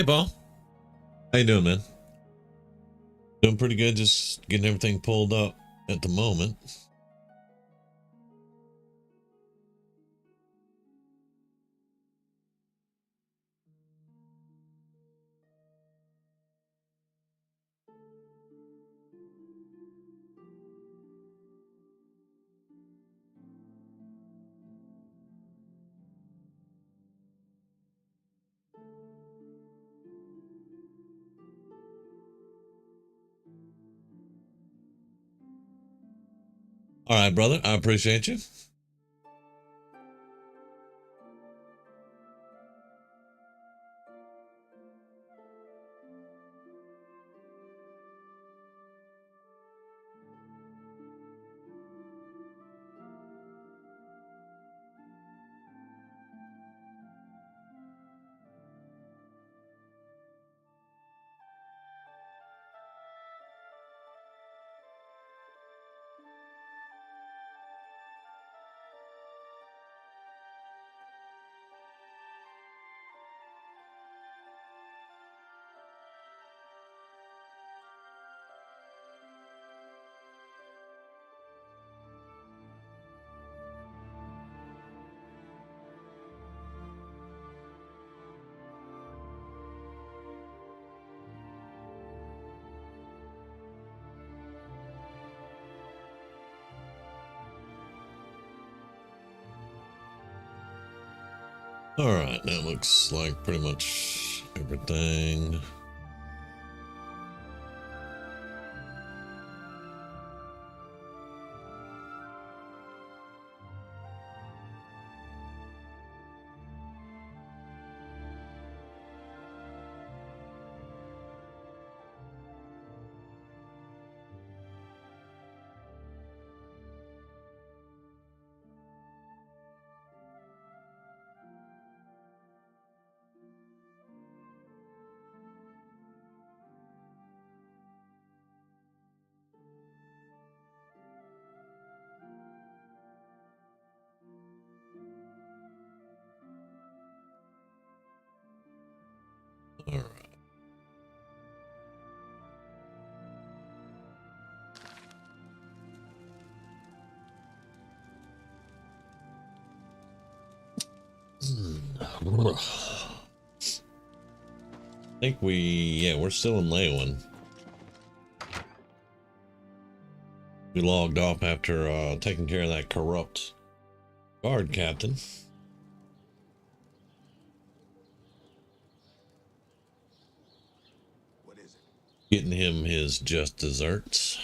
Hey, Paul. How you doing, man? Doing pretty good. Just getting everything pulled up at the moment. All right, brother. I appreciate you. All right, that looks like pretty much everything. All right. I think we're still in Leowin. We logged off after taking care of that corrupt guard captain. What is it? Getting him his just desserts.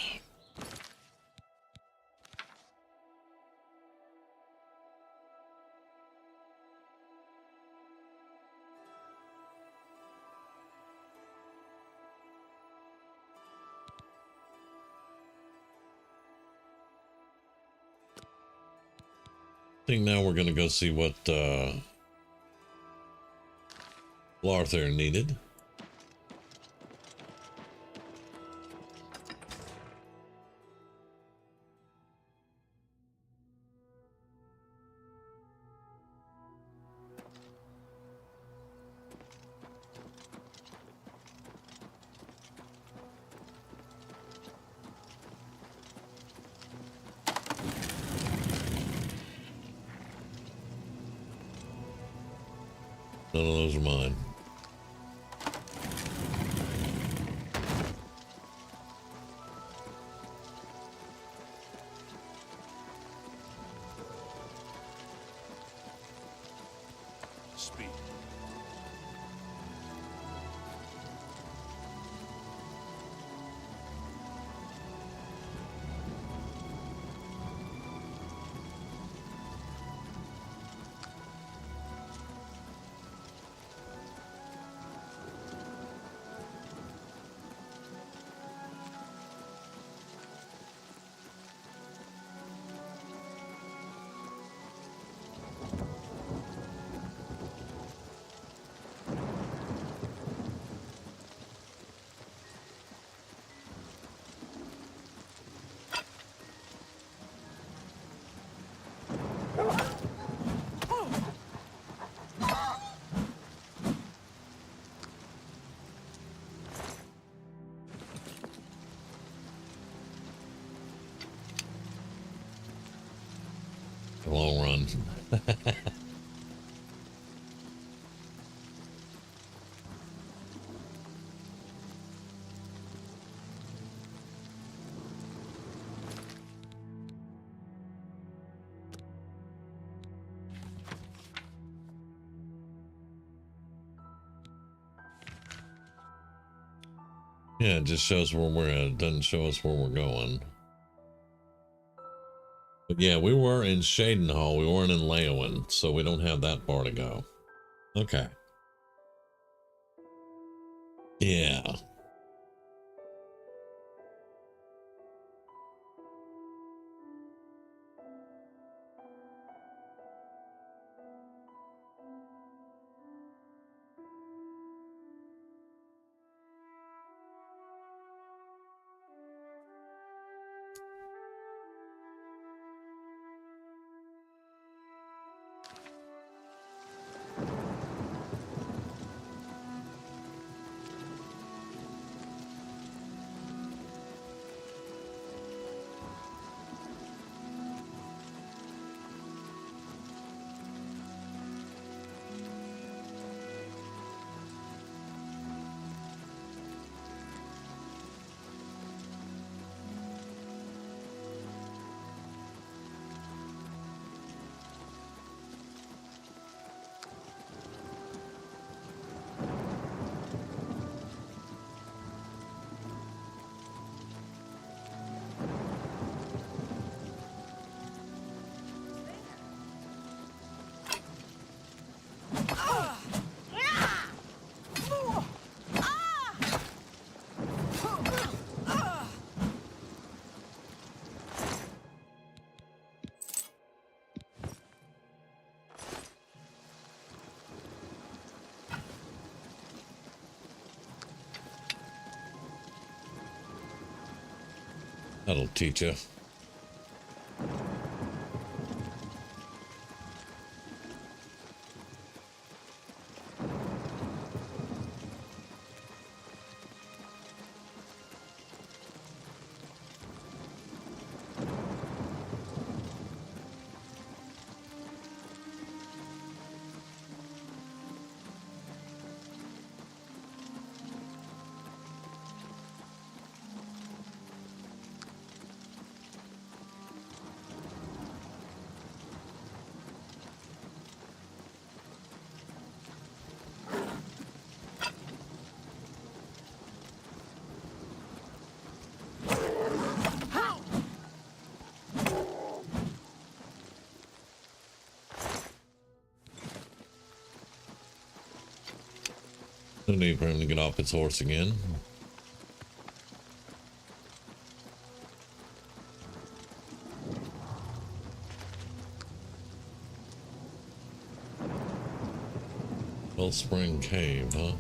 I think now we're going to go see what Larther needed. None of those are mine. Speak. long run. Yeah, it just shows where we're at. It doesn't show us where we're going. But yeah, we were in Shadenhall. We weren't in Leowin, so we don't have that far to go. Okay. Yeah. That'll teach you. No need for him to get off his horse again. Wellspring Cave, huh?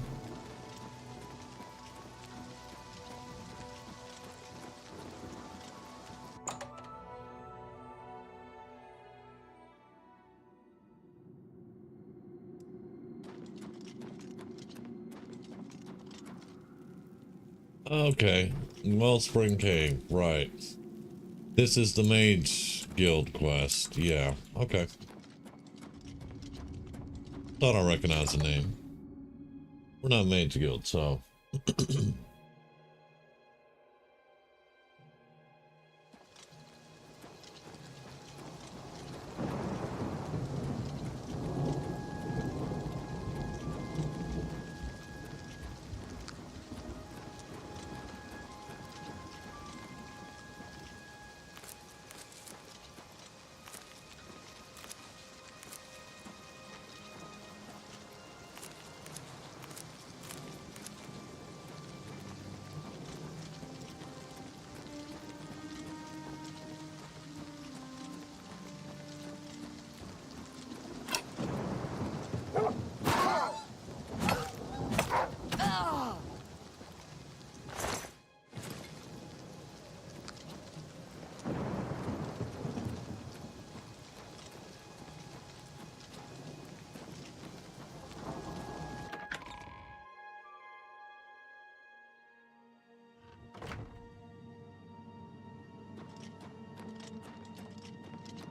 Okay, Wellspring Cave, right. This is the Mage Guild quest. Yeah, okay. Thought I recognized the name. We're not Mage Guild, so.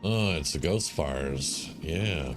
Oh, it's the ghost fires. Yeah.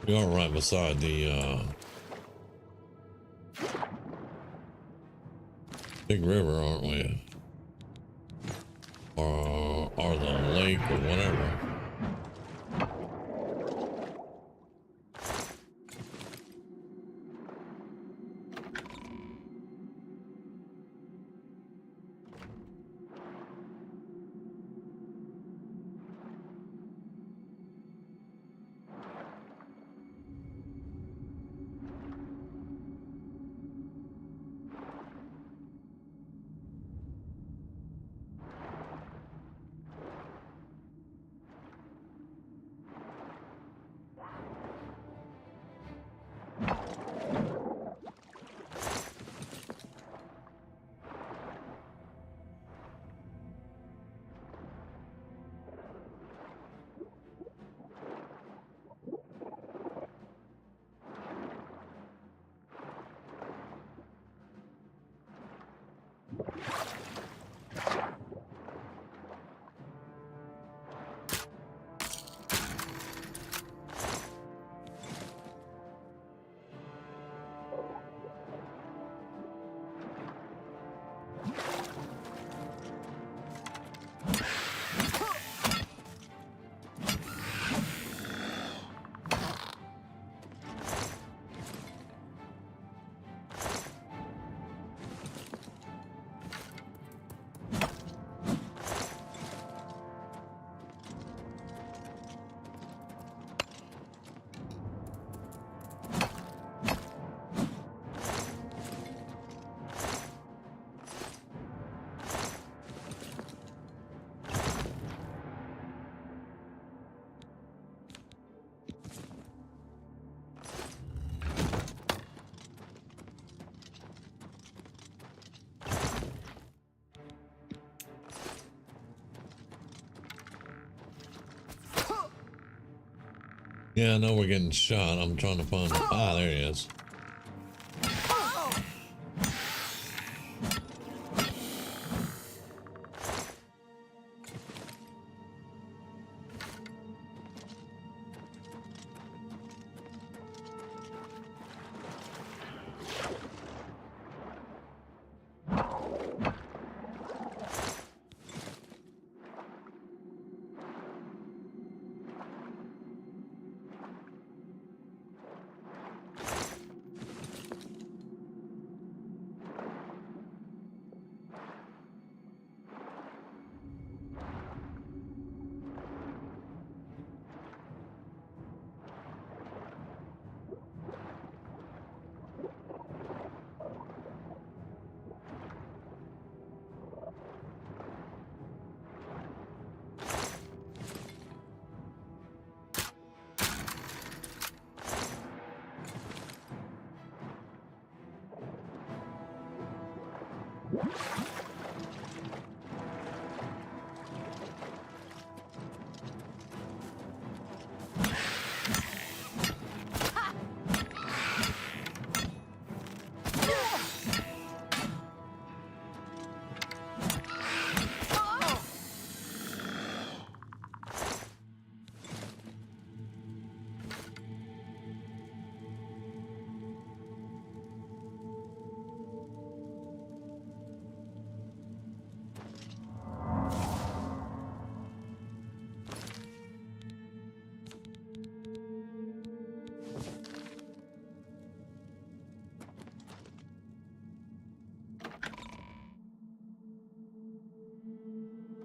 We are right beside the big river, aren't we? Or the lake or whatever. Yeah, I know we're getting shot. I'm trying to find. Ah, there he is.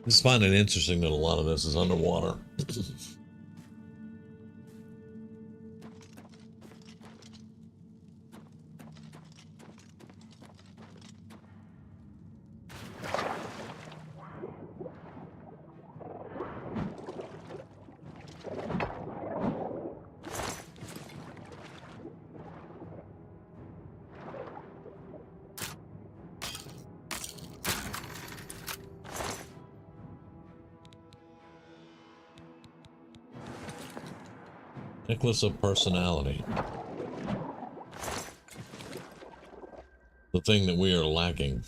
I just find it interesting that a lot of this is underwater. Necklace of personality. The thing that we are lacking.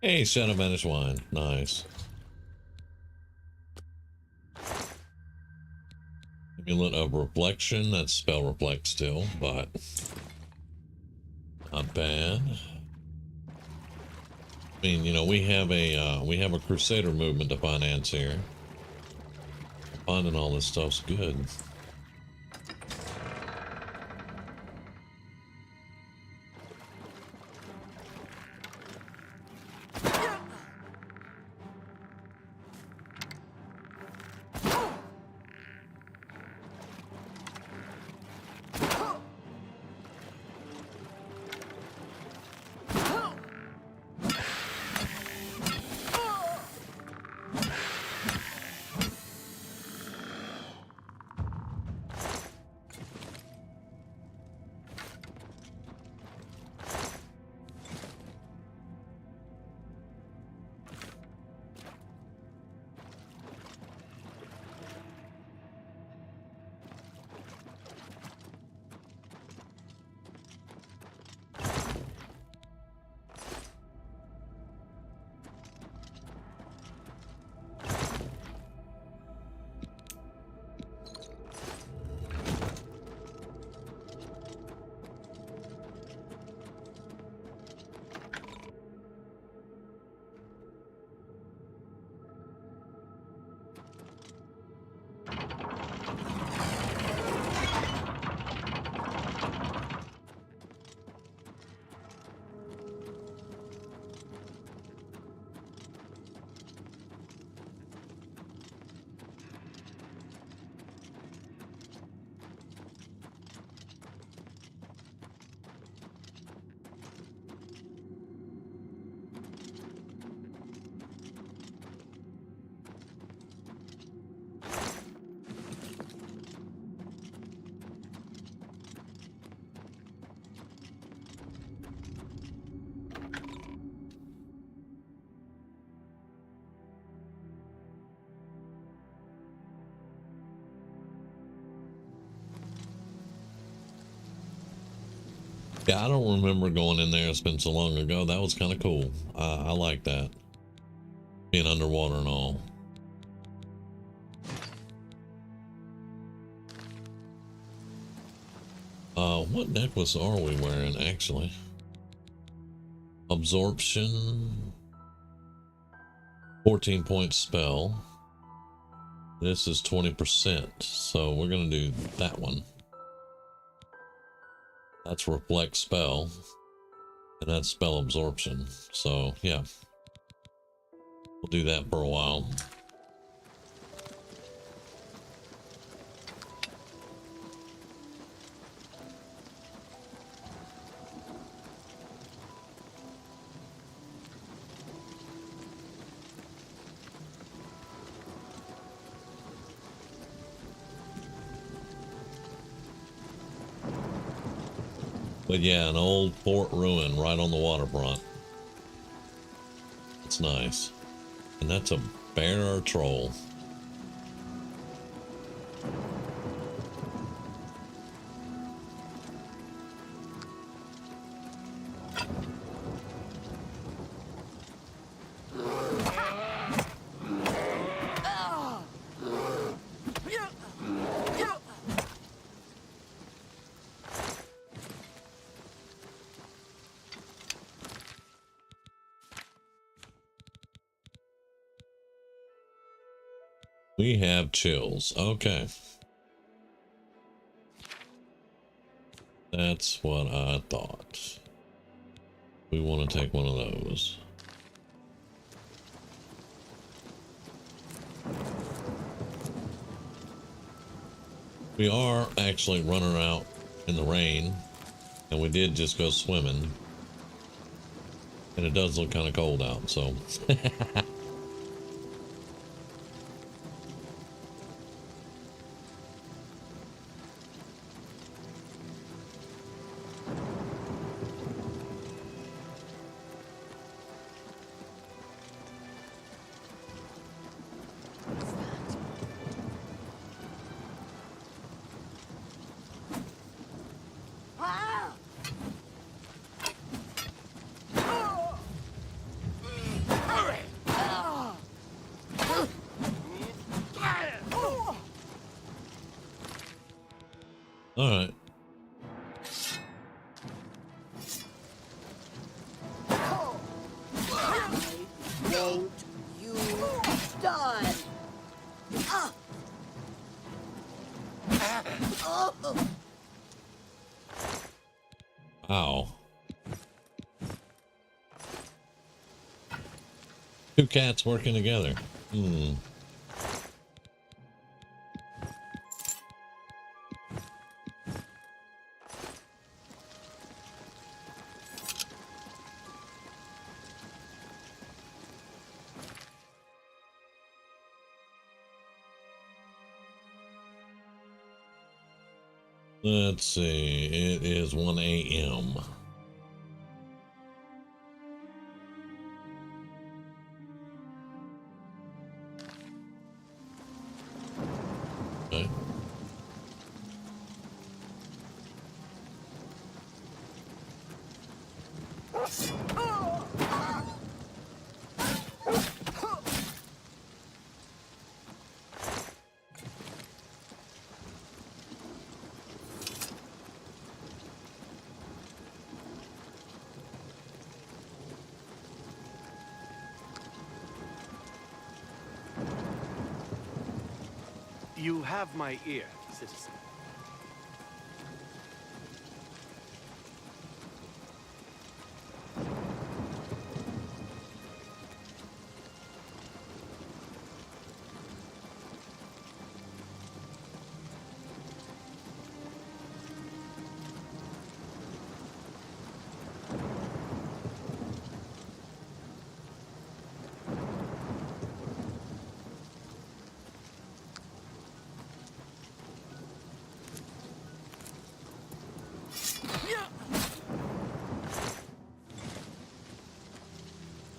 Hey, Shadow Vanish Wine. Nice. Amulet of Reflection. That's spell reflect still, but not bad. I mean, you know, we have a Crusader movement to finance here. Finding all this stuff's good. Yeah, I don't remember going in there. It's been so long ago. That was kind of cool. I like that. Being underwater and all. What necklace are we wearing, actually? Absorption. 14-point spell. This is 20%. So we're going to do that one. That's reflect spell. And that's spell absorption. So, yeah. We'll do that for a while. But yeah, an old fort ruin right on the waterfront. It's nice. And that's a bear or a troll. We have chills. Okay. That's what I thought. We want to take one of those. We are actually running out in the rain, and we did just go swimming. And it does look kind of cold out, so. All right. Won't you die? Ow. Two cats working together. Hmm. Let's see. It is 1 a.m. Okay. You have my ear, citizen.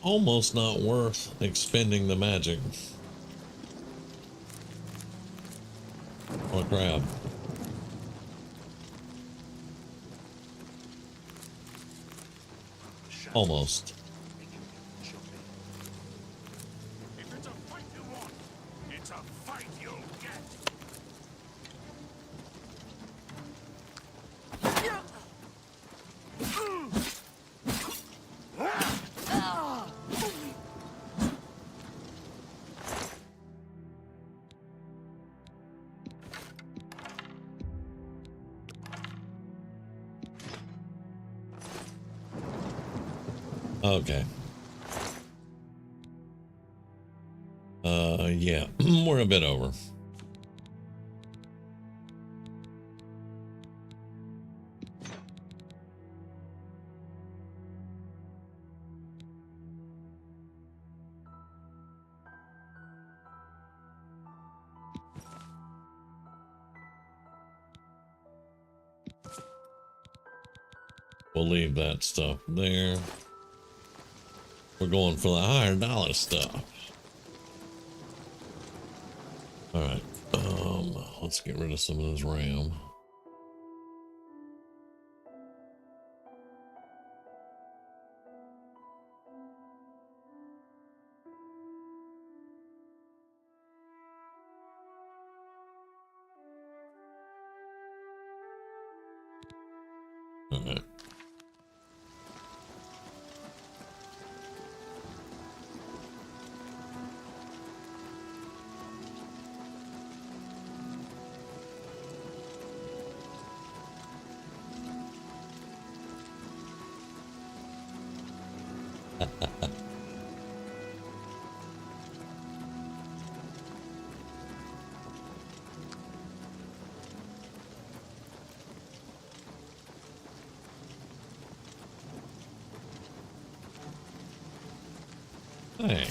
Almost not worth expending the magic. Oh crap. Almost. If it's a fight you want, it's a fight you'll get. Okay. Yeah, we're a bit over. We'll leave that stuff there. We're going for the higher dollar stuff. All right. Let's get rid of some of this RAM. All right. Hey.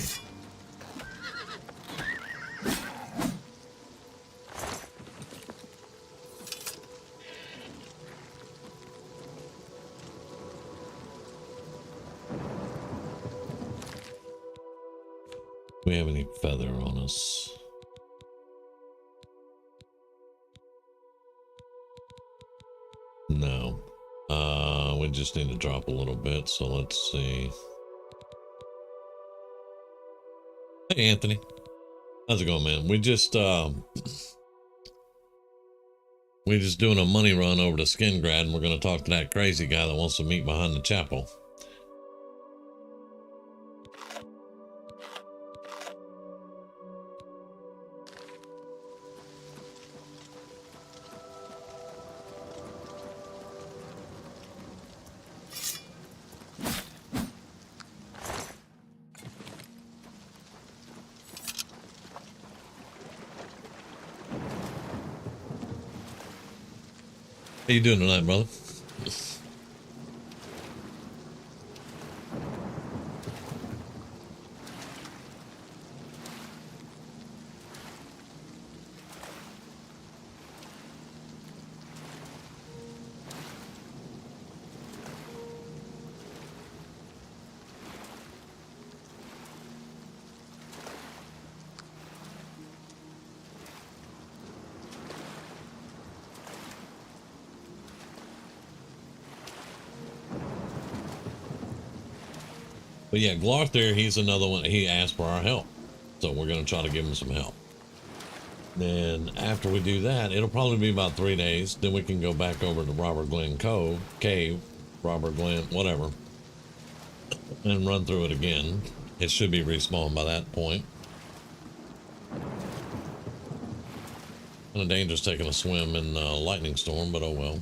Do we have any feather on us? No. We just need to drop a little bit, so let's see. Hey Anthony. How's it going, man? We just we're just doing a money run over to Skingrad, and we're gonna talk to that crazy guy that wants to meet behind the chapel. How you doing tonight, brother? But yeah, Glarther, he's another one. He asked for our help, so we're going to try to give him some help. Then after we do that, it'll probably be about 3 days. Then we can go back over to Robert Glen Cave, Robert Glen, whatever, and run through it again. It should be respawned by that point. Kind of dangerous taking a swim in lightning storm, but oh well.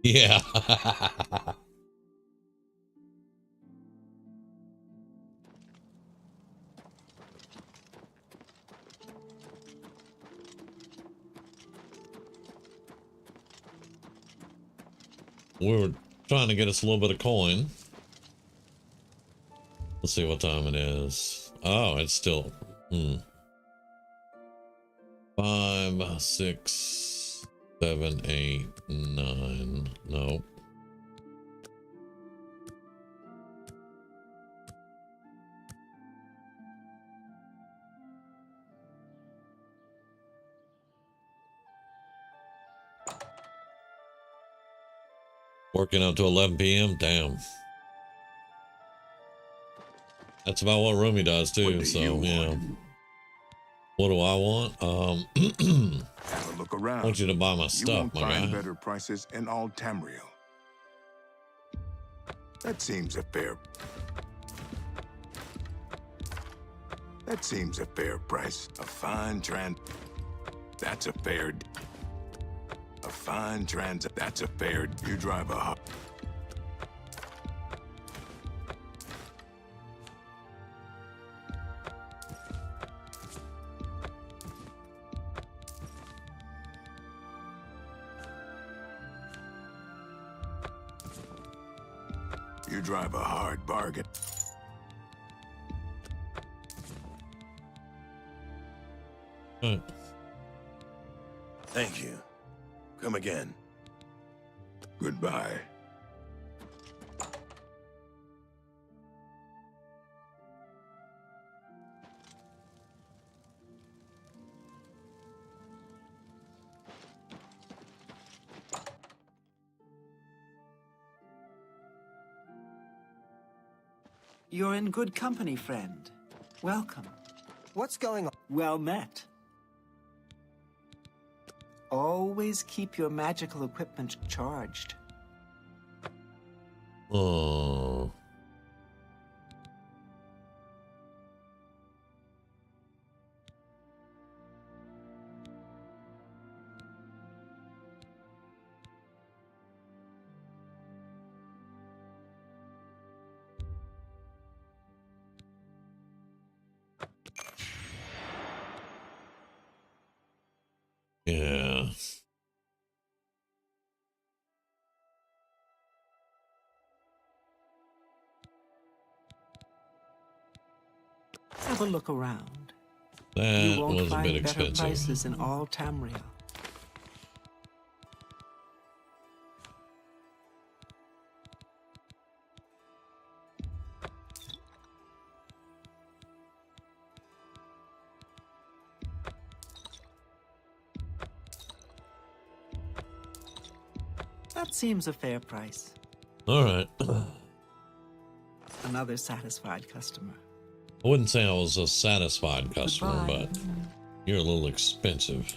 Yeah. We were trying to get us a little bit of coin. Let's see what time it is. Oh, it's still Hmm. 5, 6, 7, 8, 9. Nope. Working up to 11 p.m. Damn. That's about what Rumi does too. So yeah. What do I want? Have a look around. I want you to buy my You stuff, won't my find guy. better prices in all Tamriel. That seems a fair. That seems a fair price. A fine trans. That's a fair. A fine trans. That's a fair. You drive a. You drive a hard bargain. Right. Thank you. Come again. Goodbye. You're in good company, friend. Welcome. What's going on? Well met. Always keep your magical equipment charged. Oh. Yeah. Have a look around. That You won't was a find bit better expensive. prices in all Tamriel. That seems a fair price. All right. Another satisfied customer. I wouldn't say I was a satisfied customer, Goodbye. but you're a little expensive.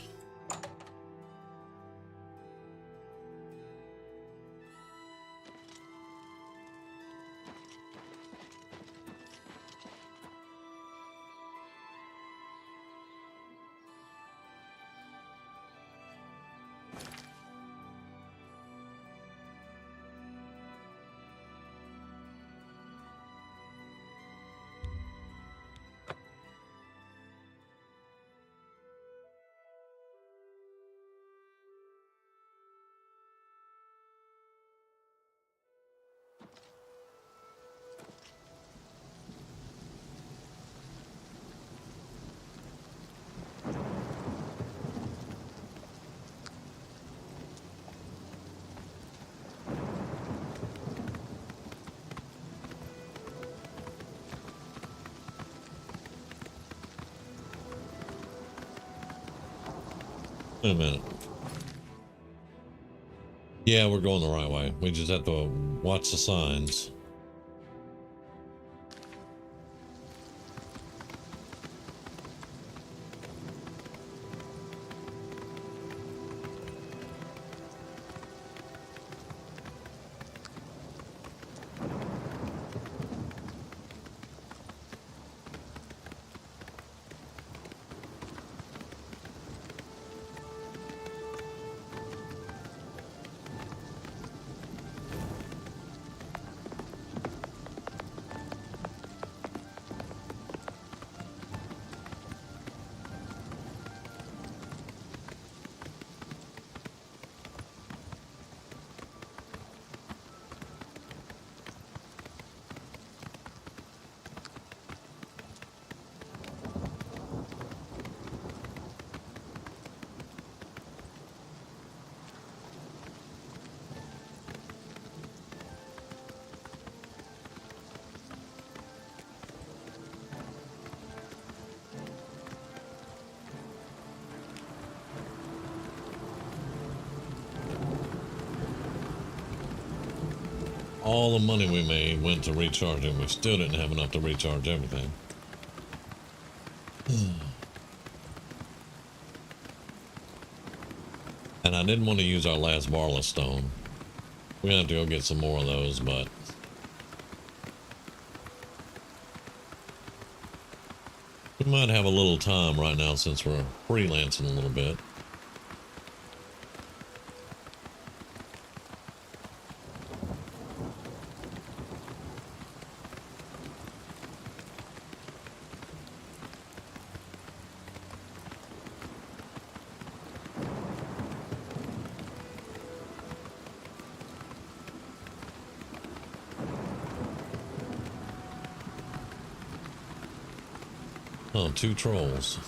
Wait a minute. Yeah, we're going the right way. We just have to watch the signs. all the money we made went to recharging. We still didn't have enough to recharge everything. And I didn't want to use our last Varla stone. We're gonna have to go get some more of those, but we might have a little time right now since we're freelancing a little bit. Oh, 2 trolls.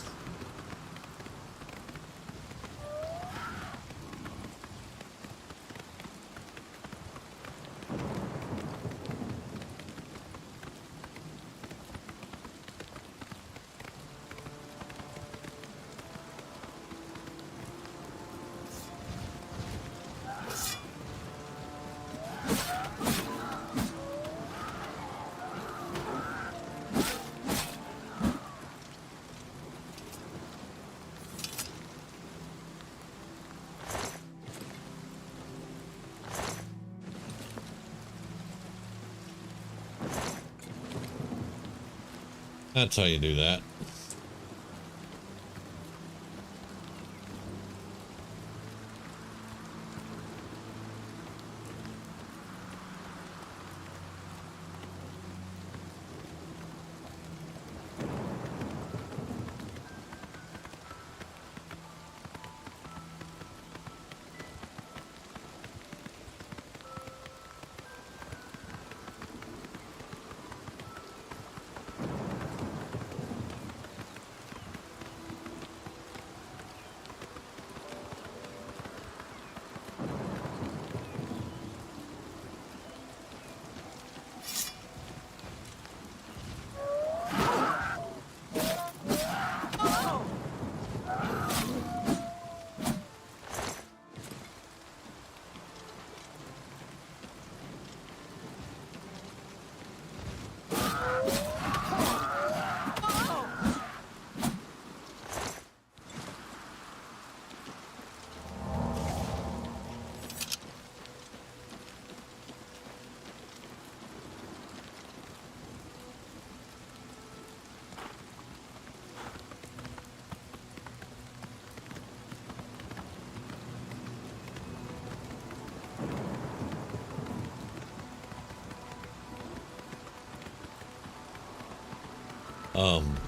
That's how you do that.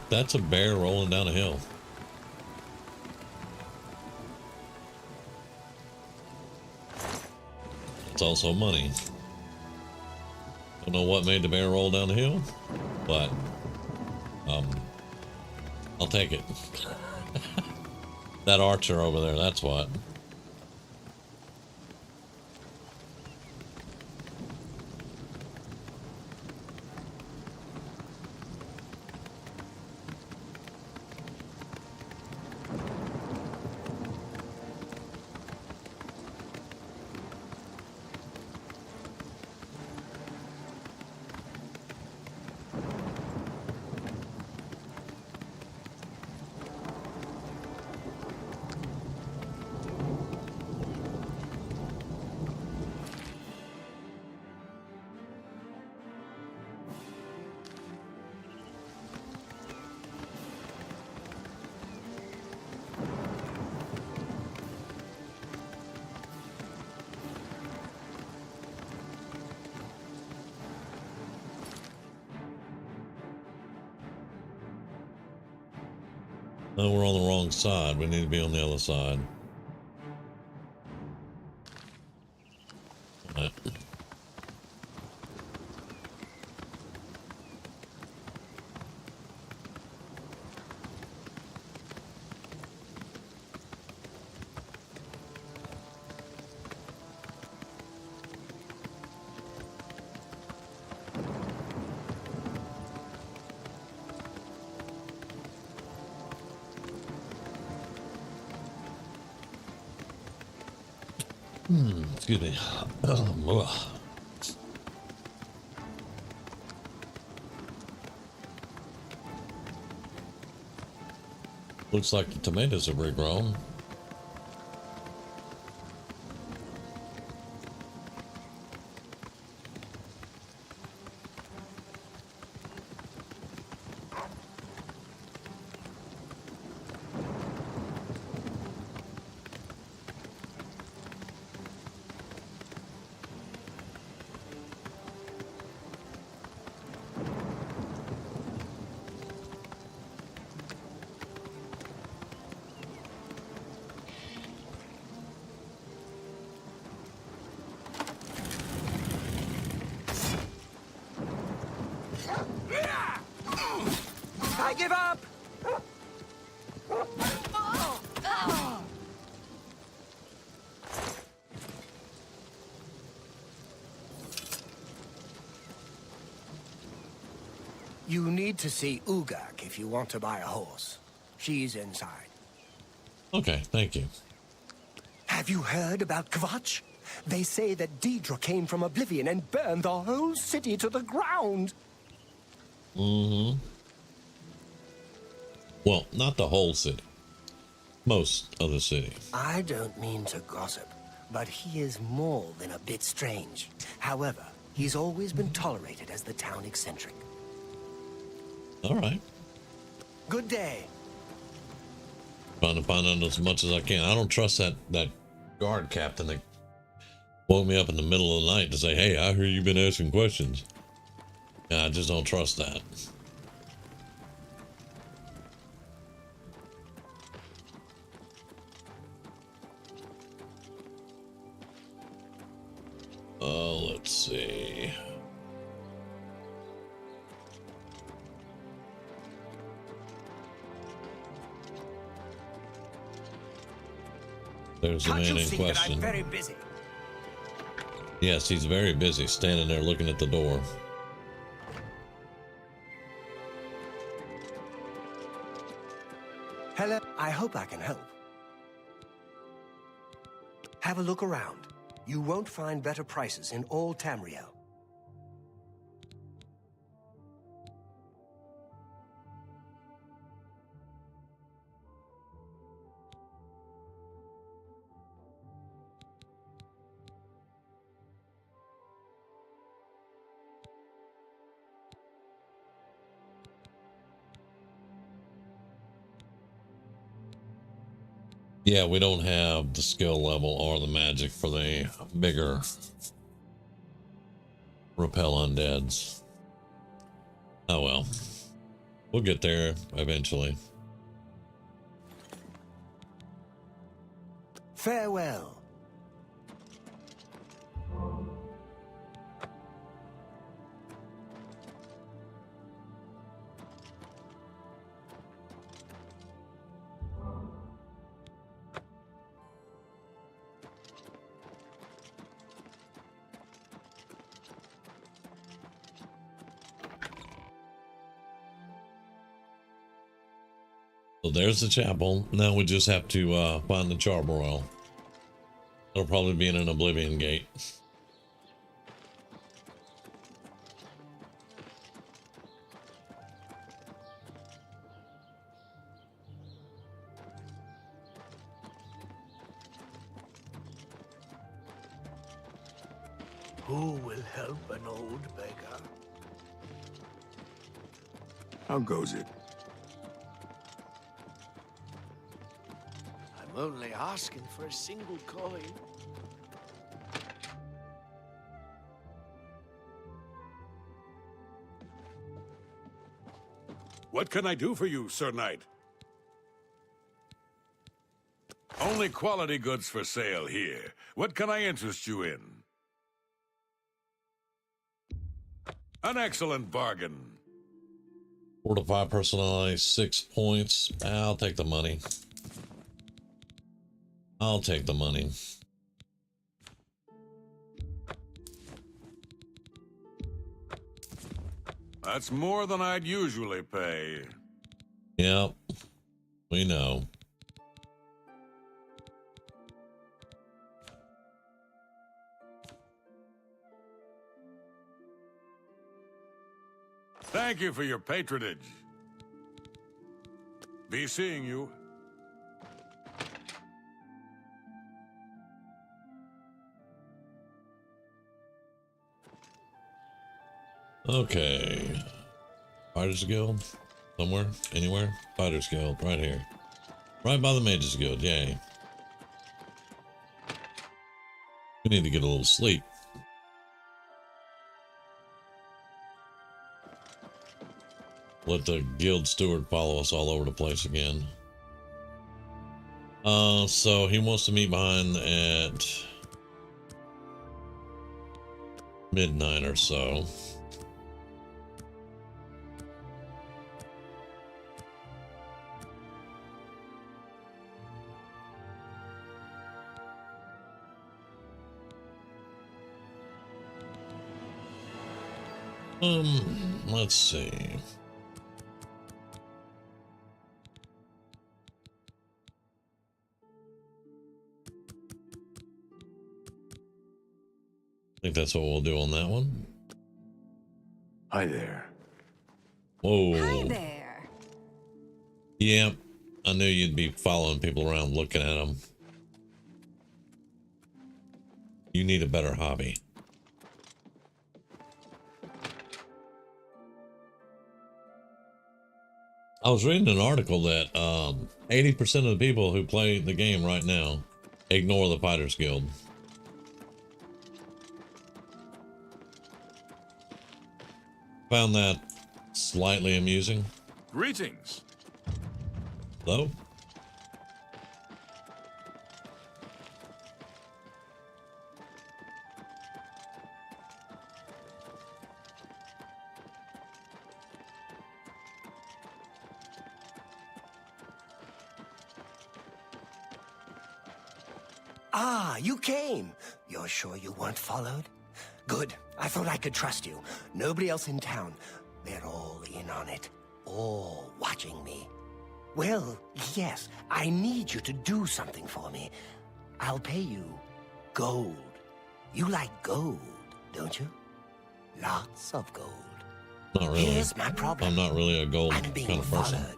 That's a bear rolling down a hill. It's also money. Don't know what made the bear roll down the hill, but I'll take it. That archer over there, that's what. No, we're on the wrong side. We need to be on the other side. All right. Excuse me. Looks like the tomatoes have regrown. I give up! You need to see Ugak if you want to buy a horse. She's inside. Okay, thank you. Have you heard about Kvatch? They say that Deidre came from Oblivion and burned the whole city to the ground. Mm-hmm. Well, not the whole city. Most of the city. I don't mean to gossip, but he is more than a bit strange. However, he's always been tolerated as the town eccentric. All right. Good day. Trying to find out as much as I can. I don't trust that guard captain that woke me up in the middle of the night to say, hey, I hear you've been asking questions. Yeah, I just don't trust that. Let's see. There's the Can't man you in see that I'm question. very busy? Yes, he's very busy standing there looking at the door. Hello, I hope I can help. Have a look around. You won't find better prices in all Tamriel. Yeah, we don't have the skill level or the magic for the bigger repel undeads. Oh well. We'll get there eventually. Farewell. So there's the chapel. Now we just have to find the Charbroil. It'll probably be in an Oblivion gate. Who will help an old beggar? How goes it? I'm only asking for a single coin. What can I do for you, Sir Knight? Only quality goods for sale here. What can I interest you in? An excellent bargain. Fortify personality, 6 points. I'll take the money. I'll take the money. That's more than I'd usually pay. Yep, we know. Thank you for your patronage. Be seeing you. Okay. Fighters Guild? Somewhere? Anywhere? Fighters Guild, right here. Right by the Mages Guild, yay. We need to get a little sleep. Let the guild steward follow us all over the place again. So he wants to meet behind at midnight or so. Let's see. I think that's what we'll do on that one. Hi there. Whoa. Hi there. Yep. I knew you'd be following people around looking at them. You need a better hobby. I was reading an article that 80% of the people who play the game right now ignore the Fighters Guild. Found that slightly amusing. Greetings. Hello? Ah, you came. You're sure you weren't followed? Good. I thought I could trust you. Nobody else in town. They're all in on it. All watching me. Well, yes, I need you to do something for me. I'll pay you gold. You like gold, don't you? Lots of gold. Not really. Here's my problem. I'm not really a gold I'm being kind of person. followed.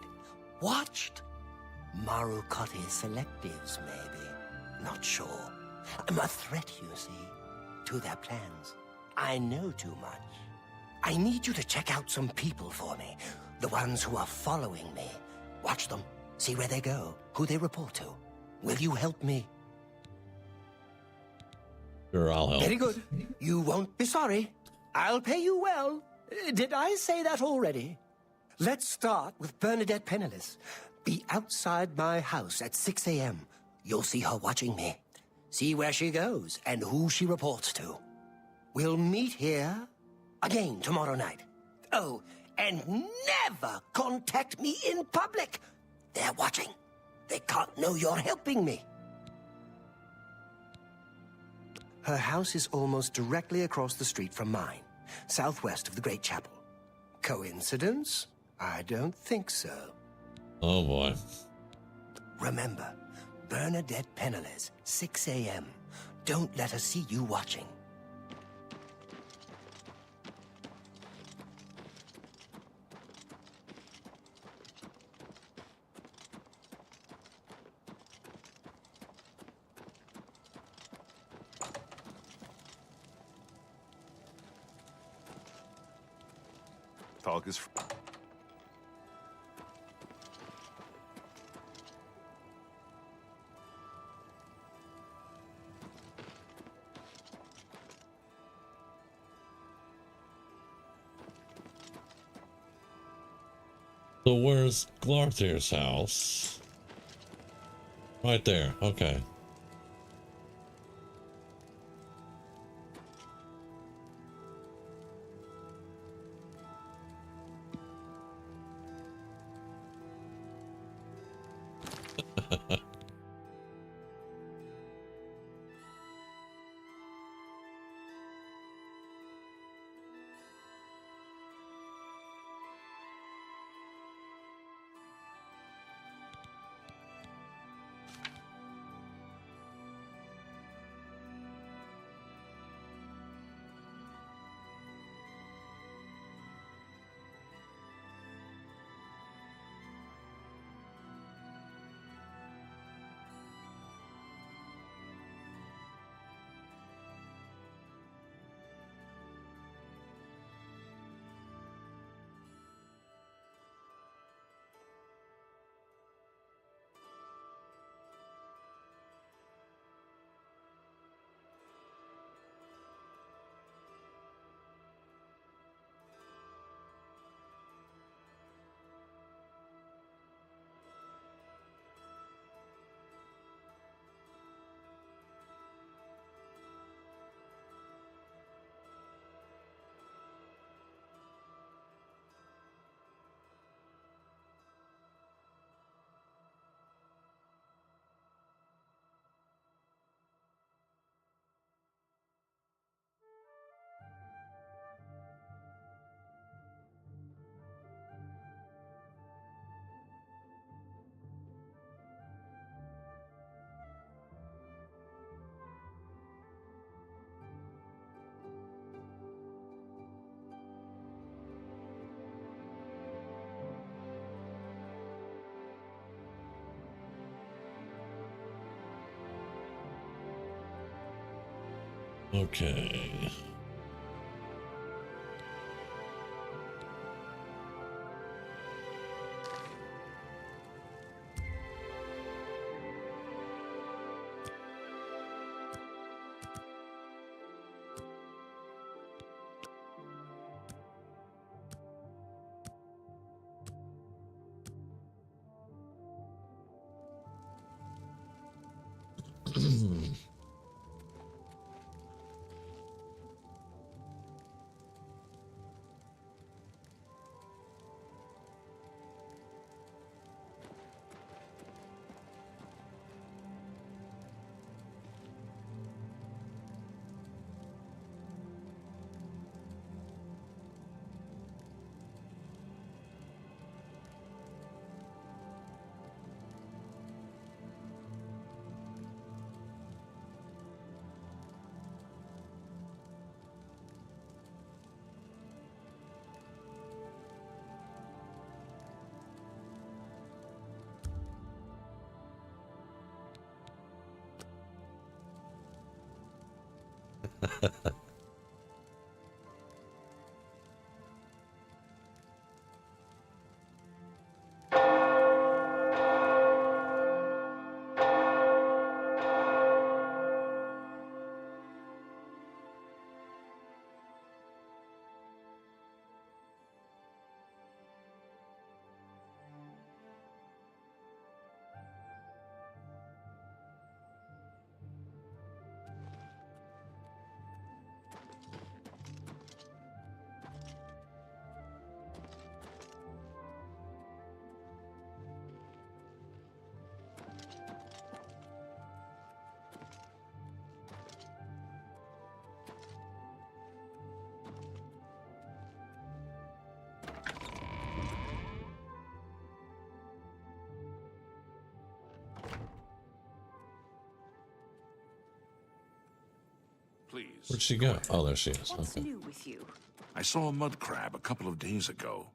Watched. Marukotti selectives, maybe. Not sure. I'm a threat, you see, to their plans. I know too much. I need you to check out some people for me. The ones who are following me. Watch them. See where they go. Who they report to. Will you help me? Sure, I'll help. Very good. You won't be sorry. I'll pay you well. Did I say that already? Let's start with Bernadette Penniless. Be outside my house at 6 a.m. You'll see her watching me. See where she goes and who she reports to. We'll meet here again tomorrow night. Oh, and never contact me in public. They're watching. They can't know you're helping me. Her house is almost directly across the street from mine, southwest of the Great Chapel. Coincidence? I don't think so. Oh boy. Remember, Bernadette Penniless, 6 a.m. Don't let her see you watching. Talk is... So where's Glarthir's house? Right there. Okay. Okay. Please. Where'd she go? Oh, there she is. What's Okay. new with you? I saw a mud crab a couple of days ago.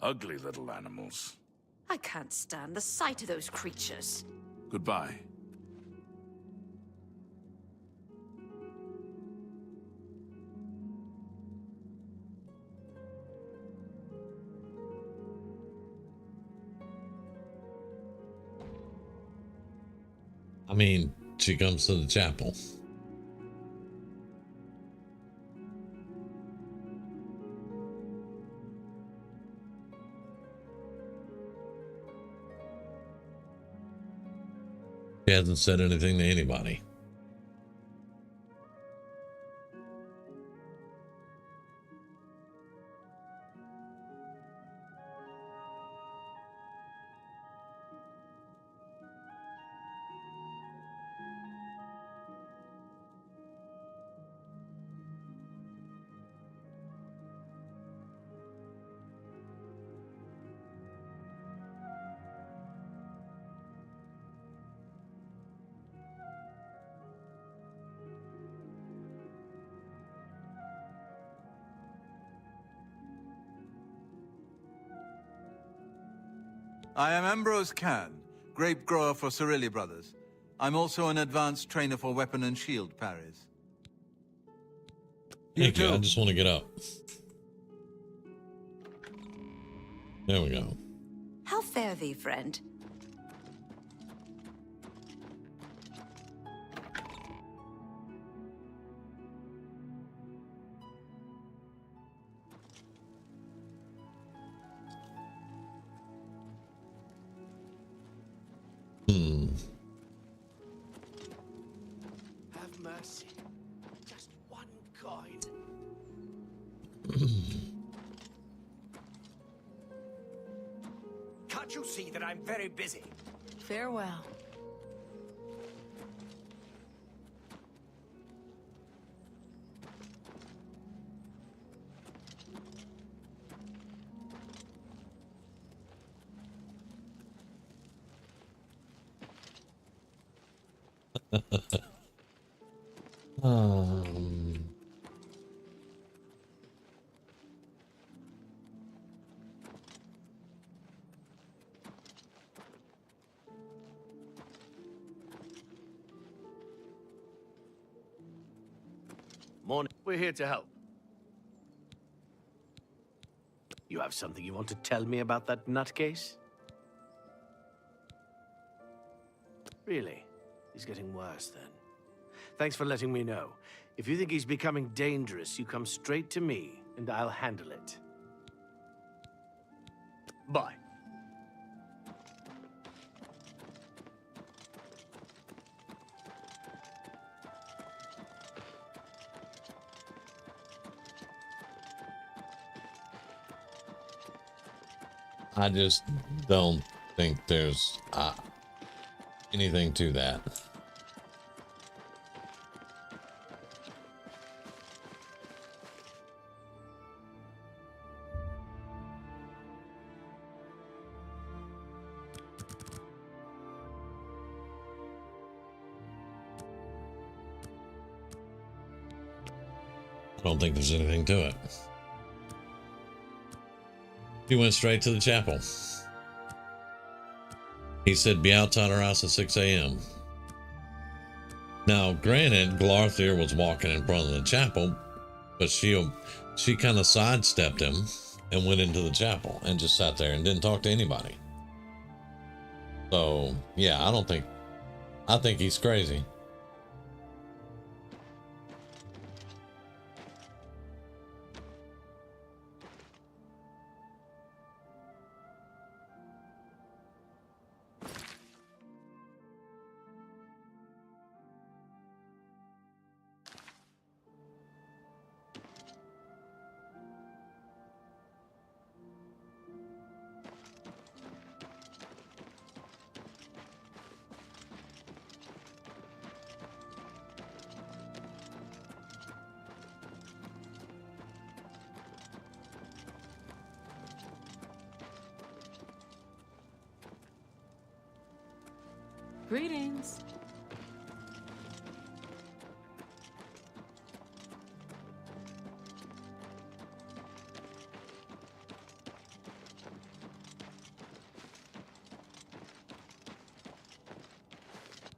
Ugly little animals. I can't stand the sight of those creatures. Goodbye. I mean, she comes to the chapel. She hasn't said anything to anybody. I am Ambrose Can, grape grower for Cirilli Brothers. I'm also an advanced trainer for weapon and shield parries. Thank you. too. I just want to get up. There we go. How fare thee, friend? Have mercy. Just one coin. Can't you see that I'm very busy? Farewell. Um, We're here to help. You have something you want to tell me about that nutcase? Really? He's getting worse then. Thanks for letting me know. If you think he's becoming dangerous, you come straight to me, and I'll handle it. Bye. I just don't think there's anything to that. I don't think there's anything to it. He went straight to the chapel. He said, be outside our house at 6 a.m. Now, granted, Glarthir was walking in front of the chapel, but she kind of sidestepped him and went into the chapel and just sat there and didn't talk to anybody. So, yeah, I think he's crazy. Greetings.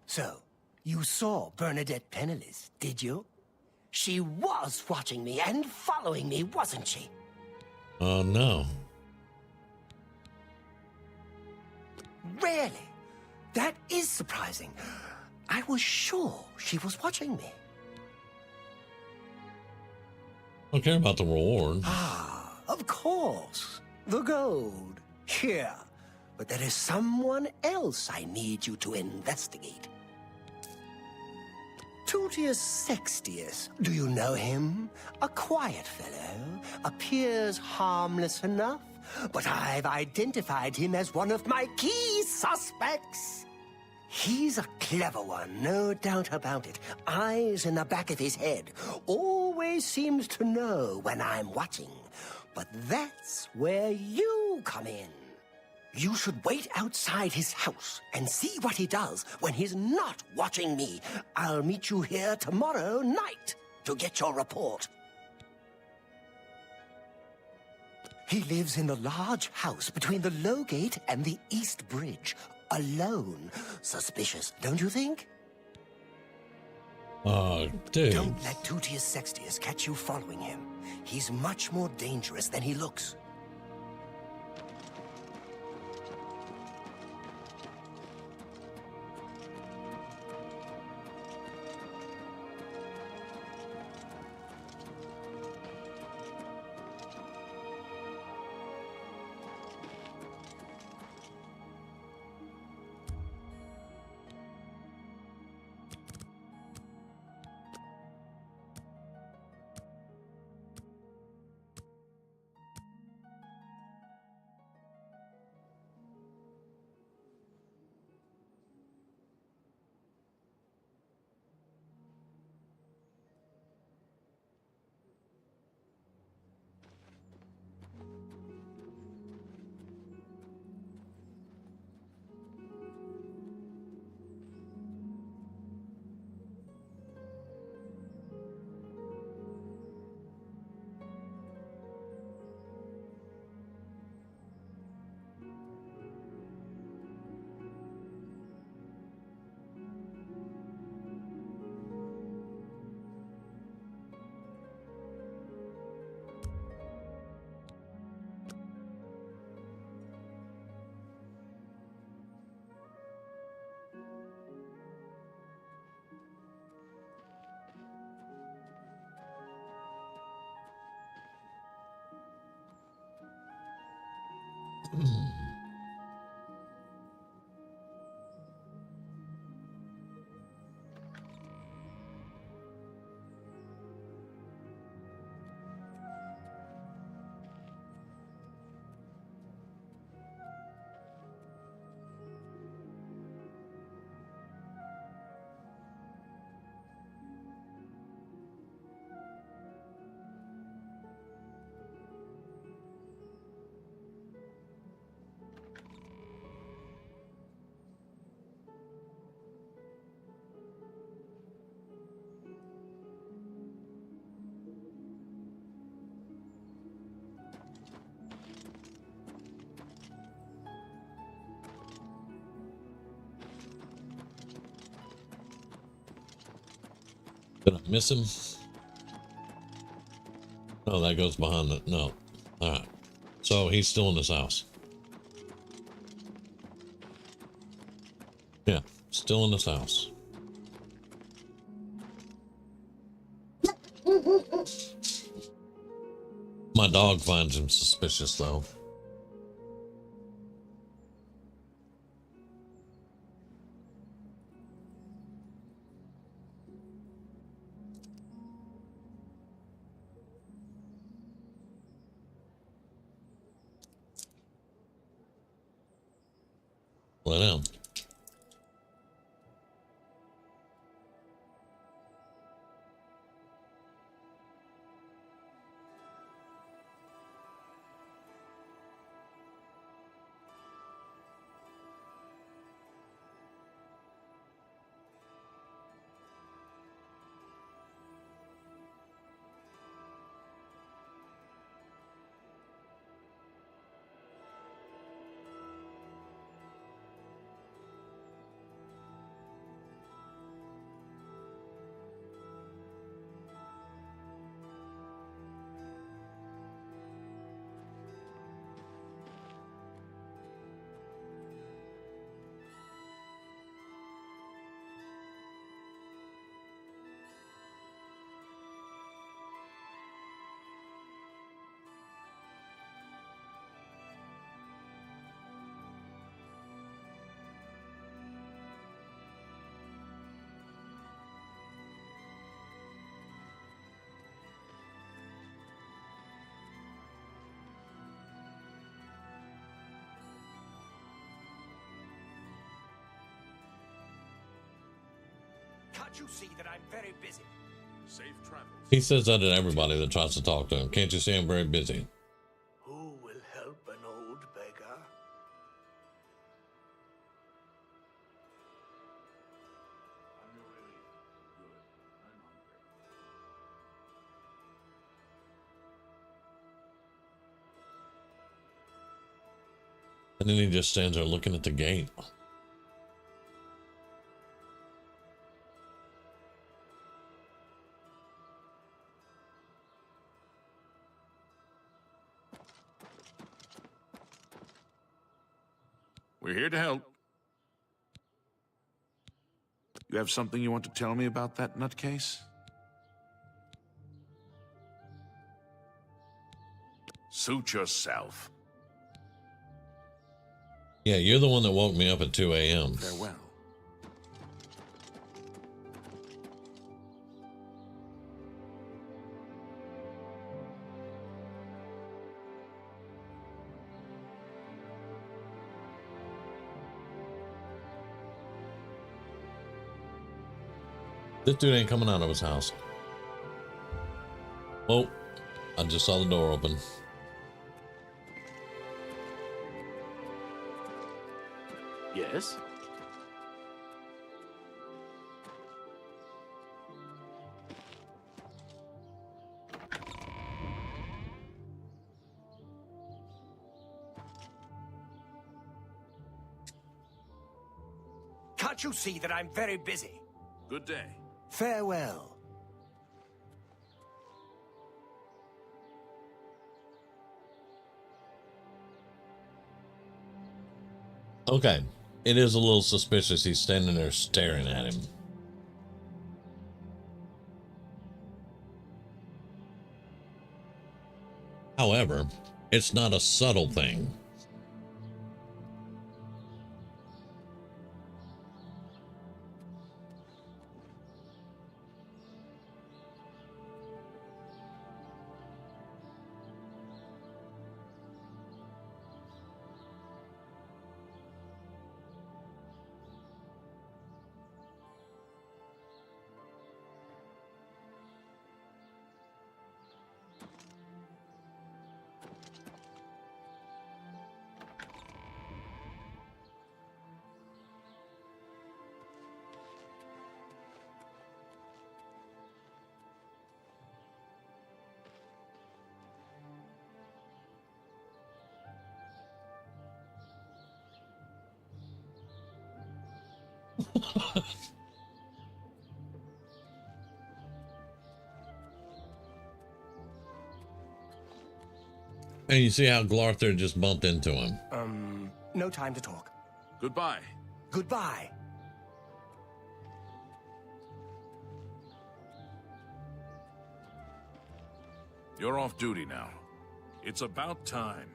So, you saw Bernadette Penniless, did you? She was watching me and following me, wasn't she? Oh, no. Really? That is surprising. I was sure she was watching me. I don't care about the reward. Ah, of course. The gold. Here. But there is someone else I need you to investigate. Tutius Sextius. Do you know him? A quiet fellow. Appears harmless enough. But I've identified him as one of my key suspects. He's a clever one, no doubt about it. Eyes in the back of his head. Always seems to know when I'm watching. But that's where you come in. You should wait outside his house and see what he does when he's not watching me. I'll meet you here tomorrow night to get your report. He lives in the large house between the Low Gate and the East Bridge. Alone. Suspicious, don't you think? Oh, dude. Don't let Tutius Sextius catch you following him. He's much more dangerous than he looks. Did I miss him? No, that goes behind the... No. Alright. So he's still in this house. Yeah, still in this house. My dog finds him suspicious, though. Lay down. Can't you see that I'm very busy? Safe travels. He says that to everybody that tries to talk to him. Can't you see I'm very busy? Who will help an old beggar? And then he just stands there looking at the gate. We're here to help. You have something you want to tell me about that nutcase? Suit yourself. Yeah, you're the one that woke me up at 2 a.m. Farewell. This dude ain't coming out of his house. Oh, I just saw the door open. Yes? Can't you see that I'm very busy? Good day. Farewell. Okay, it is a little suspicious. He's standing there staring at him. However, it's not a subtle thing. And you see how Glarther just bumped into him. No time to talk. Goodbye. Goodbye. You're off duty now. It's about time.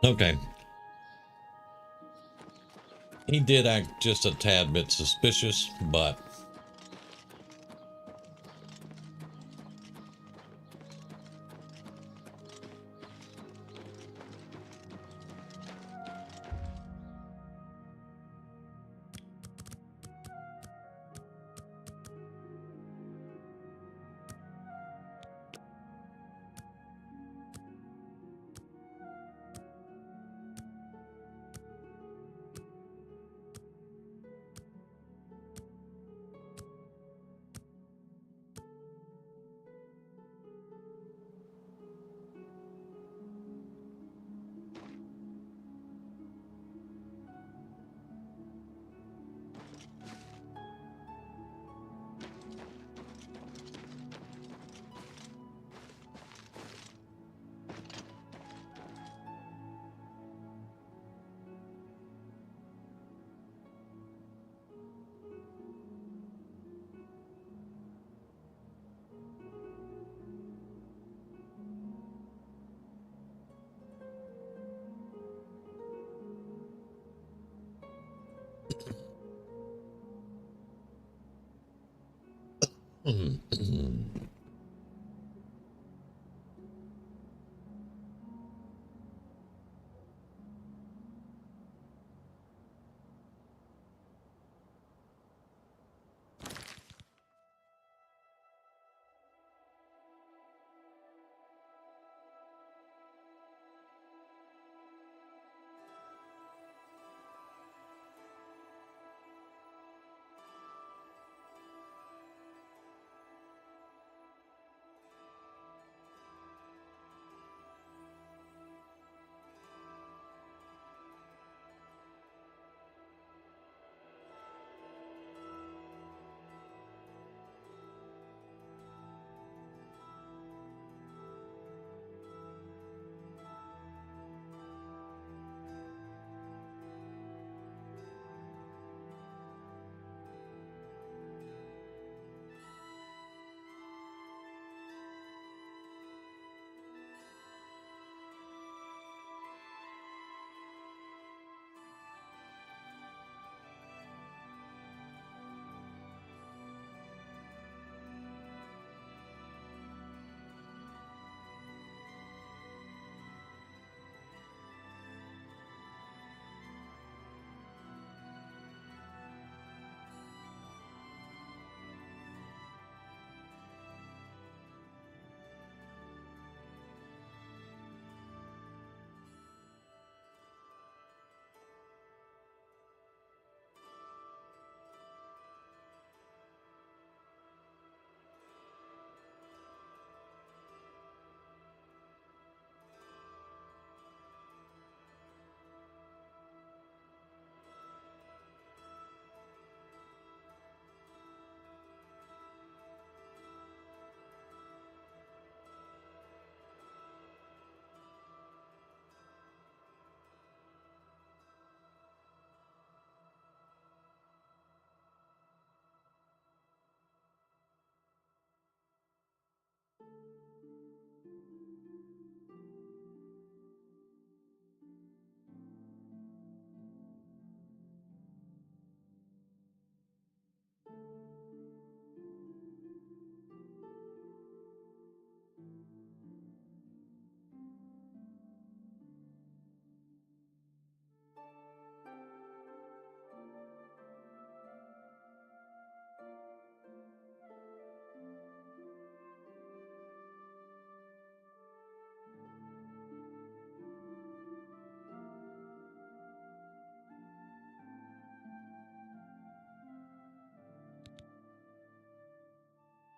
Okay. He did act just a tad bit suspicious, but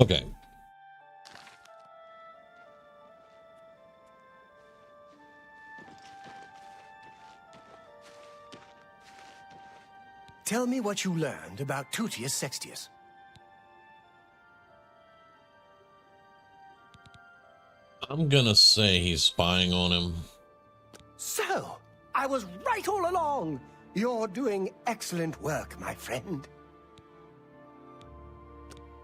Okay. Tell me what you learned about Tutius Sextius. I'm gonna say he's spying on him. So, I was right all along. You're doing excellent work, my friend.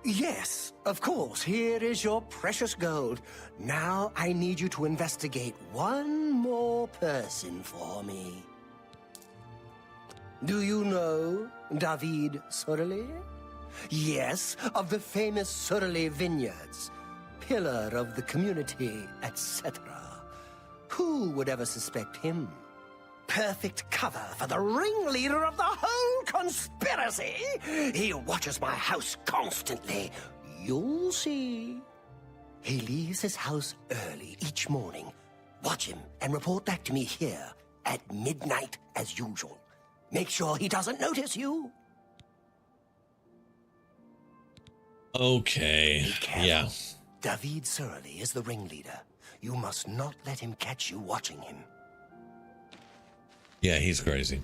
Yes, of course, here is your precious gold. Now I need you to investigate one more person for me. Do you know David Surly? Yes, of the famous Surly Vineyards. Pillar of the community, etc. Who would ever suspect him? Perfect cover for the ringleader of the whole conspiracy. He watches my house constantly. You'll see. He leaves his house early each morning. Watch him and report back to me here at midnight as usual. Make sure he doesn't notice you. Okay. Yeah. David Surly is the ringleader. You must not let him catch you watching him. Yeah, he's crazy.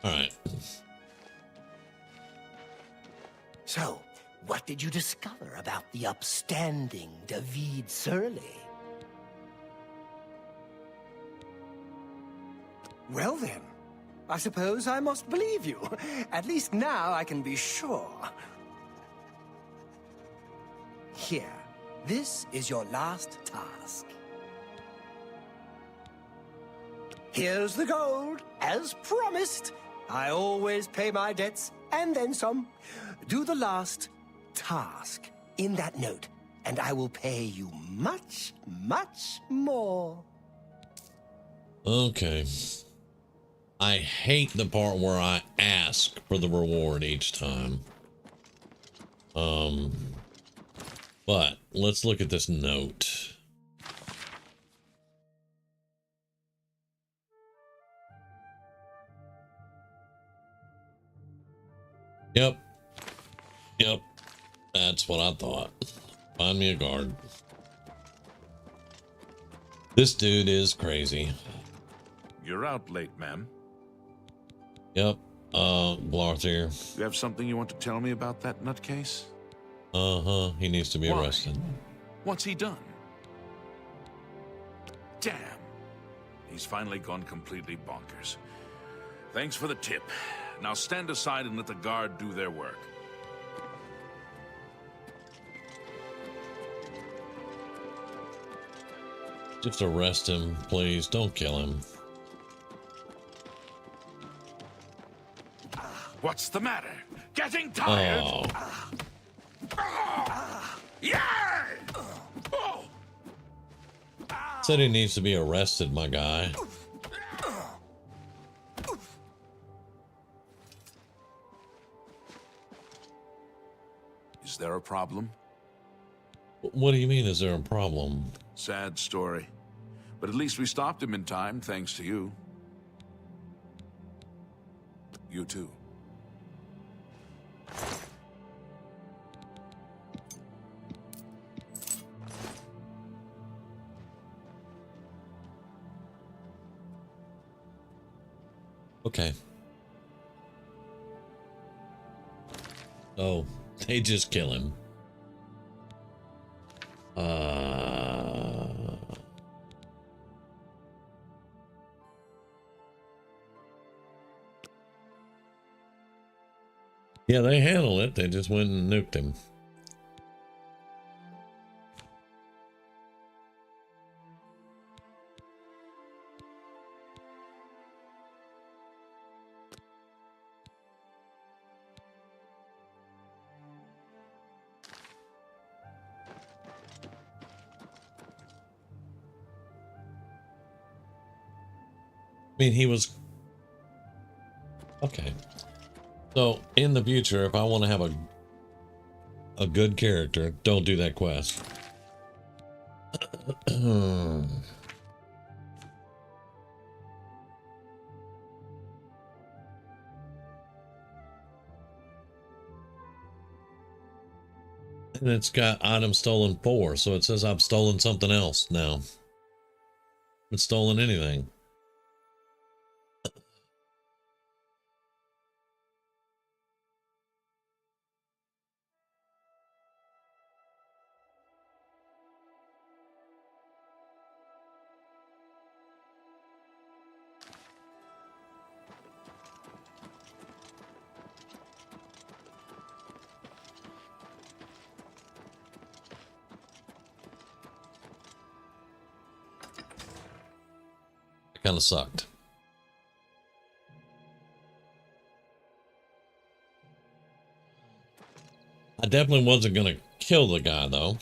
All right. So, what did you discover about the upstanding David Surly? Well then, I suppose I must believe you. At least now I can be sure. Here, this is your last task. Here's the gold, as promised. I always pay my debts, and then some. Do the last task in that note, and I will pay you much, much more. Okay. I hate the part where I ask for the reward each time. But let's look at this note. Yep. Yep. That's what I thought. Find me a guard. This dude is crazy. You're out late, ma'am. Yep. Blarthier. You have something you want to tell me about that nutcase? Uh-huh. He needs to be Why? arrested. What's he done? Damn. He's finally gone completely bonkers. Thanks for the tip. Now stand aside and let the guard do their work. Just arrest him, please. Don't kill him. What's the matter? Getting tired? Oh. Yeah! Said he needs to be arrested, my guy. Is there a problem? What do you mean, is there a problem? Sad story. But at least we stopped him in time, thanks to you. You too. Okay. Oh, they just kill him. Yeah, they handled it. They just went and nuked him. I mean, he was... Okay. So, in the future, if I want to have a good character, don't do that quest. And it's got item stolen 4, so it says I've stolen something else now. I haven't stolen anything. Kind of sucked. I definitely wasn't gonna kill the guy though.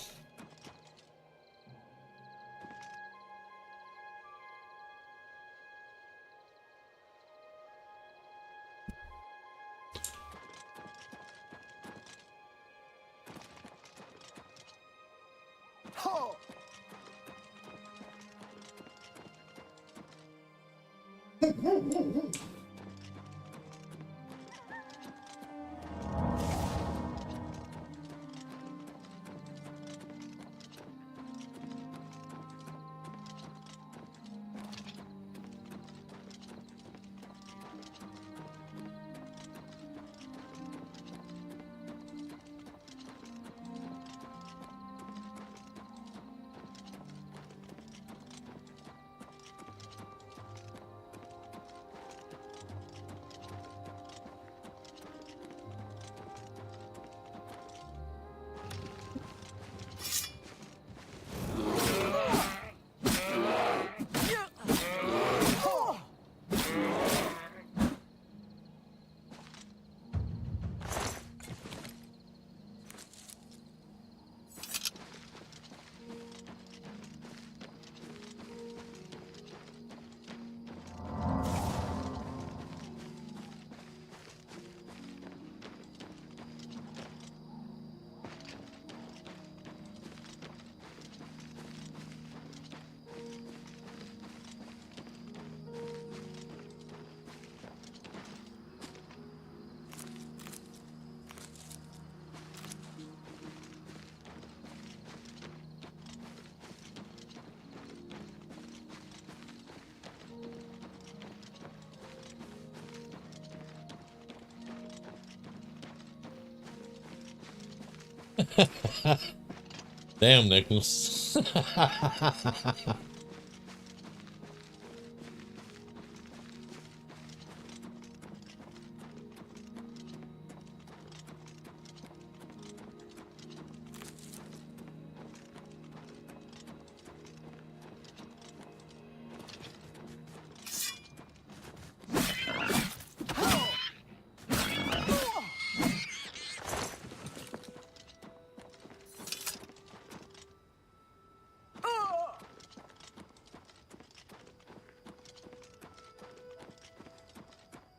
Damn, Nicholas.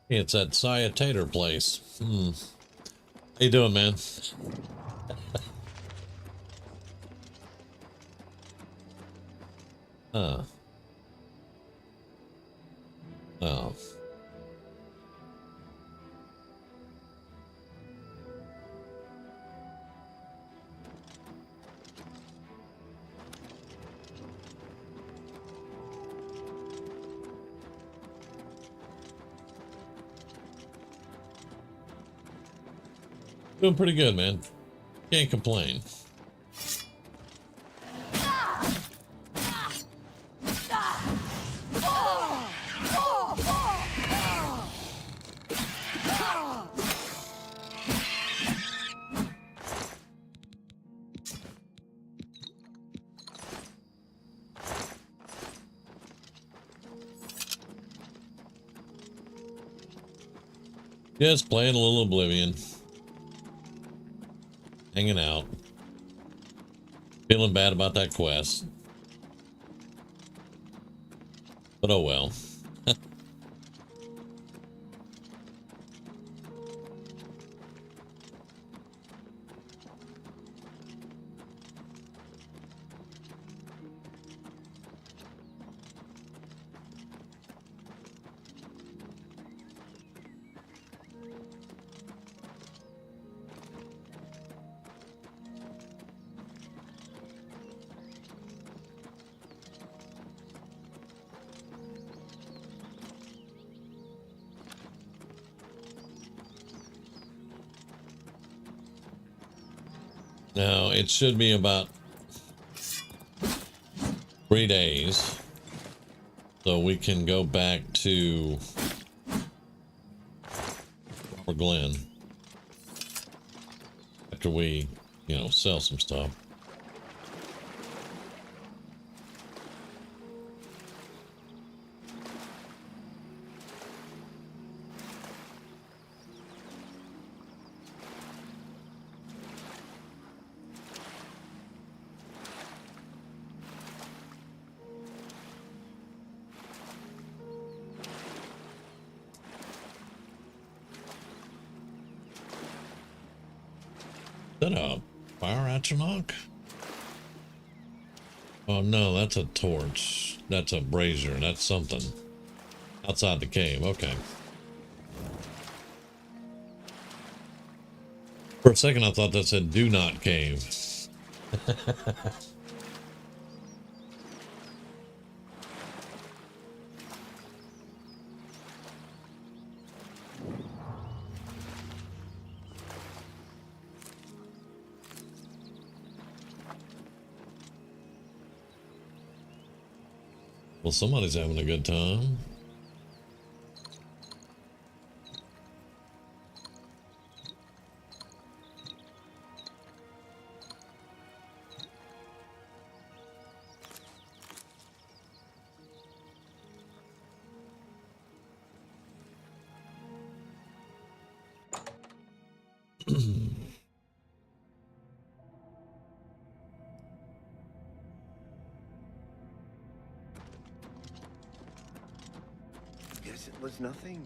Hey, it's that Saya Tater place. How you doing, man? Huh. Oh. Doing pretty good, man. Can't complain. Just playing a little Oblivion. Hanging out. Feeling bad about that quest. But oh well. Now, it should be about 3 days. So we can go back to Glen after we, sell some stuff. Is that a fire atronach? Oh no, that's a torch. That's a brazier. That's something. Outside the cave, okay. For a second I thought that said do not cave. Well, somebody's having a good time. Guess it was nothing.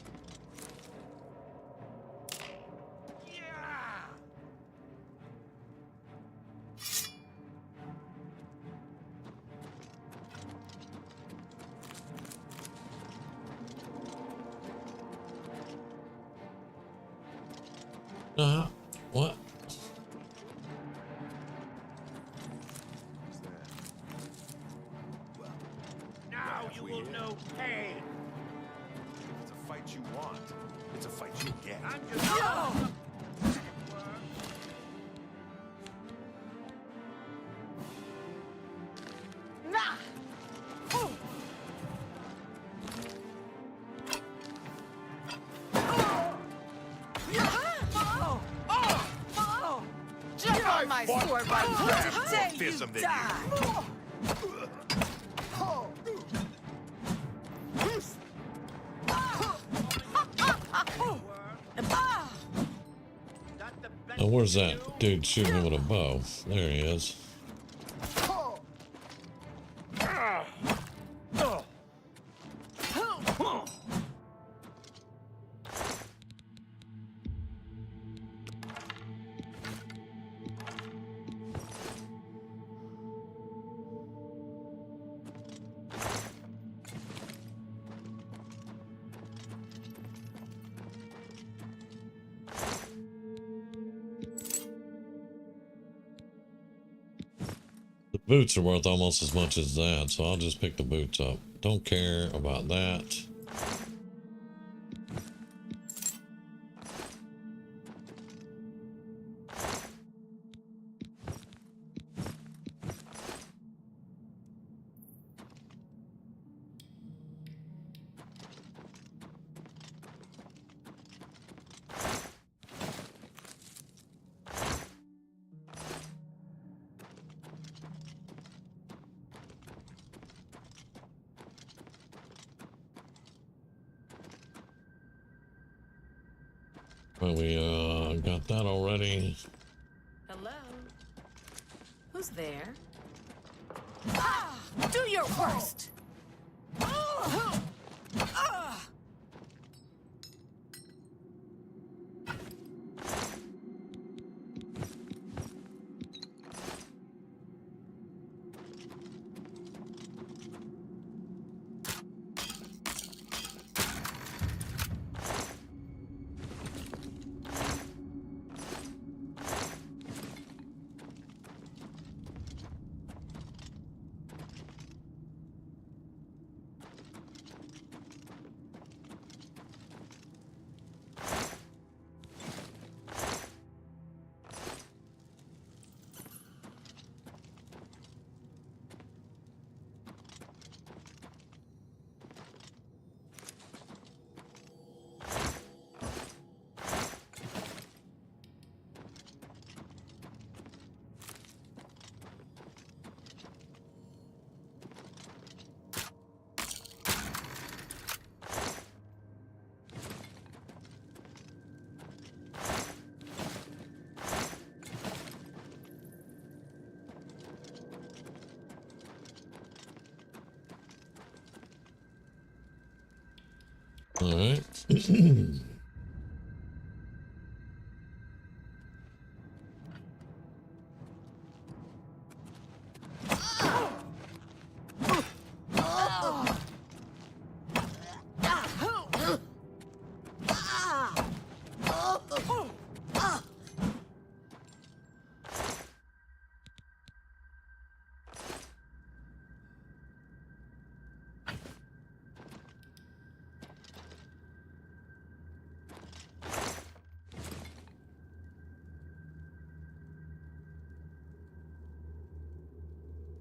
What? Now you will know pain. It's a fight you want. It's a fight you get. I'm just... Jump on my sword right today, you Fearsome than die! Oh, where's that dude shooting him with a bow? There he is. Boots are worth almost as much as that, so I'll just pick the boots up. Don't care about that. Well, we got that already. Hello? Who's there? Ah, do your worst. All right.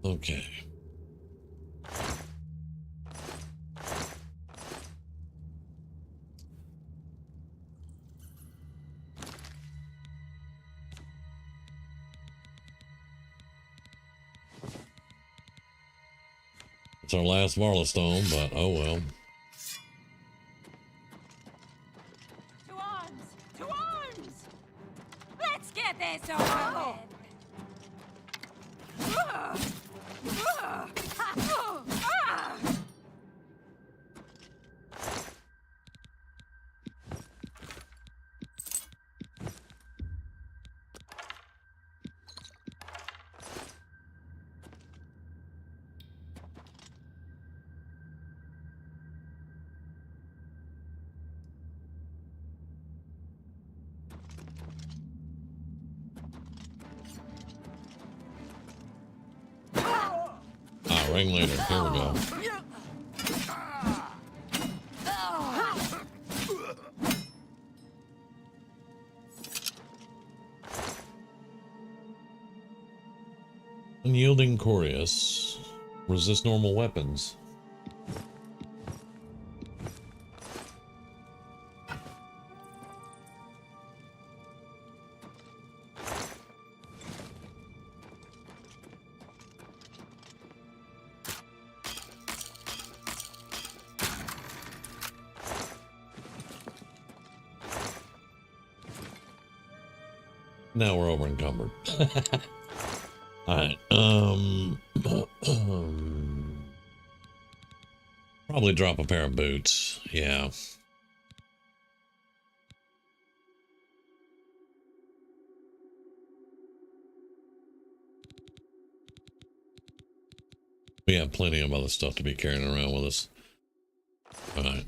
Okay. It's our last Marlestone, but oh well. To arms! To arms! Let's get this over with! Ringleader, here we go. Unyielding Corius. Resist normal weapons. Now we're over encumbered. Alright, probably drop a pair of boots, yeah. We have plenty of other stuff to be carrying around with us. Alright.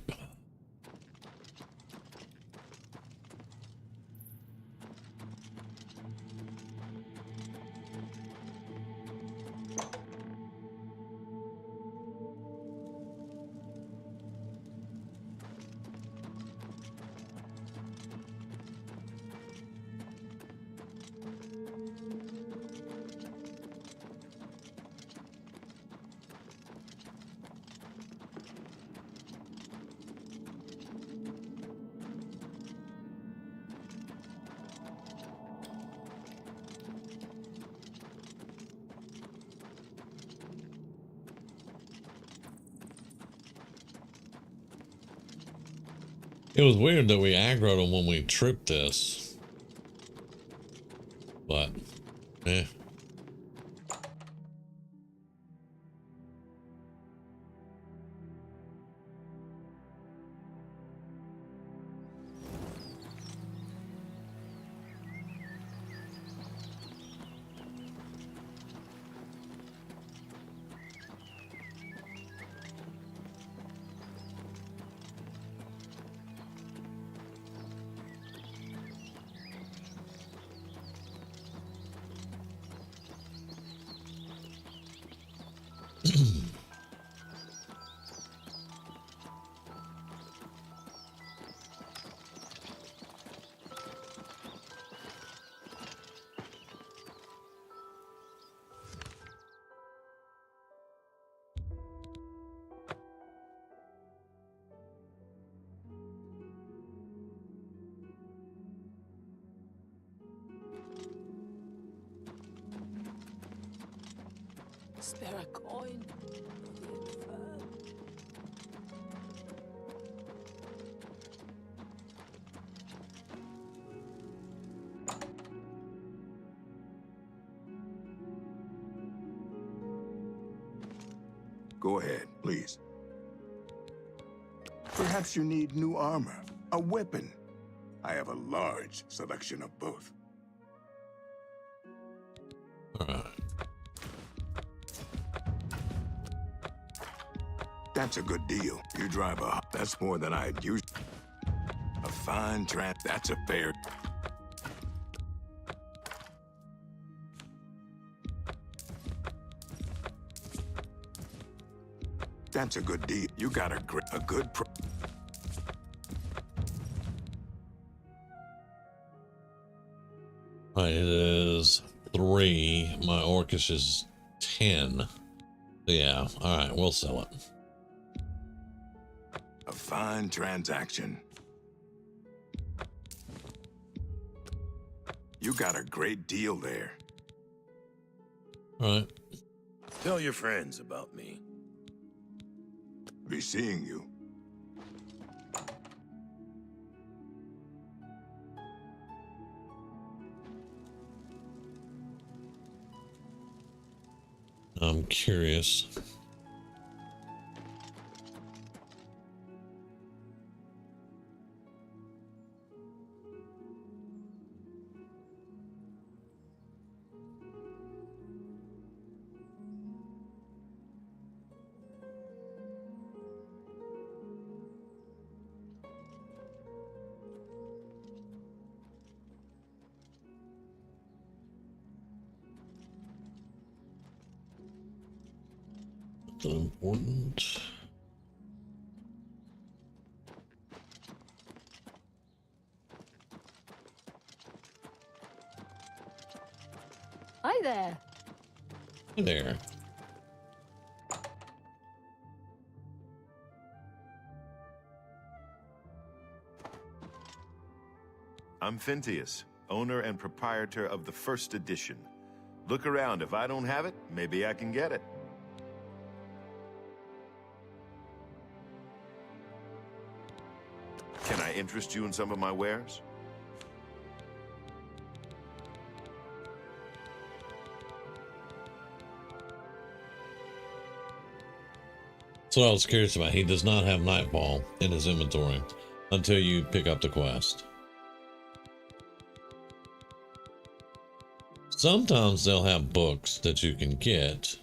It was weird that we aggroed him when we tripped this. But, eh. Spare a coin. Go ahead, please. Perhaps you need new armor, a weapon. I have a large selection of both. That's a good deal. You drive a... That's more than I'd use. A fine that's a fair... That's a good deal. You got a good Alright, it is 3. My Orcish is 10. Yeah, alright, we'll sell it. A fine transaction. You got a great deal there. Alright. Tell your friends about me. Be seeing you. I'm curious. Important. Hi there. Hey there. I'm Phintius, owner and proprietor of the first edition. Look around. If I don't have it, maybe I can get it. Can I interest you in some of my wares? So I was curious about. He does not have Nightfall in his inventory until you pick up the quest. Sometimes they'll have books that you can get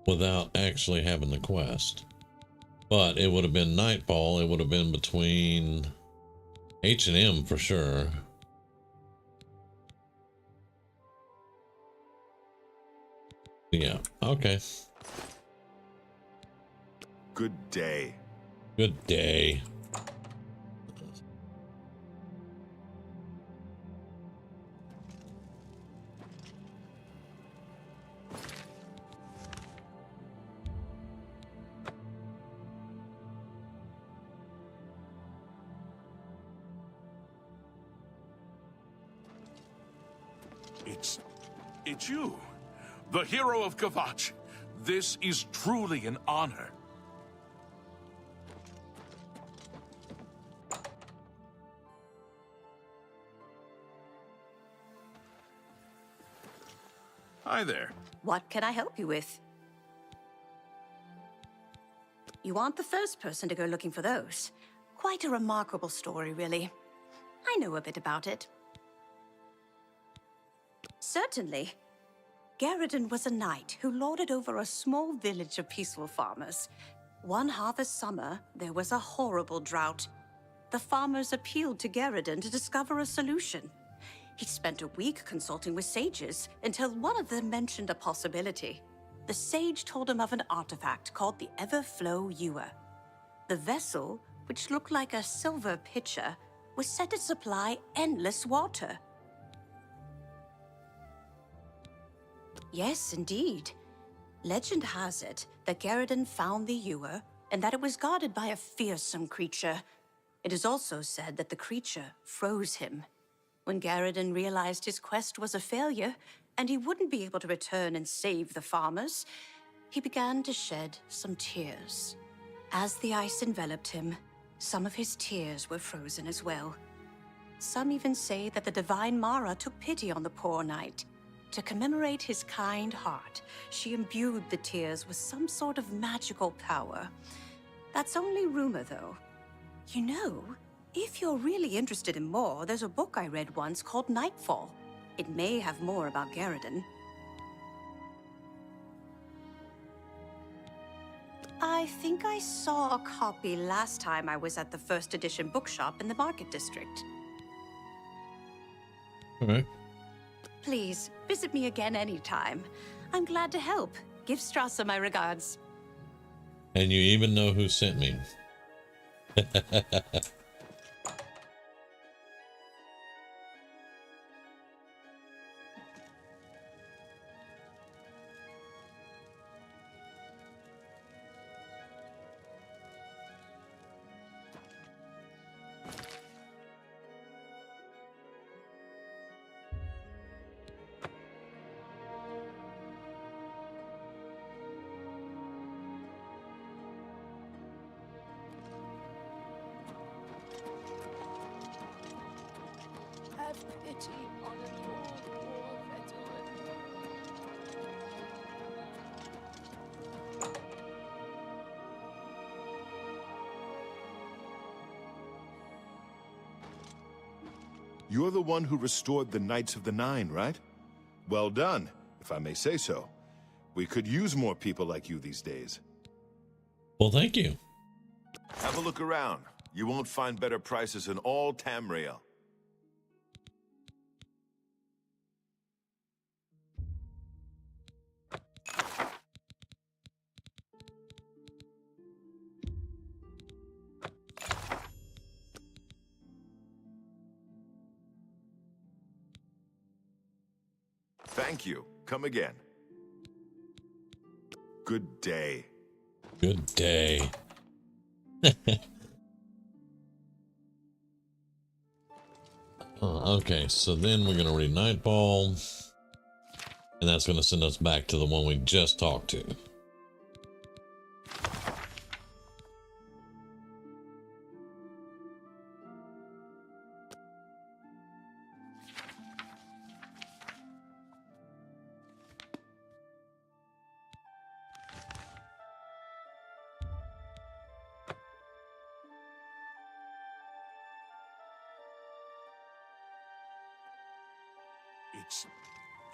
without actually having the quest. But it would have been Nightfall. It would have been between H&M for sure. Yeah, okay. Good day. Good day. It's you, the hero of Kvatch. This is truly an honor. Hi there. What can I help you with? You aren't the first person to go looking for those. Quite a remarkable story, really. I know a bit about it. Certainly. Garridan was a knight who lorded over a small village of peaceful farmers. One harvest summer, there was a horrible drought. The farmers appealed to Garridan to discover a solution. He spent a week consulting with sages until one of them mentioned a possibility. The sage told him of an artifact called the Everflow Ewer. The vessel, which looked like a silver pitcher, was said to supply endless water. Yes, indeed. Legend has it that Garridan found the ewer and that it was guarded by a fearsome creature. It is also said that the creature froze him. When Garridan realized his quest was a failure and he wouldn't be able to return and save the farmers, he began to shed some tears. As the ice enveloped him, some of his tears were frozen as well. Some even say that the divine Mara took pity on the poor knight. To commemorate his kind heart, she imbued the tears with some sort of magical power. That's only rumor, though. You know, if you're really interested in more, there's a book I read once called Nightfall. It may have more about Garridan. I think I saw a copy last time I was at the first edition bookshop in the Market District. Okay. Please, visit me again anytime. I'm glad to help. Give Strasser my regards. And you even know who sent me. Have pity on a poor veteran. You're the one who restored the Knights of the Nine, right? Well done, if I may say so. We could use more people like you these days. Well, thank you. Have a look around. You won't find better prices in all Tamriel. Thank you. Come again. Good day. Good day. Okay, so then we're going to read Nightfall. And that's going to send us back to the one we just talked to.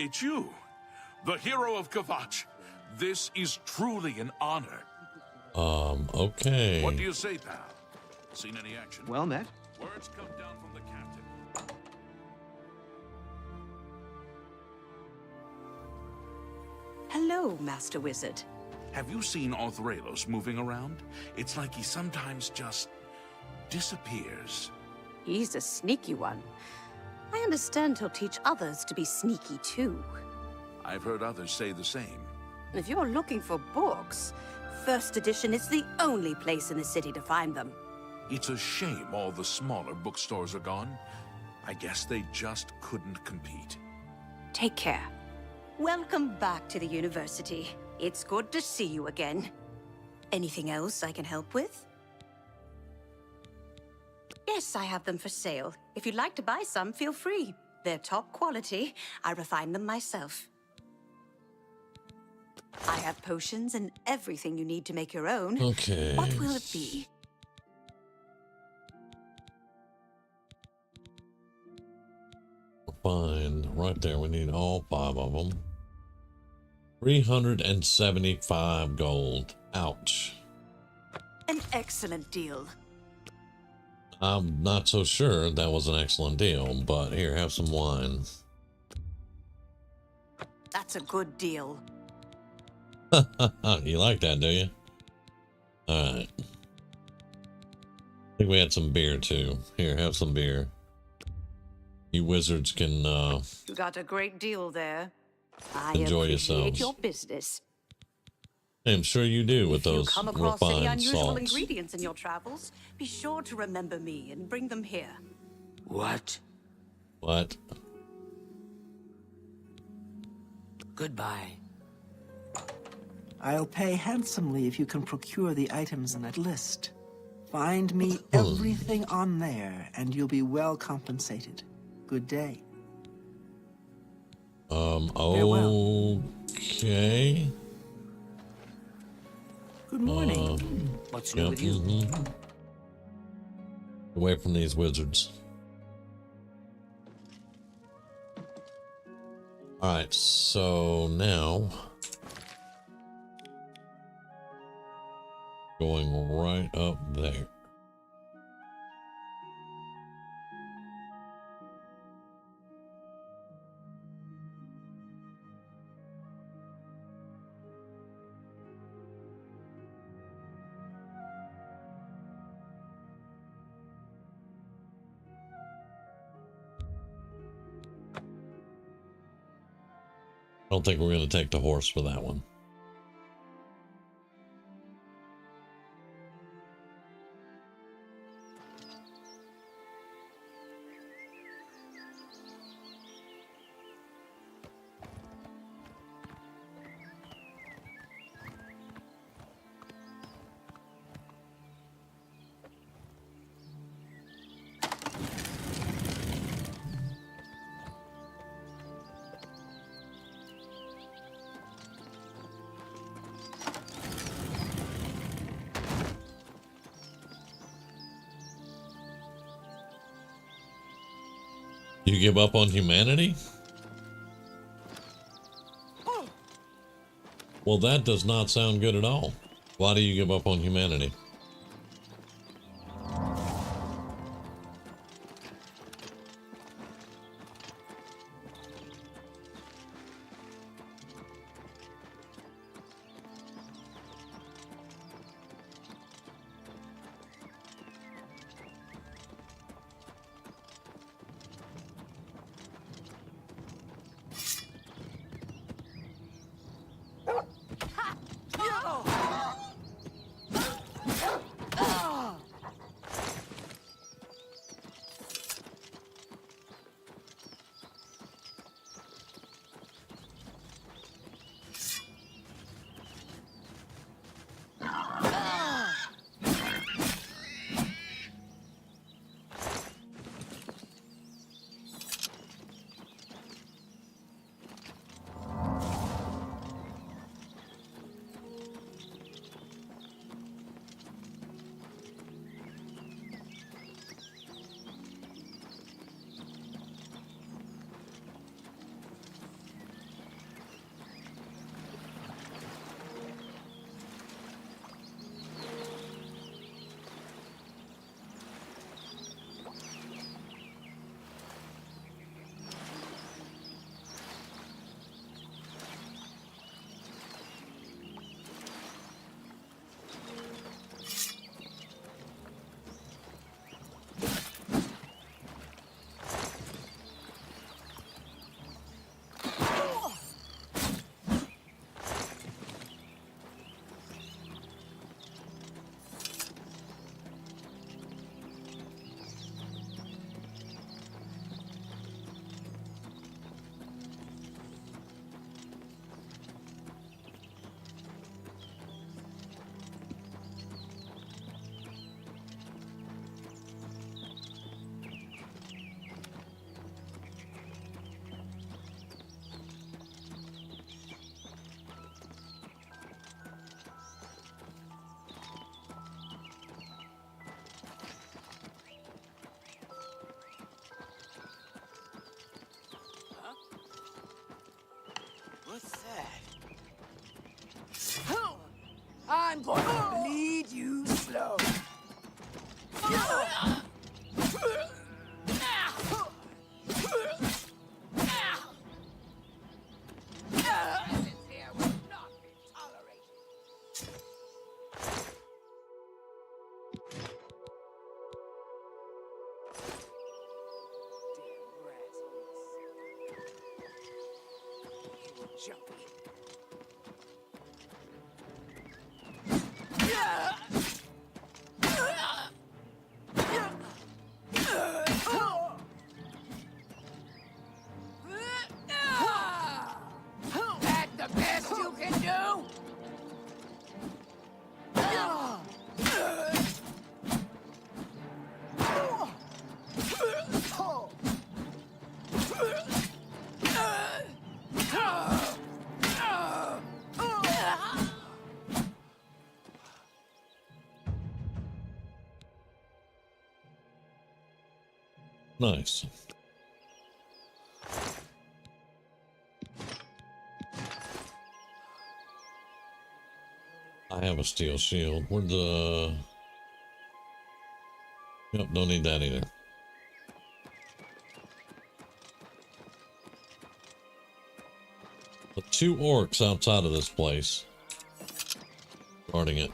It's you, the hero of Kvatch. This is truly an honor. Okay. What do you say, pal? Seen any action? Well met. Words come down from the captain. Hello, Master Wizard. Have you seen Arthrelos moving around? It's like he sometimes just disappears. He's a sneaky one. I understand he'll teach others to be sneaky too. I've heard others say the same. If you're looking for books, First Edition is the only place in the city to find them. It's a shame all the smaller bookstores are gone. I guess they just couldn't compete. Take care. Welcome back to the university. It's good to see you again. Anything else I can help with? Yes, I have them for sale. If you'd like to buy some, feel free. They're top quality. I refine them myself. I have potions and everything you need to make your own. Okay. What will it be? Fine. Right there. We need all 5 of them. 375 gold. Ouch. An excellent deal. I'm not so sure that was an excellent deal, but here, have some wine. That's a good deal. You like that, do you? Alright. I think we had some beer too. Here, have some beer. You wizards can You got a great deal there. I enjoy appreciate yourselves. your business. I'm sure you do with If you those come across any refined unusual salts. ingredients in your travels, be sure to remember me and bring them here. What? What? Goodbye. I'll pay handsomely if you can procure the items in that list. Find me everything on there, and you'll be well compensated. Good day. Okay. Good morning. What's new with you? Away from these wizards. Alright, so now going right up there. I don't think we're going to take the horse for that one. You give up on humanity? Well, that does not sound good at all. Why do you give up on humanity? What's that? I'm going to bleed you slow. That the best you can do? Nice. I have a steel shield. Where'd the... Yep, don't need that either. The 2 orcs outside of this place. Guarding it.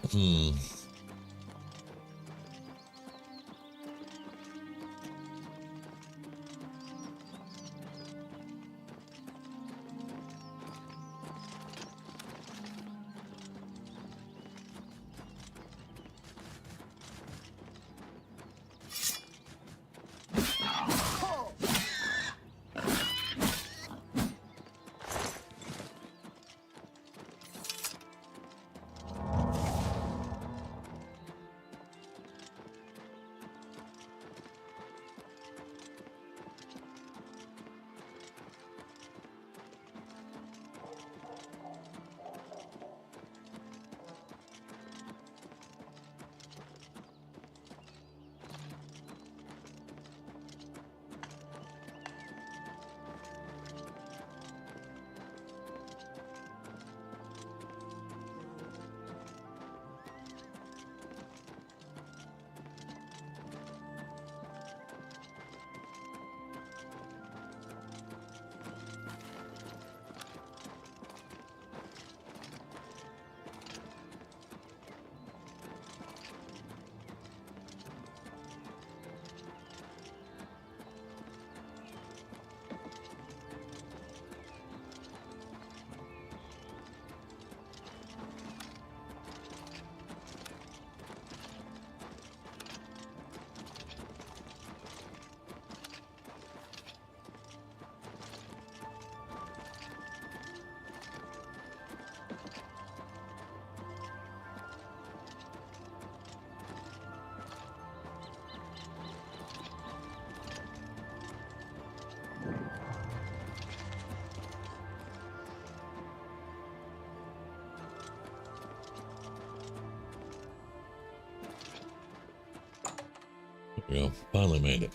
There we go. Finally made it.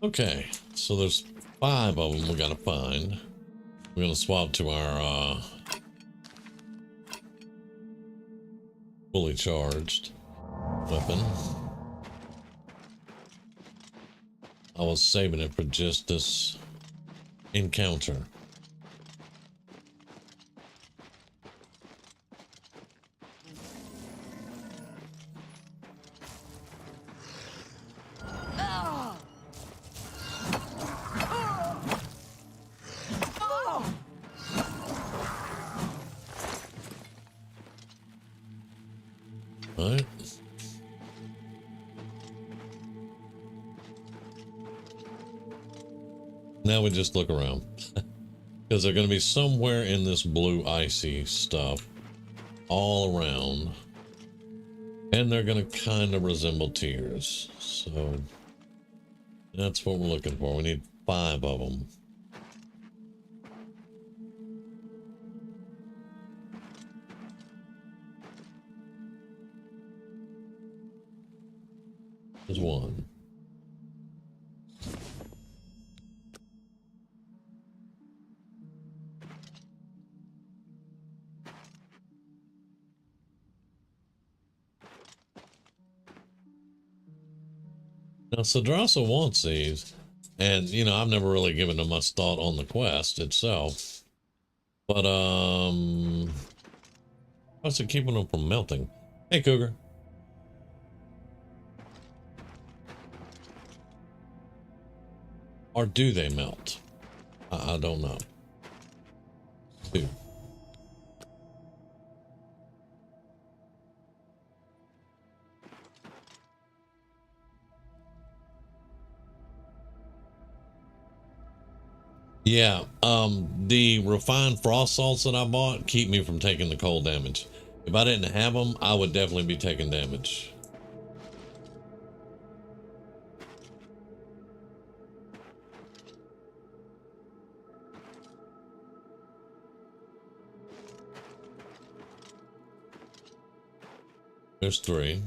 Okay, so there's 5 of them we gotta find. We're gonna swap to our fully charged weapon. I was saving it for just this encounter. Right. Now we just look around. Because they're going to be somewhere in this blue icy stuff. All around. And they're going to kind of resemble tears. So that's what we're looking for. We need 5 of them. There's 1. Now, Sadrasa wants these, and, you know, I've never really given them much thought on the quest itself. But, what's it keeping them from melting? Hey, Cougar. Or do they melt? I don't know. 2. Yeah, the refined frost salts that I bought keep me from taking the cold damage. If I didn't have them, I would definitely be taking damage. There's 3.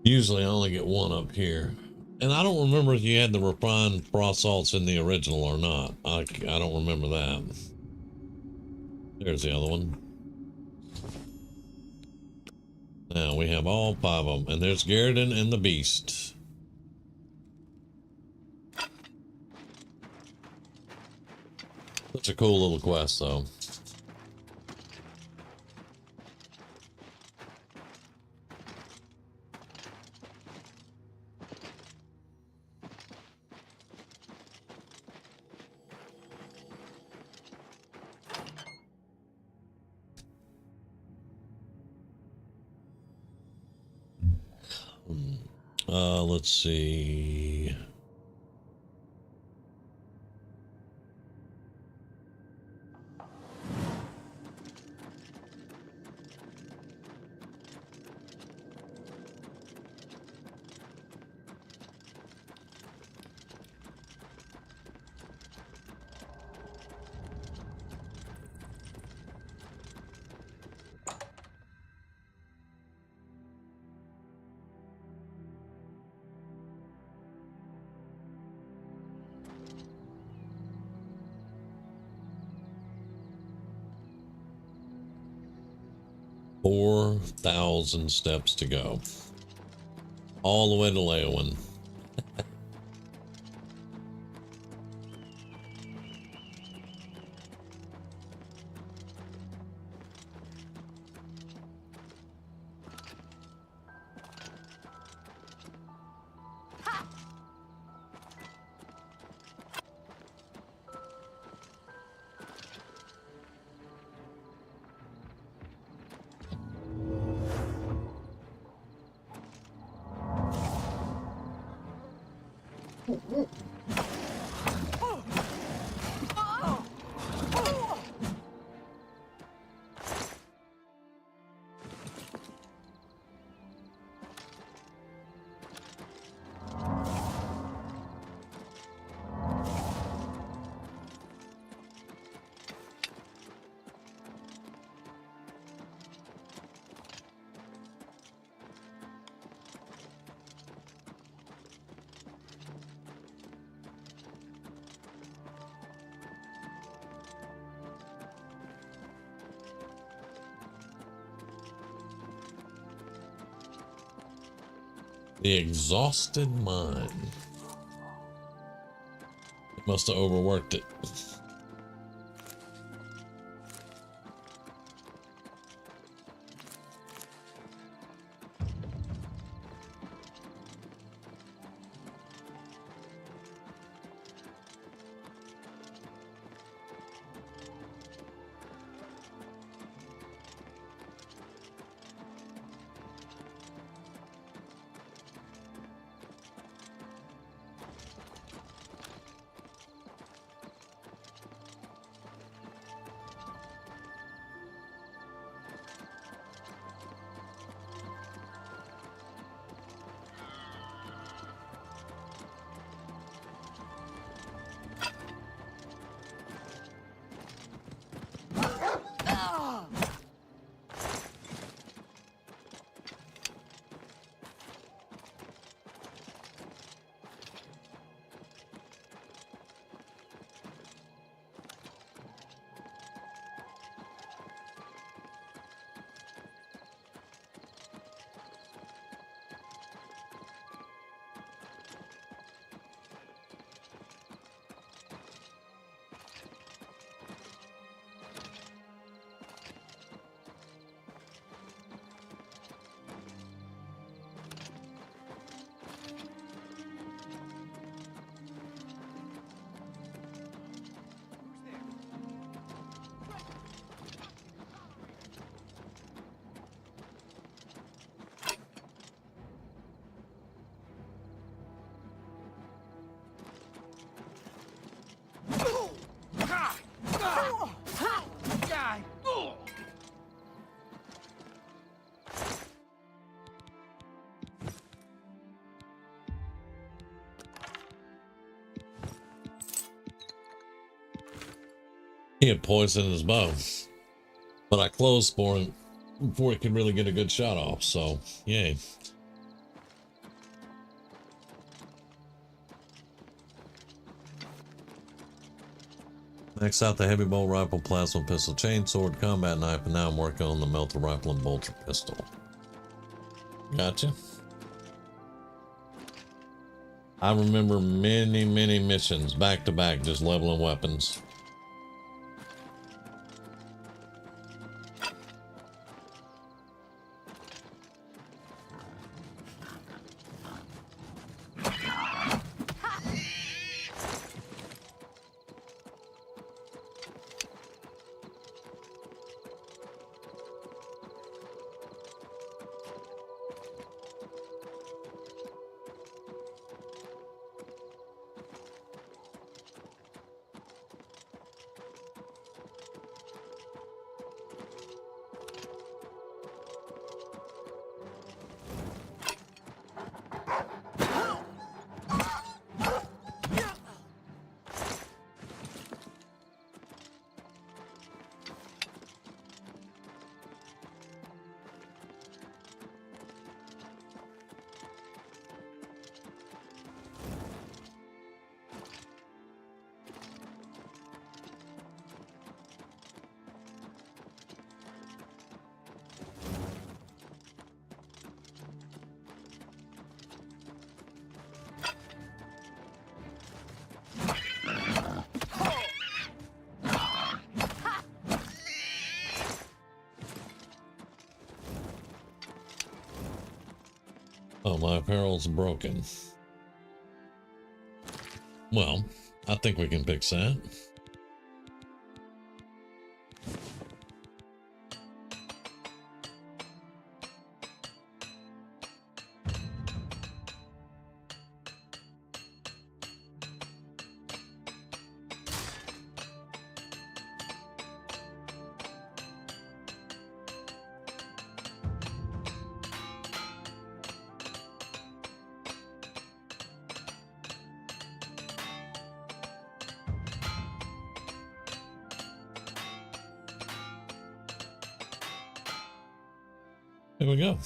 Usually I only get 1 up here. And I don't remember if you had the refined frost salts in the original or not. I don't remember that. There's the other one. Now we have all 5 of them. And there's Garridan and the Beast. Such a cool little quest, though. Let's see. $4,000 steps to go. All the way to Leowin. The exhausted mind. Must have overworked it. He had poison in his bow, but I closed for him before he could really get a good shot off, so yay. Next out the heavy bolt rifle, plasma pistol, chainsword, combat knife, and now I'm working on the melter rifle and bolter pistol. Gotcha. I remember many missions back to back just leveling weapons. Oh, my apparel's broken. Well, I think we can fix that. There we go.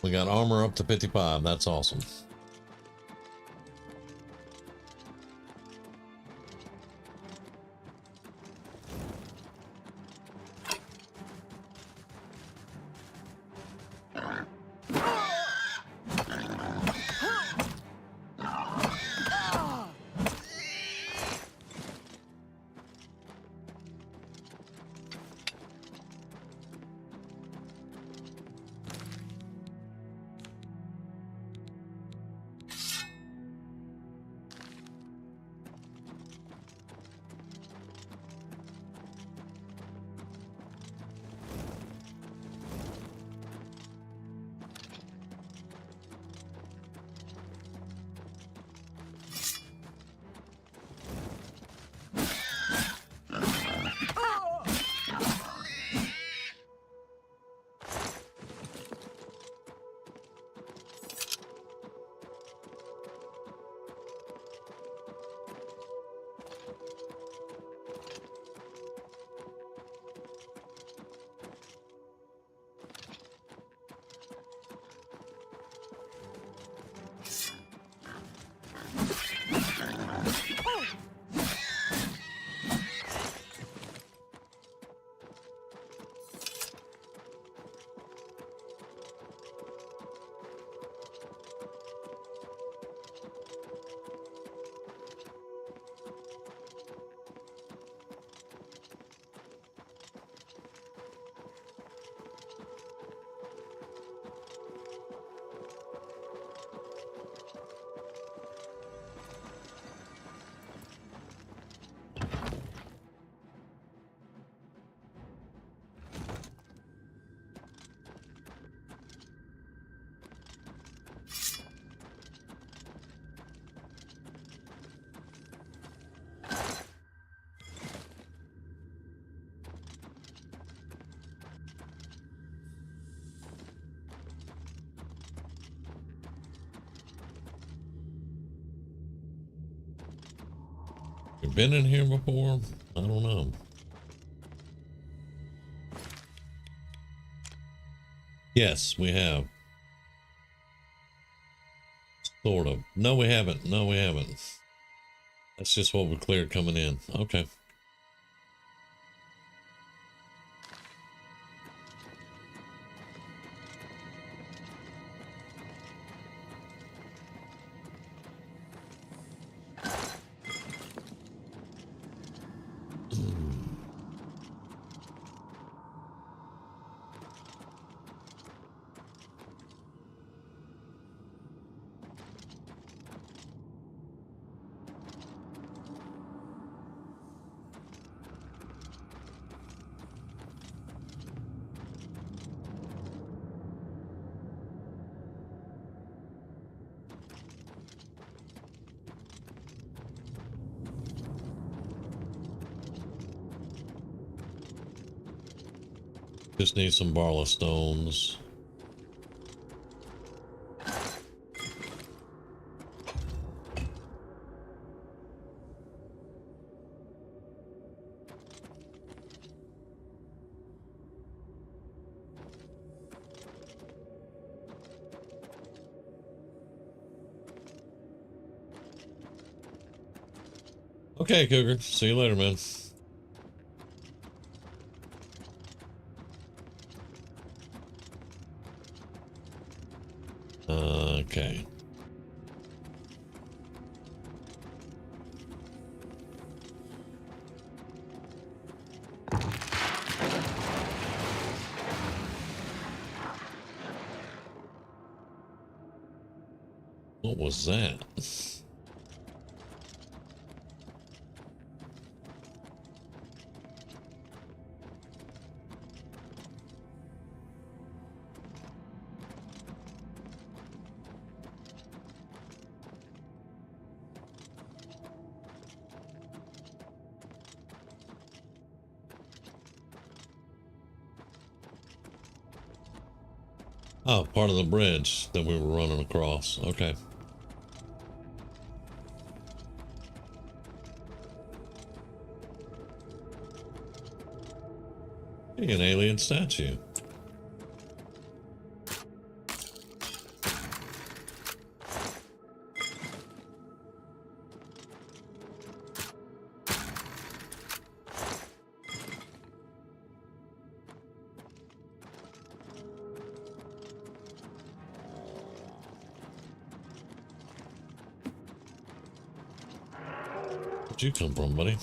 We got armor up to 55. That's awesome. You've been in here before? I don't know. Yes, we have. Sort of. No, we haven't. No, we haven't. That's just what we cleared coming in. Okay. Just need some barley stones. Okay, Cougar. See you later, man. Okay. What was that? Oh, part of the bridge that we were running across. Okay. Hey, an alien statue. Where'd you come from, buddy?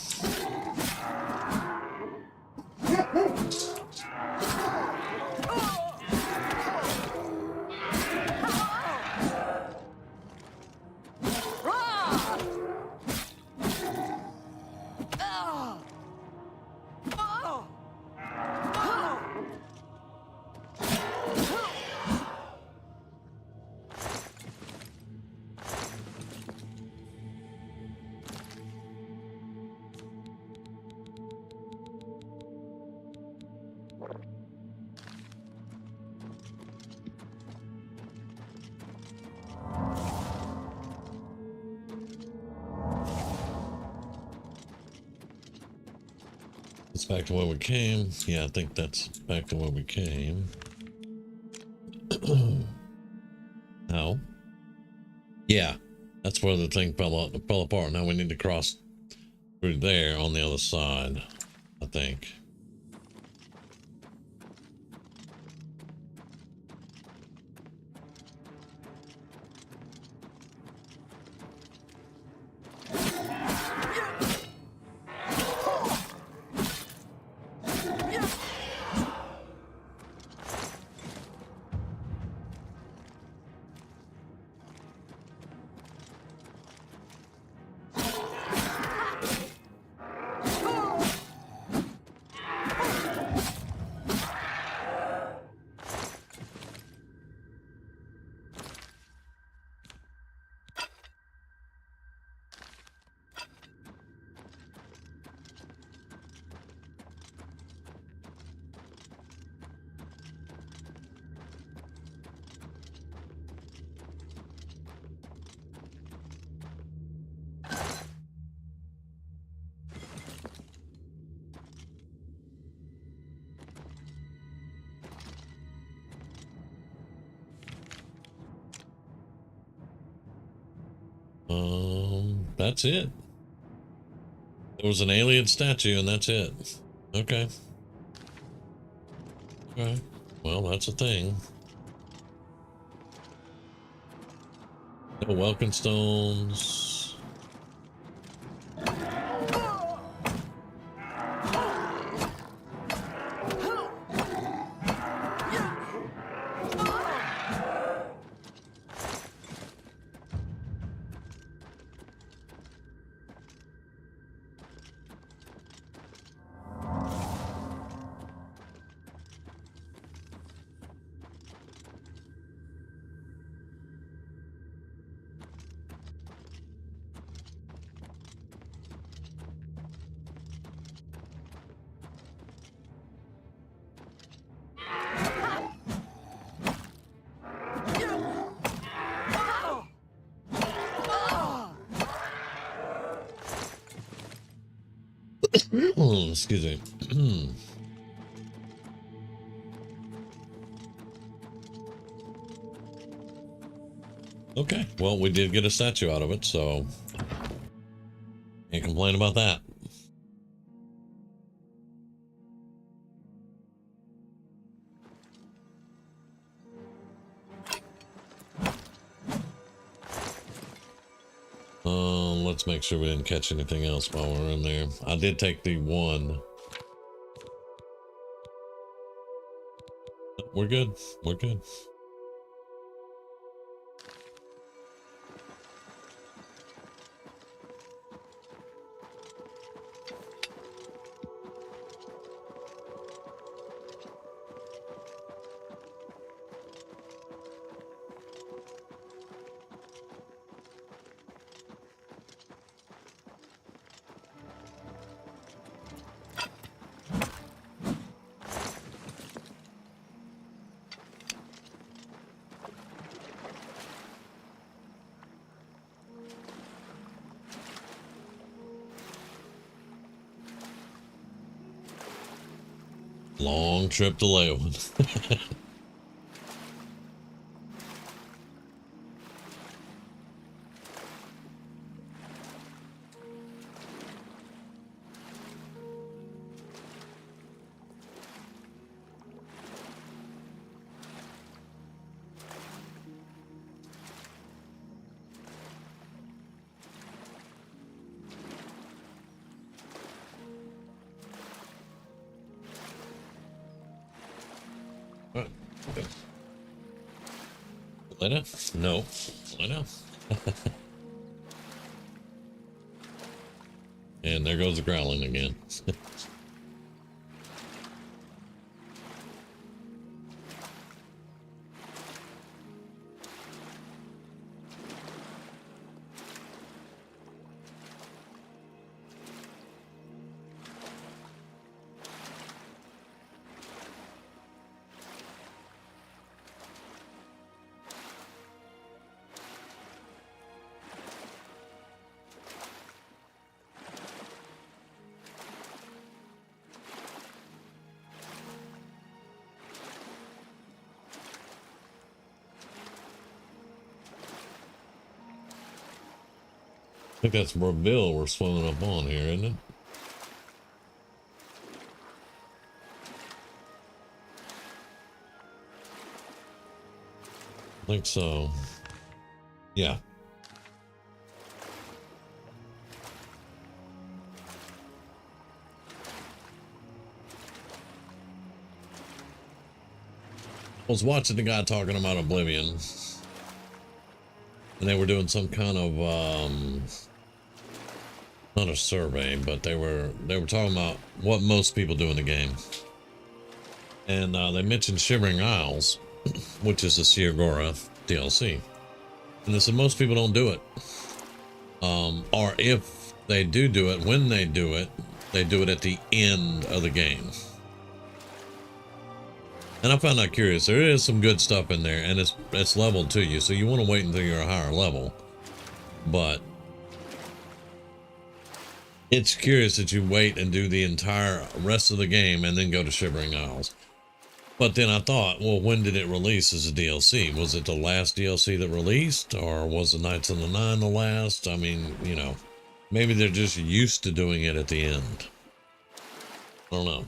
It's back to where we came. Yeah, I think that's back to where we came. How? Yeah, that's where the thing fell apart. Now we need to cross through there on the other side, I think. that's it. There was an alien statue and that's it. Okay. Okay. Well, that's a thing. No Welkin stones. Excuse me. Okay, well, we did get a statue out of it, so can't complain about that. Let's make sure we didn't catch anything else while we're in there. I did take the one. We're good. We're good. Long trip to Leowen. Lena? No. Lena? And there goes the growling again. I think that's Bill we're swimming up on here, isn't it? I think so. Yeah. I was watching the guy talking about Oblivion, and they were doing some kind of not a survey, but they were talking about what most people do in the game, and they mentioned Shivering Isles, which is the Siagora DLC, and they said most people don't do it, or if they do it, when they do it at the end of the game. And I found that curious. There is some good stuff in there, and it's leveled to you, so you want to wait until you're a higher level. But it's curious that you wait and do the entire rest of the game and then go to Shivering Isles. But then I thought, well, when did it release as a DLC? Was it the last DLC that released, or was the Knights of the Nine the last? I mean, you know, Maybe they're just used to doing it at the end. I don't know.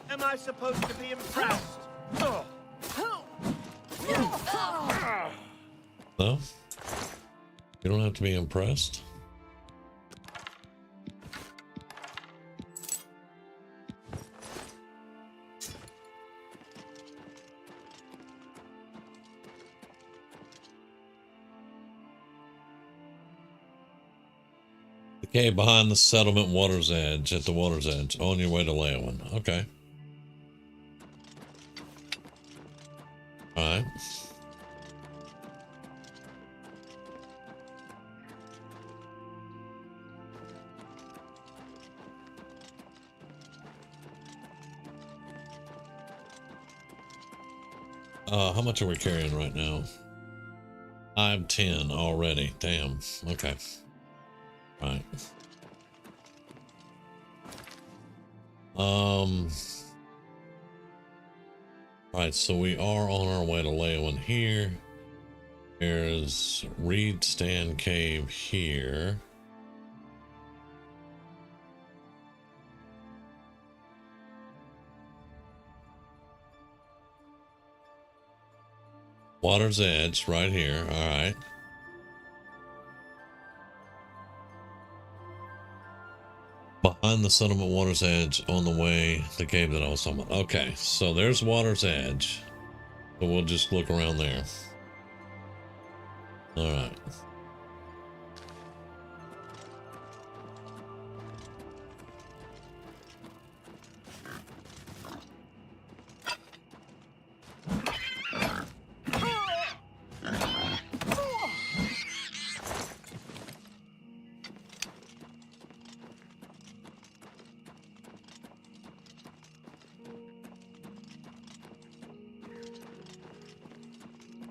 Am I supposed to be impressed? No? You don't have to be impressed. The cave behind the settlement water's edge, at the water's edge, on your way to Leowin. Okay. Alright. How much are we carrying right now? I'm 10 already. Damn. Okay. Right. Right, so we are on our way to Leowin here. There's Reed Stand Cave here. Water's Edge right here. All right. Behind the settlement Water's Edge on the way, the cave that I was talking about. Okay, so there's Water's Edge. So we'll just look around there. All right.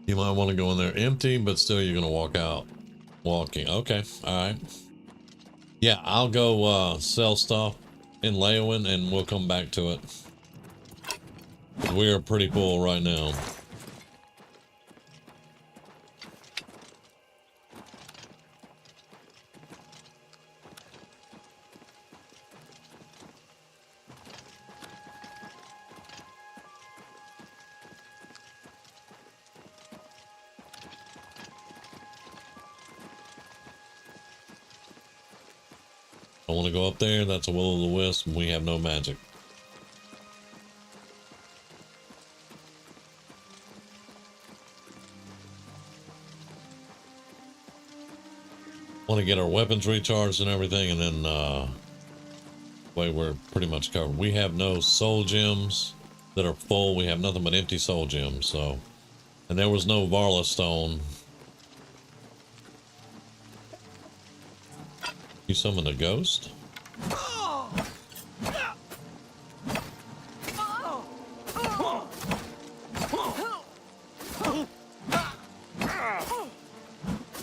You might want to go in there empty, but still you're going to walk out walking. Okay. All right. Yeah, I'll go sell stuff in Leowin and we'll come back to it. We are pretty full right now. I want to go up there. That's a will-o'-the-wisp, and we have no magic. Want to get our weapons recharged and everything, and then way we're pretty much covered. We have no soul gems that are full. We have nothing but empty soul gems. So, and there was no Varla stone. You summoned a ghost?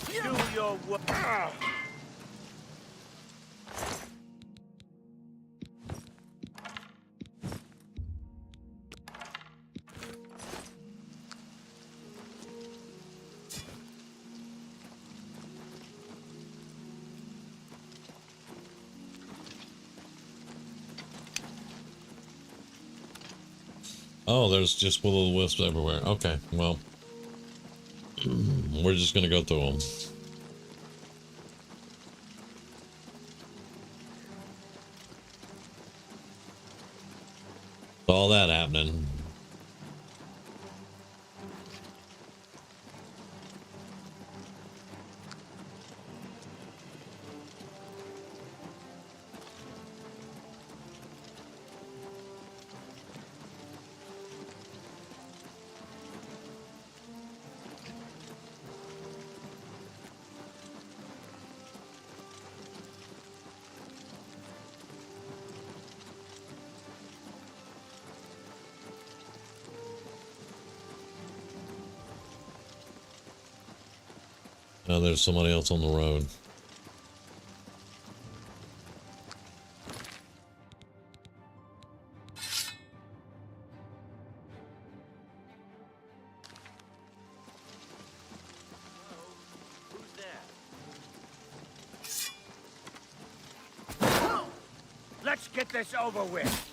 Do your work. Oh, there's just will-o'-the-wisps everywhere. Okay, well, We're just gonna go through them. All that happening. Now there's somebody else on the road. Let's get this over with.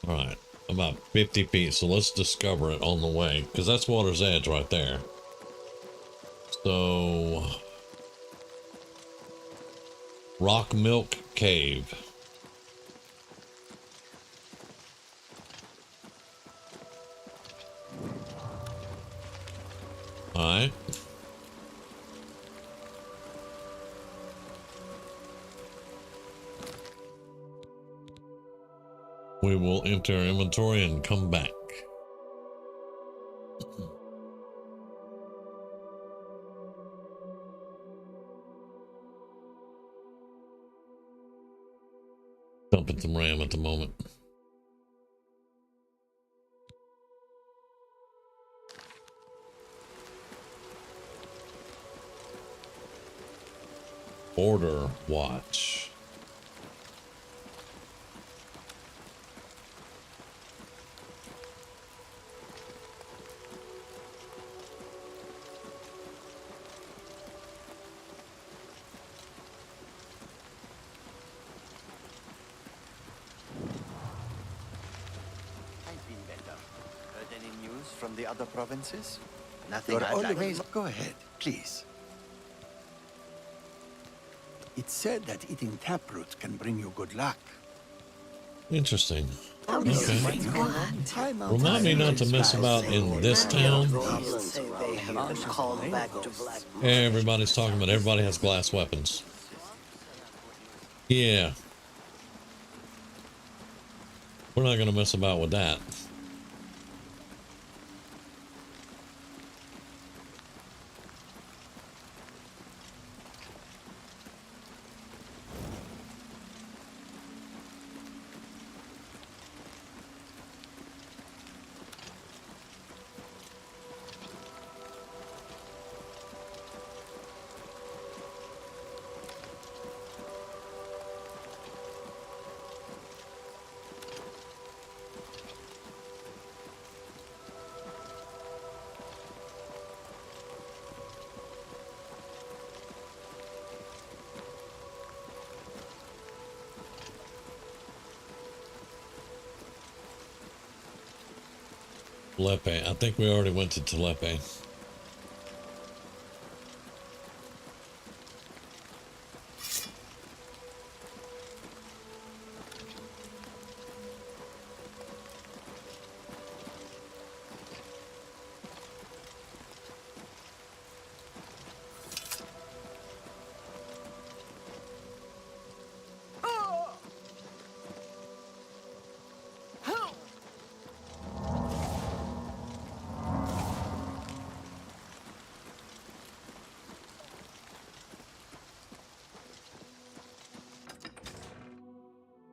All right, about 50 feet. So let's discover it on the way, because that's water's edge right there. So, Rock Milk Cave. All right. We will enter our inventory and come back. Dumping some RAM at the moment. Border Watch. From the other provinces? Nothing. You're I'd always... like... Go ahead, please. It's said that eating taproot can bring you good luck. Interesting. Okay. Okay. Remind me not to mess about in this town. Everybody's talking about everybody has glass weapons. Yeah. We're not going to mess about with that. Telepe. I think we already went to Telepe.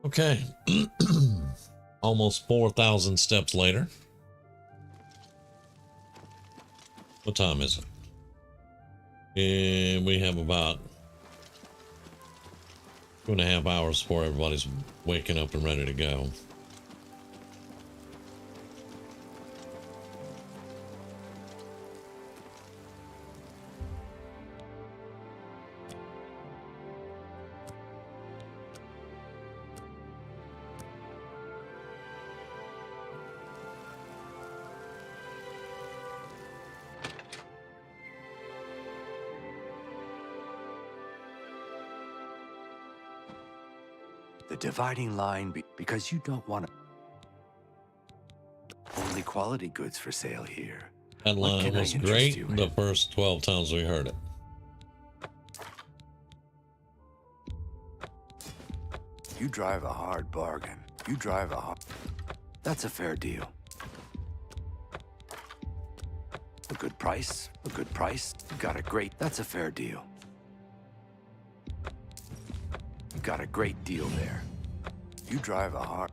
Okay. Almost 4,000 steps later. What time is it? And we have about 2.5 hours before everybody's waking up and ready to go. The dividing line because you don't want to. Only quality goods for sale here. That line was great the first 12 times we heard it. You drive a hard bargain. You drive a hard... That's a fair deal. A good price. A good price. You got a great... That's a fair deal. You got a great deal there. You drive a hard...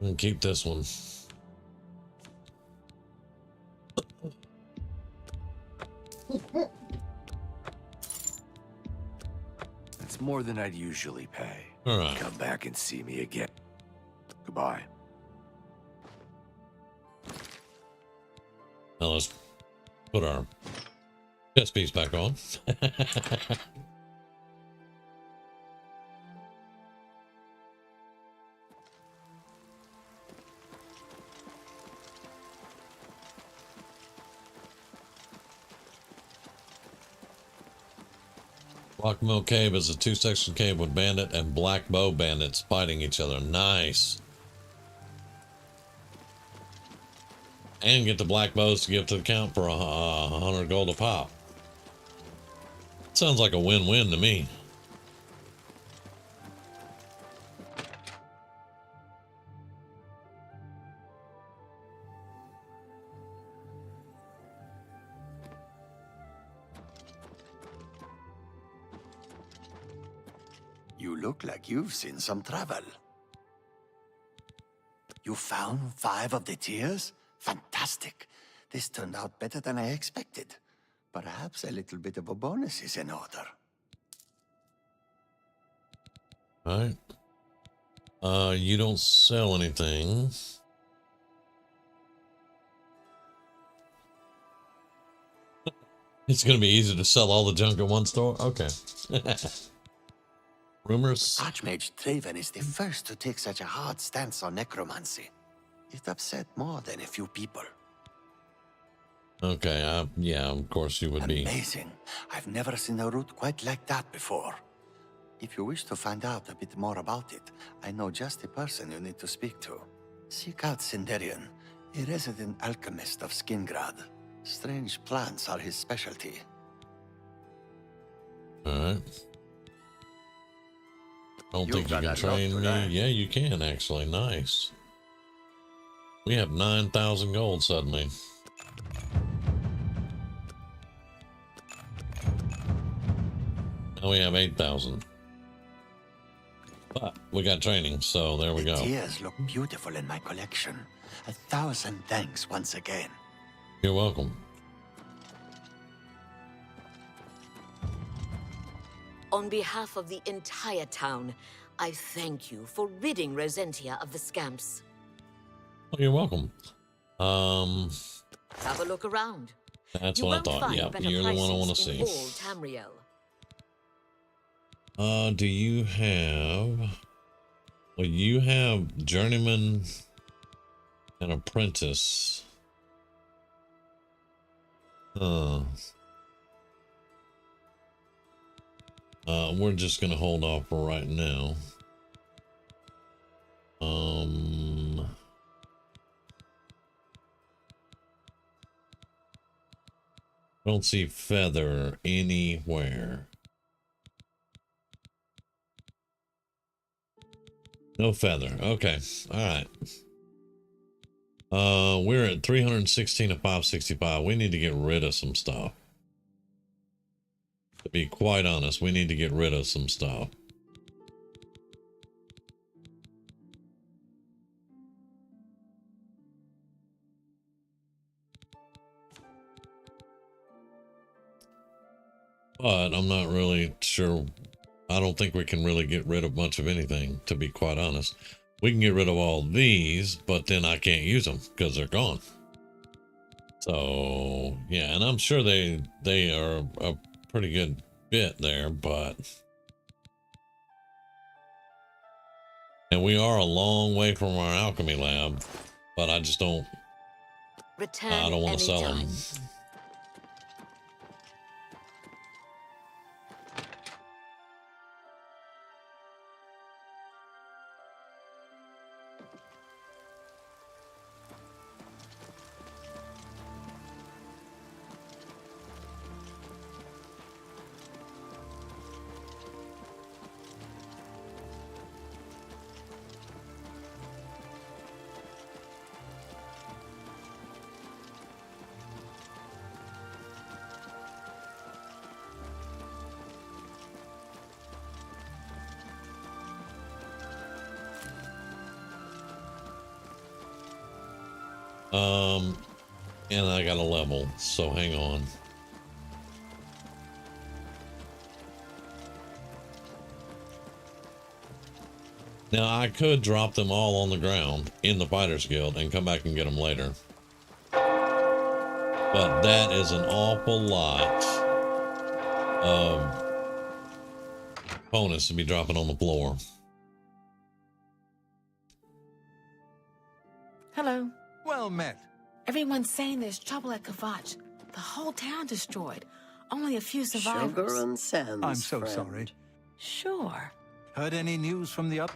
And keep this one. That's more than I'd usually pay. All right. Come back and see me again. Goodbye. Now let's put our chest piece back on. Rockmill Cave is a 2-section cave with bandit and black bow bandits fighting each other. Nice. And get the black bows to give to the count for 100 gold a pop. Sounds like a win-win to me. You look like you've seen some travel. You found 5 of the tears? Fantastic. This turned out better than I expected. Perhaps a little bit of a bonus is in order. All right. You don't sell anything. It's going to be easy to sell all the junk at one store? Okay. Rumors? Archmage Draven is the first to take such a hard stance on necromancy. It upset more than a few people. Okay, yeah, of course you would be. Amazing. I've never seen a route quite like that before. If you wish to find out a bit more about it, I know just the person you need to speak to. Seek out Sinderian, a resident alchemist of Skingrad. Strange plants are his specialty. Alright. I don't think you can train me. Yeah, you can actually. Nice. We have 9,000 gold suddenly. Now we have 8,000. But we got training, so there we go. Tears look beautiful in my collection. 1,000 thanks once again. You're welcome. On behalf of the entire town, I thank you for ridding Rosentia of the scamps. Oh, you're welcome. Have a look around. That's You what I won't thought. find Yeah, better you're the one I want to prices see. in all Tamriel. Do you have... Well, you have journeyman and apprentice. We're just gonna hold off for right now. Don't see feather anywhere. No feather. Okay. All right. We're at 316 of 565. We need to get rid of some stuff. To be quite honest, we need to get rid of some stuff. But I'm not really sure. I don't think we can really get rid of much of anything, to be quite honest. We can get rid of all these, but then I can't use them because they're gone. So yeah, and I'm sure they are a pretty good bit there, but and we are a long way from our alchemy lab, but I just don't. Return I don't want to sell them. anytime. And I got a level, so hang on. Now I could drop them all on the ground in the Fighters Guild and come back and get them later. But that is an awful lot of bonus to be dropping on the floor. Hello. Well met. Everyone's saying there's trouble at Kavach. The whole town destroyed. Only a few survivors. Sugar and sands, I'm so friend. sorry. Sure. Heard any news from the up?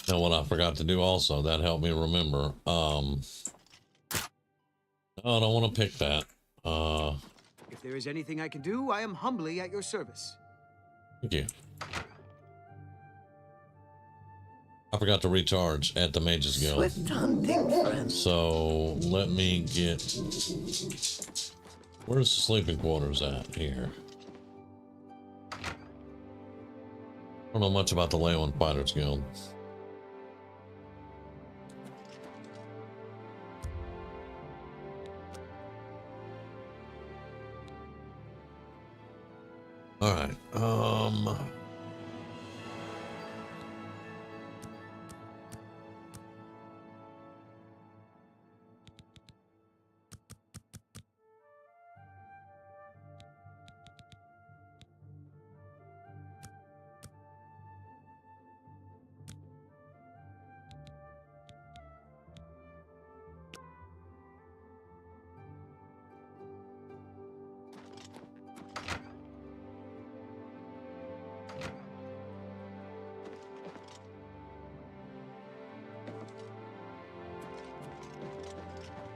Now what I forgot to do also, that helped me remember. Oh, I don't want to pick that. If there is anything I can do, I am humbly at your service. Thank you. I forgot to recharge at the Mages Guild. Swift hunting, friend. So let me get. Where's the sleeping quarters at here? I don't know much about the Leyland Fighters Guild. All right.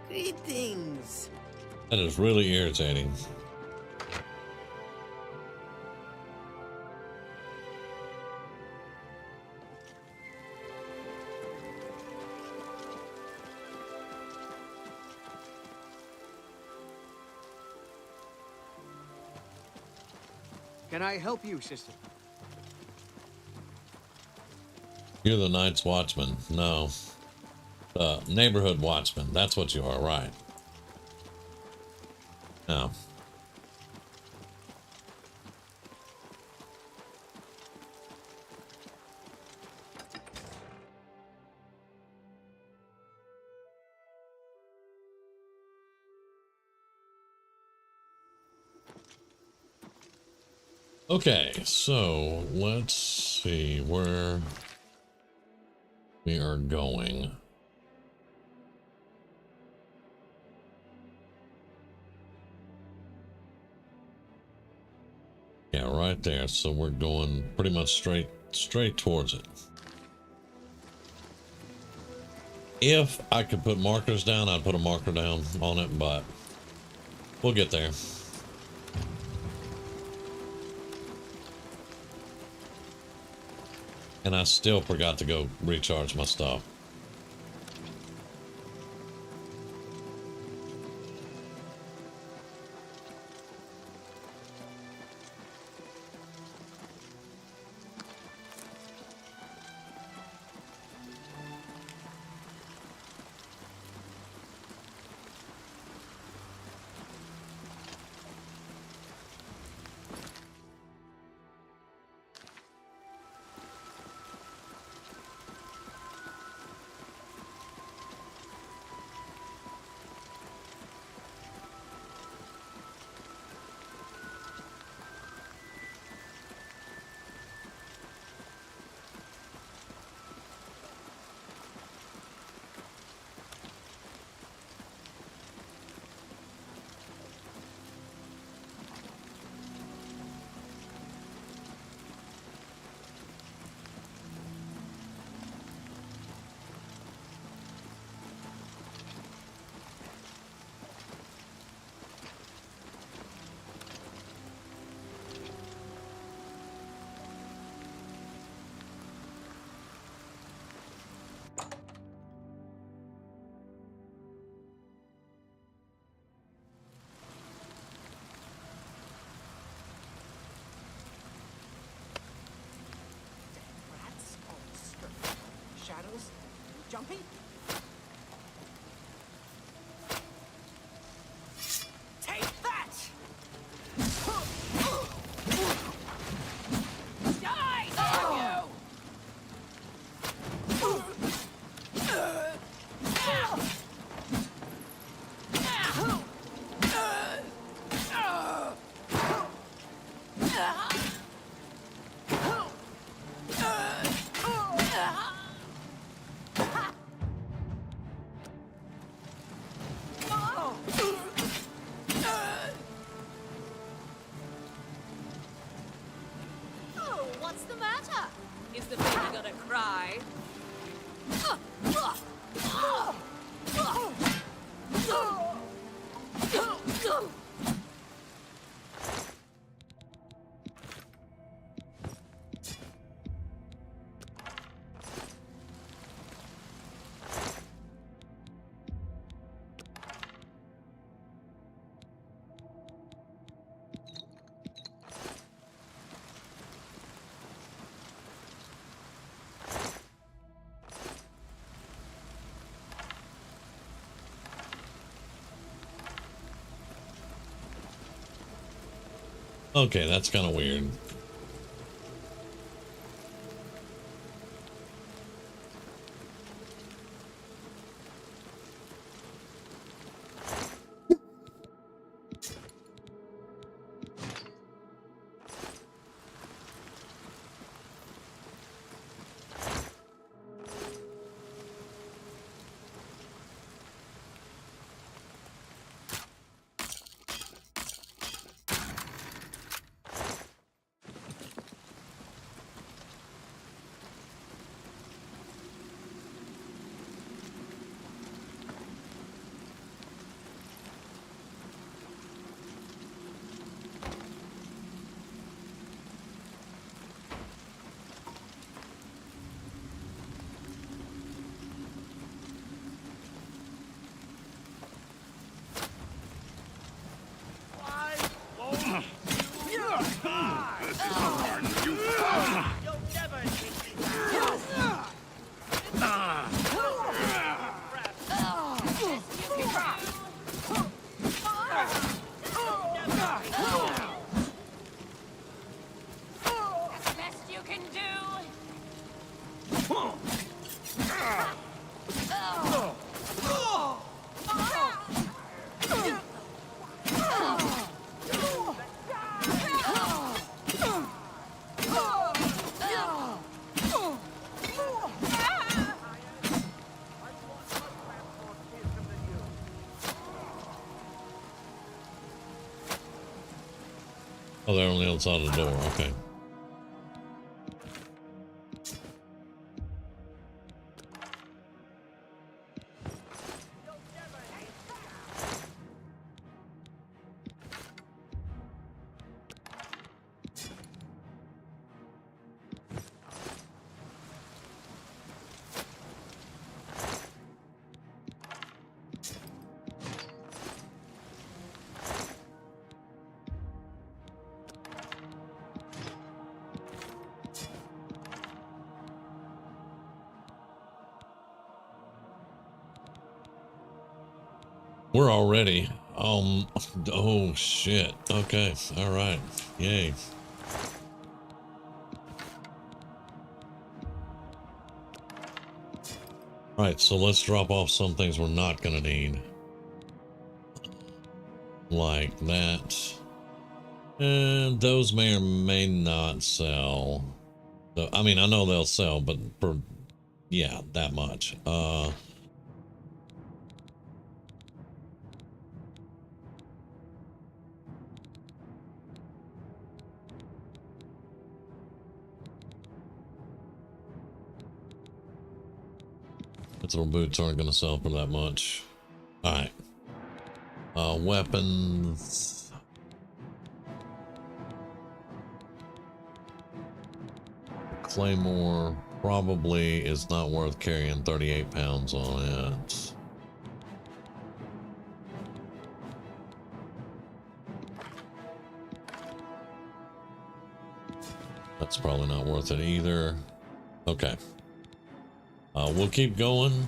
Greetings. That is really irritating. Can I help you, sister? You're the Night's Watchman. No. The neighborhood watchman. That's what you are, right? No. Okay, so let's see where we are going. Yeah, right there. So we're going pretty much straight towards it. If I could put markers down, I'd put a marker down on it, but we'll get there. And I still forgot to go recharge my stuff. jumpy? Take that! Die, damn you! Oh, what's the matter? Is the baby gonna cry? Okay, that's kind of weird. Oh, they're on the other side of the door. Okay. We're already, oh shit. Okay. All right. Yay. All right. So let's drop off some things we're not going to need. Like that. And those may or may not sell. So, I mean, I know they'll sell, but for, yeah, that much. Little boots aren't going to sell for that much. All right. Weapons. Claymore probably is not worth carrying 38 pounds on it. That's probably not worth it either. Okay. We'll keep going.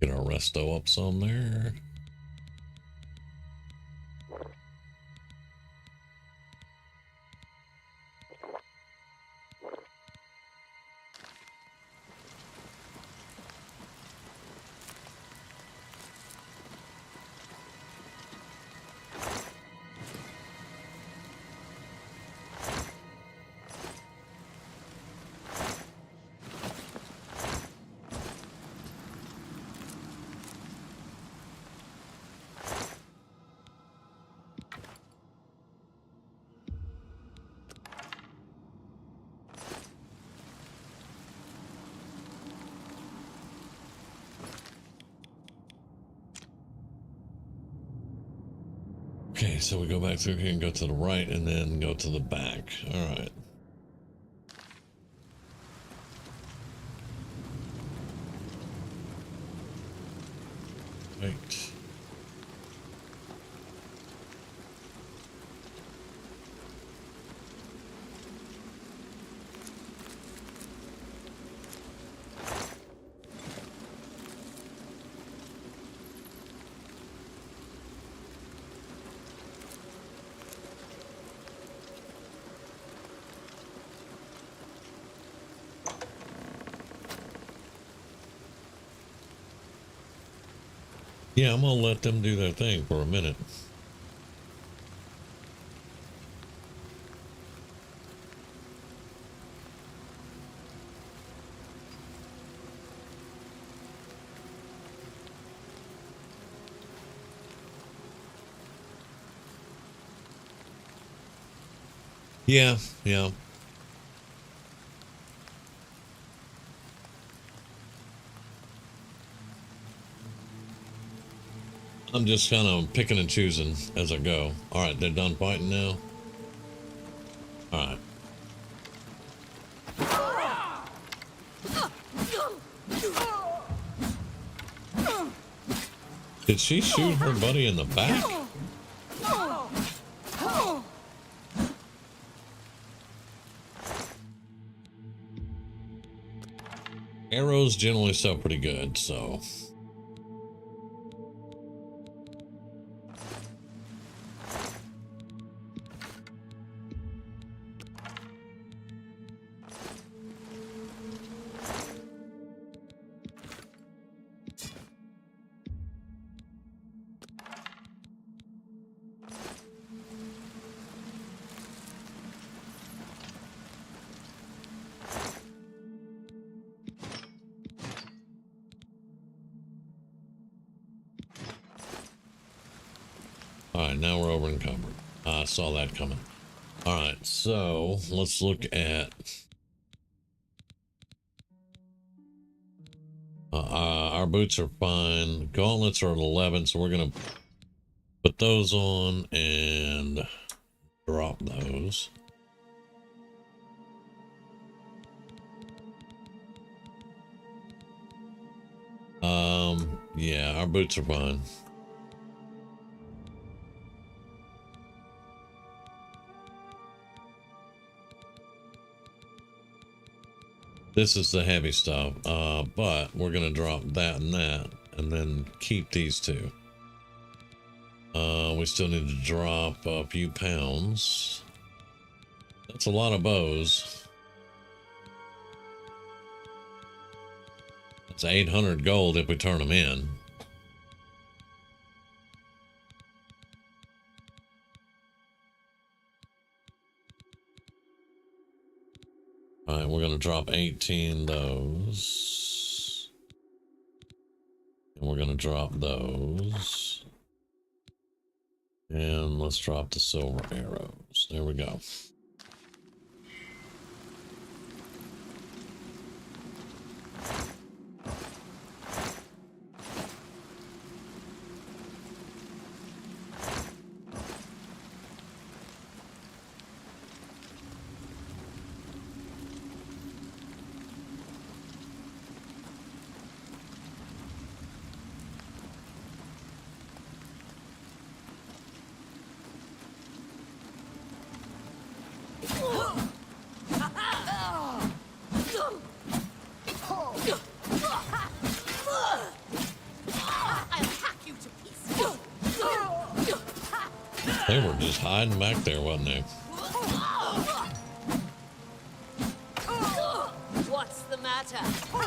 Get our resto up some there. Okay, so we go back through here and go to the right and then go to the back. All right. Right. Yeah, I'm gonna let them do their thing for a minute. Yeah, yeah. I'm just kind of picking and choosing as I go. All right, they're done fighting now. All right. Did she shoot her buddy in the back? Arrows generally sell pretty good, so. All right, now we're over encumbered. I saw that coming. All right, so let's look at our boots are fine. Gauntlets are at 11, so we're gonna put those on and drop those. Yeah, our boots are fine. This is the heavy stuff, but we're gonna drop that and that, and then keep these two. We still need to drop a few pounds. That's a lot of bows. That's 800 gold if we turn them in. All right, we're gonna drop 18 those. And we're gonna drop those. And let's drop the silver arrows. There we go. They were just hiding back there, wasn't they? What's the matter?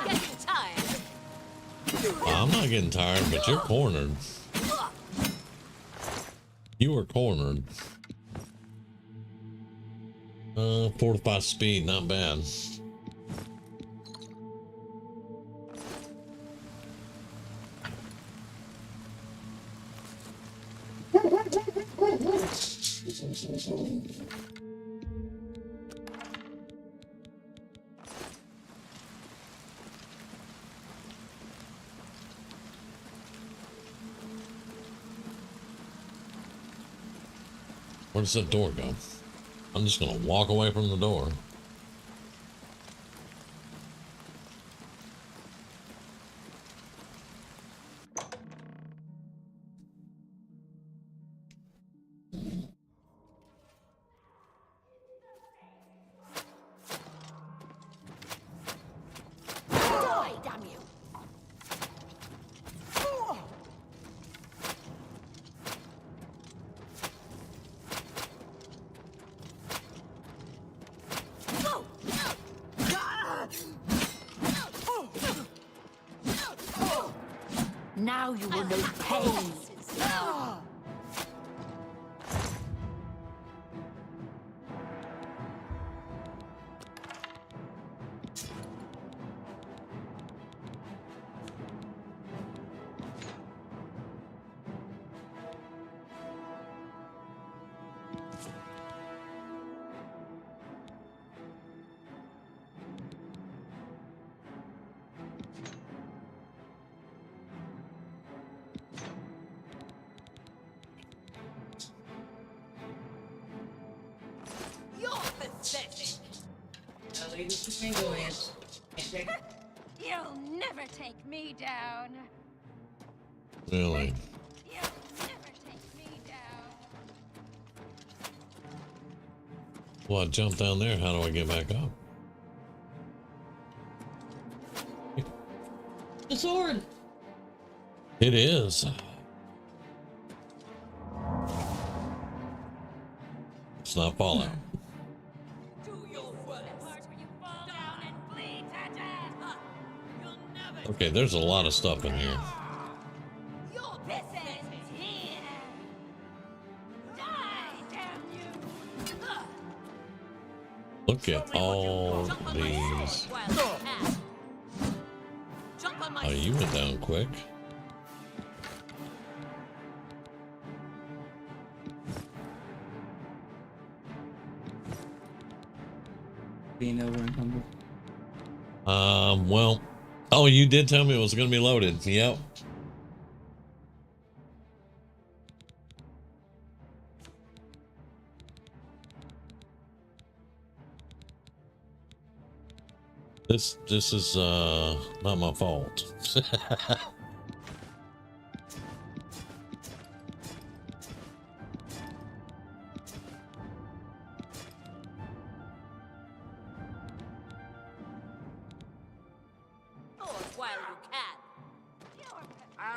Getting tired? I'm not getting tired, but you're cornered. You were cornered. 45 speed, not bad. Where does that door go? I'm just gonna walk away from the door. Die, damn you! Now you will know pain. You're pathetic. You'll never take me down. Really? You'll never take me down. Well, I jumped down there. How do I get back up? The sword. It is. It's not Fallout. Okay, there's a lot of stuff in here. Look at all these. Oh, you went down quick. Being over encumbered. Well, oh, you did tell me it was going to be loaded. Yep. This is not my fault.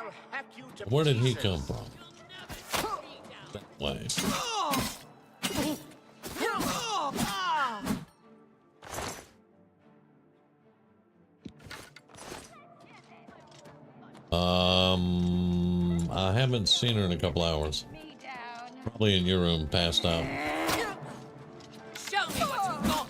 I'll hack you to Where did he pieces. come from? That way. I haven't seen her in a couple hours. Probably in your room, passed out. Show me what you got.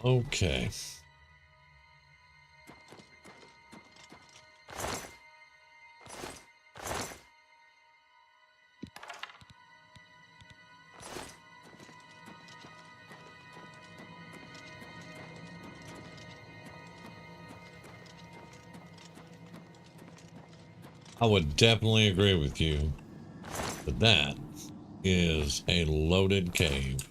Okay. I would definitely agree with you that that is a loaded cave.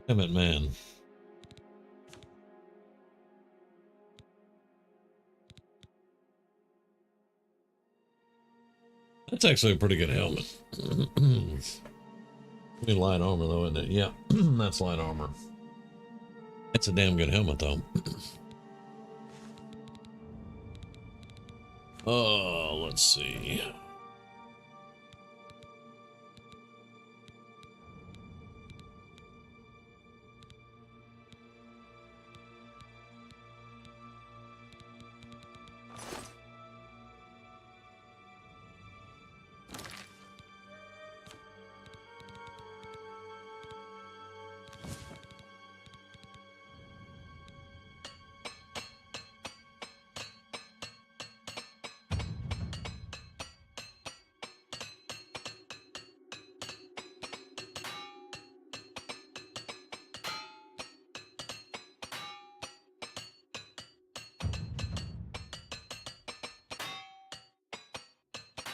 Damn it, man. That's actually a pretty good helmet. Be light armor though, isn't it? Yeah, that's light armor. It's a damn good helmet though. Oh, let's see.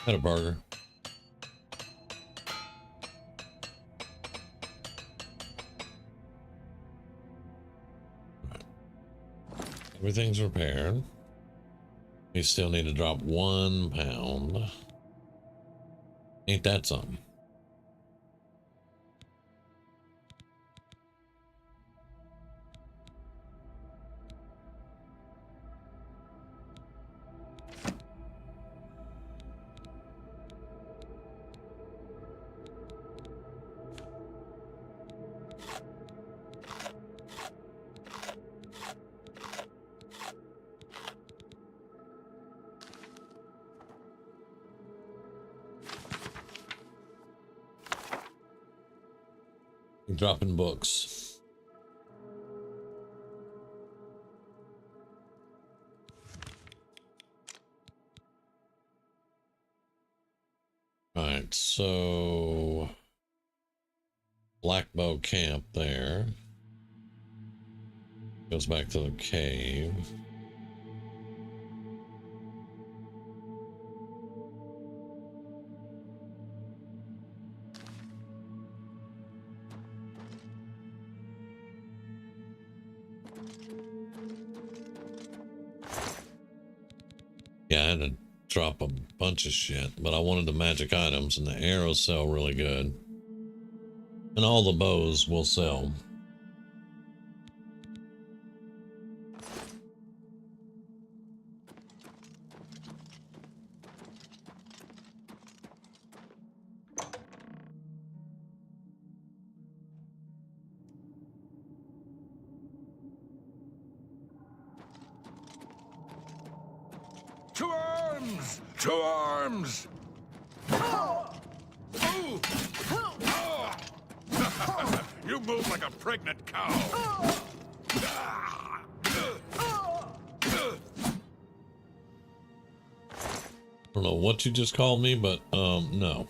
Had a burger. Everything's repaired. We still need to drop 1 pound. Ain't that something? Dropping books. All right, so Blackbow Camp there. Goes back to the cave. Yeah, I had to drop a bunch of shit, but I wanted the magic items, and the arrows sell really good. And all the bows will sell. To arms! To arms! You move like a pregnant cow. I don't know what you just called me, but no.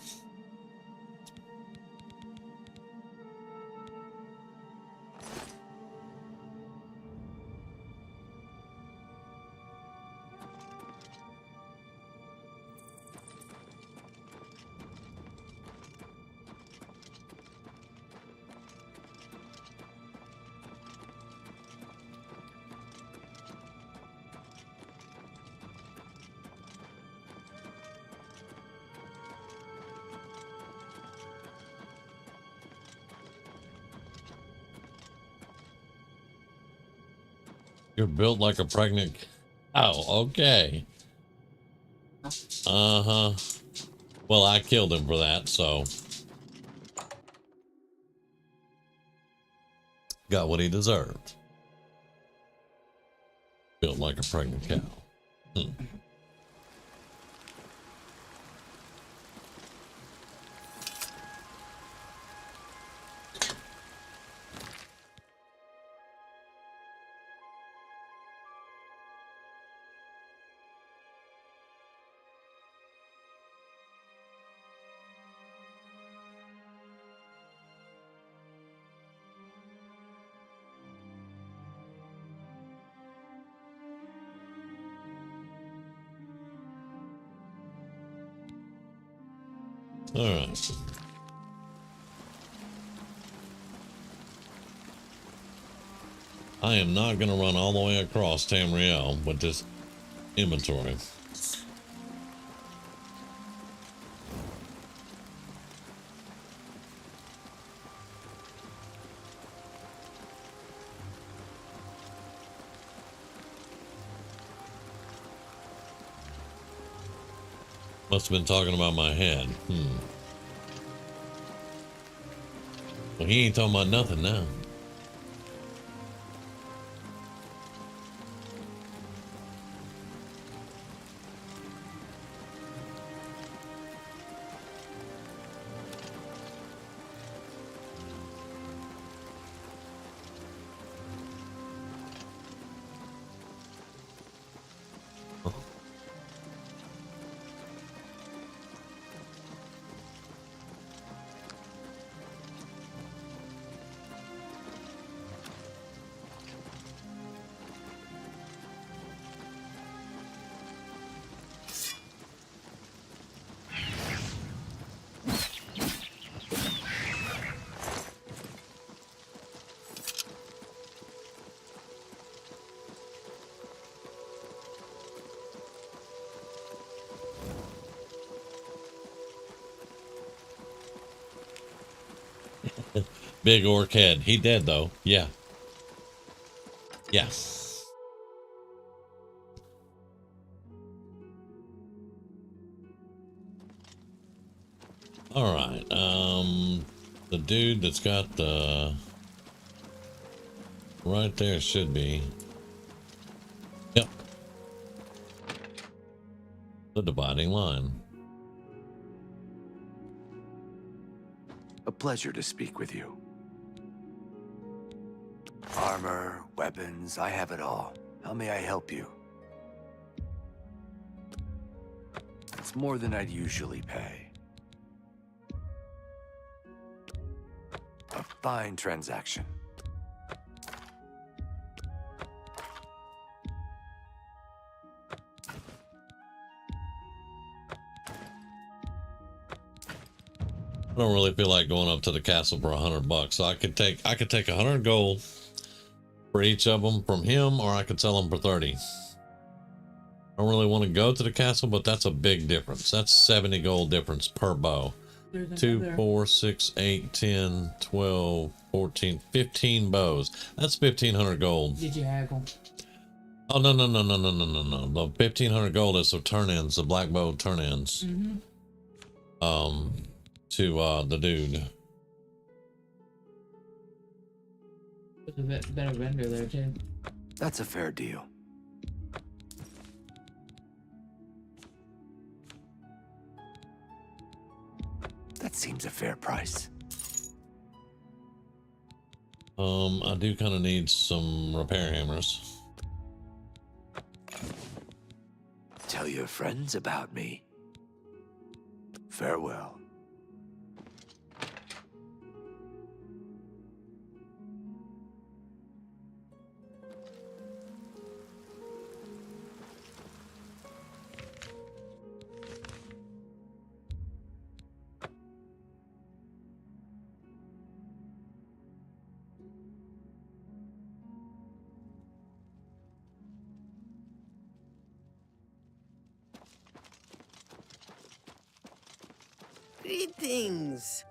You're built like a pregnant cow. Okay. Uh-huh. Well, I killed him for that, so. Got what he deserved. Built like a pregnant cow. Hmm. All right. I am not going to run all the way across Tamriel with this inventory. Must have been talking about my head. Well, he ain't talking about nothing now. Big orc head. He dead though. Yeah. Yes. All right. The dude that's got the right there should be. Yep. The dividing line. A pleasure to speak with you. Armor, weapons, I have it all. How may I help you? It's more than I'd usually pay. A fine transaction. I don't really feel like going up to the castle for $100, so I could take 100 gold for each of them from him, or I could sell them for 30. I don't really want to go to the castle, but that's a big difference. That's 70 gold difference per bow. 2, 4, 6, 8, 10, 12, 14, 15 bows. That's 1,500 gold. Did you haggle? Oh, no. The 1,500 gold is the turn-ins, the black bow turn-ins. To the dude. There's a better vendor there too. That's a fair deal. That seems a fair price. I do kind of need some repair hammers. Tell your friends about me. Farewell. Greetings.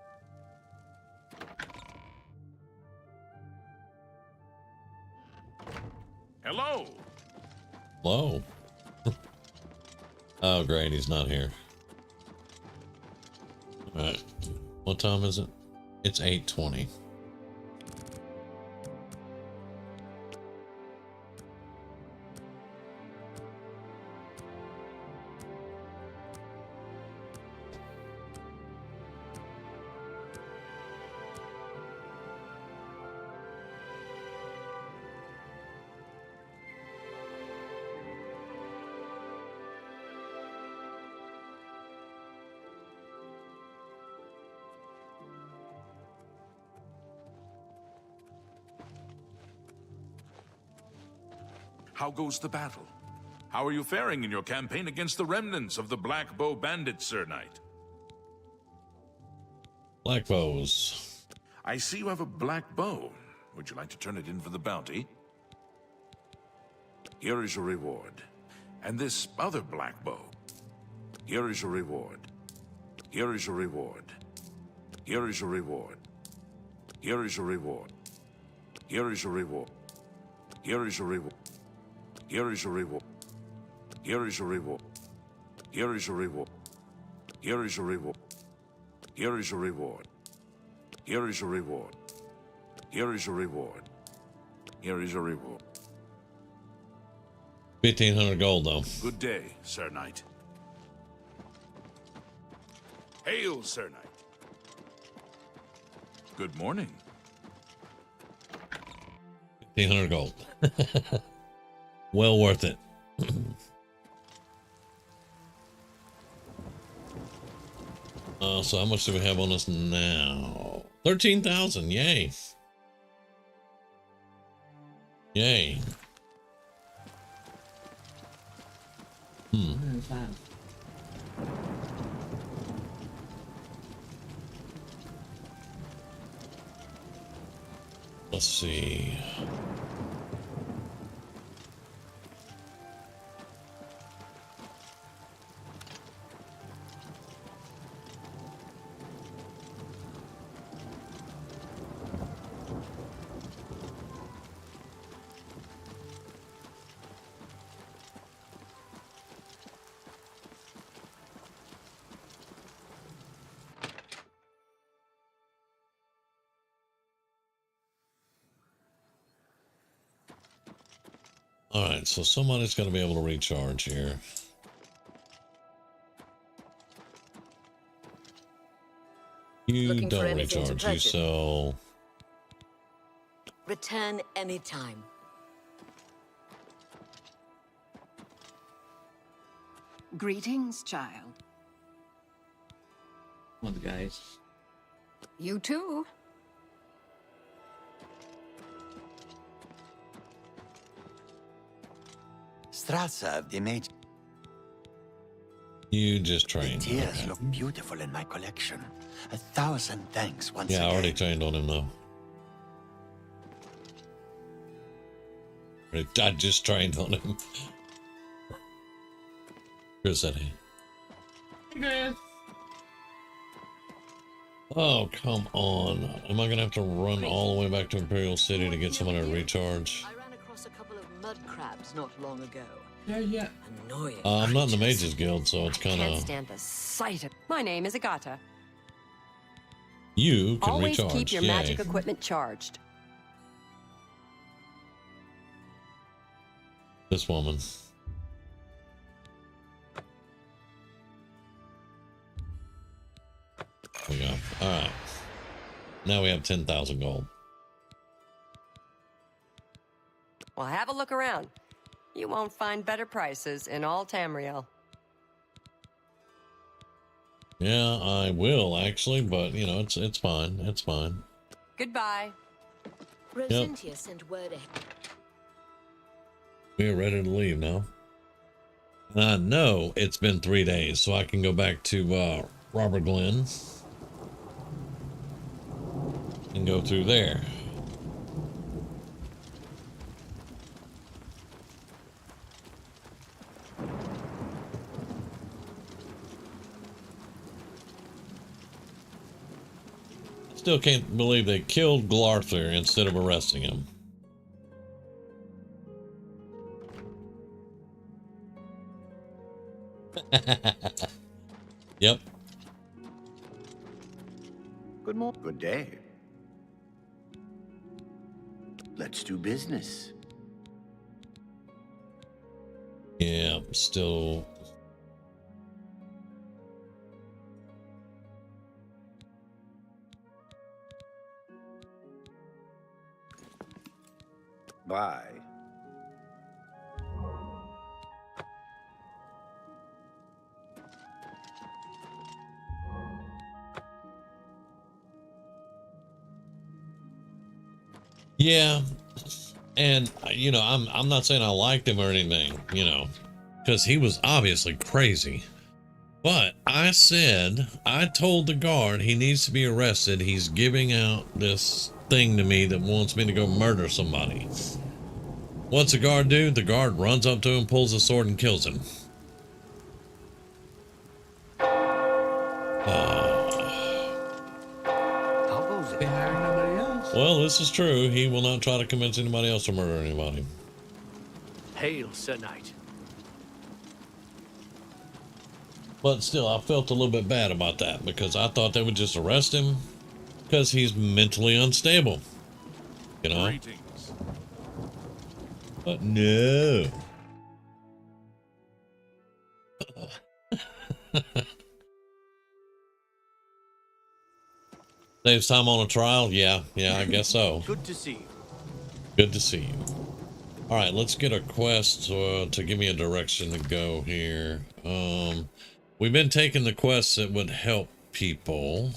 Hello. Hello. Oh, great. He's not here. All right. What time is it? It's 8:20. How goes the battle? How are you faring in your campaign against the remnants of the Black Bow Bandits, Sir Knight? Black bows. I see you have a black bow. Would you like to turn it in for the bounty? Here is your reward. And this other black bow. Here is your reward. Here is your reward. Here is your reward. Here is your reward. Here is your reward. Here is your reward. Here is your reward. Here is your reward. Here is your reward. Here is your reward. Here is your reward. Here is your reward. Here is your reward. Here is your reward. 1,500 gold, though. Good day, Sir Knight. Hail, Sir Knight. Good morning. 1,500 gold. Well worth it. So how much do we have on us now? 13,000. Yay. Yay. Let's see. Alright, so somebody's going to be able to recharge here. You Looking for don't anything to recharge, you purchase? sell... Return anytime. Greetings, child. One of the guys. You too. Strasa of the Mage. You just trained. The tears Okay. look beautiful in my collection. 1,000 thanks once Yeah, I again. already trained on him though. I just trained on him. Chris said, hey. Hey, Oh, come on. Am I going to have to run all the way back to Imperial City to get somebody to recharge? I ran across a couple of mud crabs not long ago. Yeah. Annoying. I'm not in the Mages Guild, so it's kind Can't of... stand the sight of. My name is Agata. You can Always recharge. keep your Yay. magic equipment charged. This woman. There we go. Alright. Now we have 10,000 gold. Well, have a look around. You won't find better prices in all Tamriel. Yeah, I will actually, but you know, it's fine. It's fine. Goodbye. Rosentia sent word ahead. We are ready to leave now. And I know it's been 3 days, so I can go back to Robert Glen and go through there. Still can't believe they killed Glarther instead of arresting him. Yep. Good morning. Good day. Let's do business. Yeah, still. Bye. Yeah, and you know, I'm not saying I liked him or anything, you know, because he was obviously crazy. But I told the guard he needs to be arrested. He's giving out this thing to me that wants me to go murder somebody. What's the guard do? The guard runs up to him, pulls a sword, and kills him. They hire nobody else. Well, this is true. He will not try to convince anybody else to murder anybody. Hail, Sir Knight. But still, I felt a little bit bad about that because I thought they would just arrest him because he's mentally unstable. You know? Greetings. But no. Saves time on a trial? Yeah, I guess so. Good to see you. Good to see you. All right, let's get a quest to give me a direction to go here. We've been taking the quests that would help people.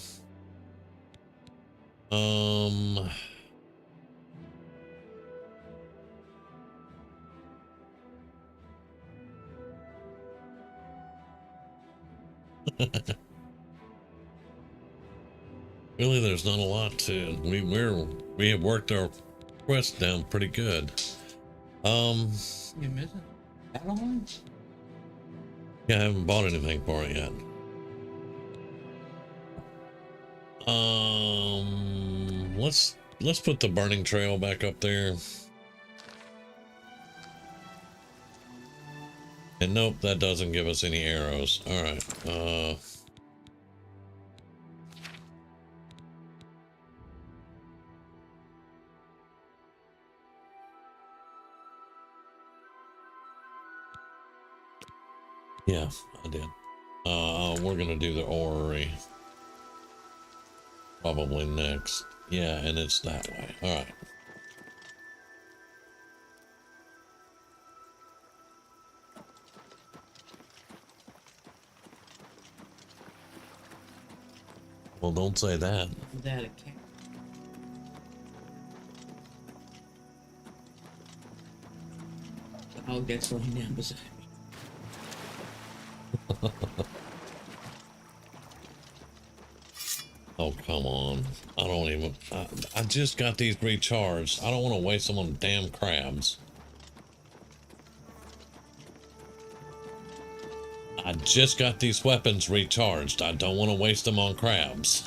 Really, there's not a lot to. We have worked our quest down pretty good. You missing battle lines? Yeah, I haven't bought anything for it yet. Let's put the burning trail back up there. And nope, that doesn't give us any arrows. All right. Yeah, I did. We're gonna do the orrery probably next. Yeah, and it's that way. All right. Well, don't say that. Without a cat. The dog that's laying down beside me. Oh, come on. I don't even... I just got these recharged. I don't want to waste them on damn crabs. I just got these weapons recharged. I don't want to waste them on crabs.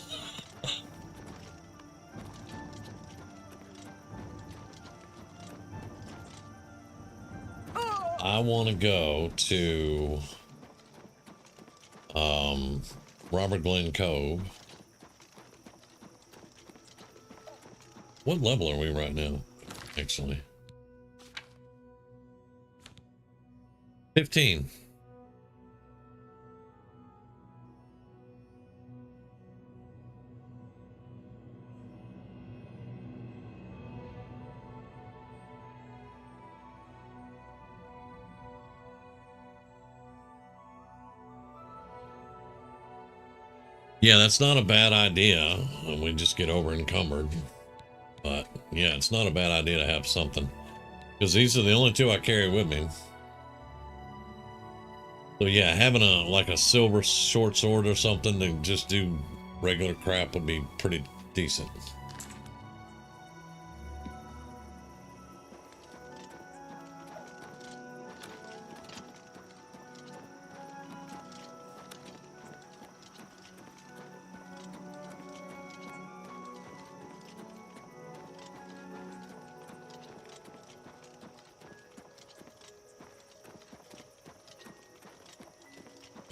I want to go to Robert Glen Cove. What level are we right now? Actually, 15. Yeah, that's not a bad idea. We just get over encumbered. But yeah, it's not a bad idea to have something. Because these are the only two I carry with me. So yeah, having a silver short sword or something to just do regular crap would be pretty decent.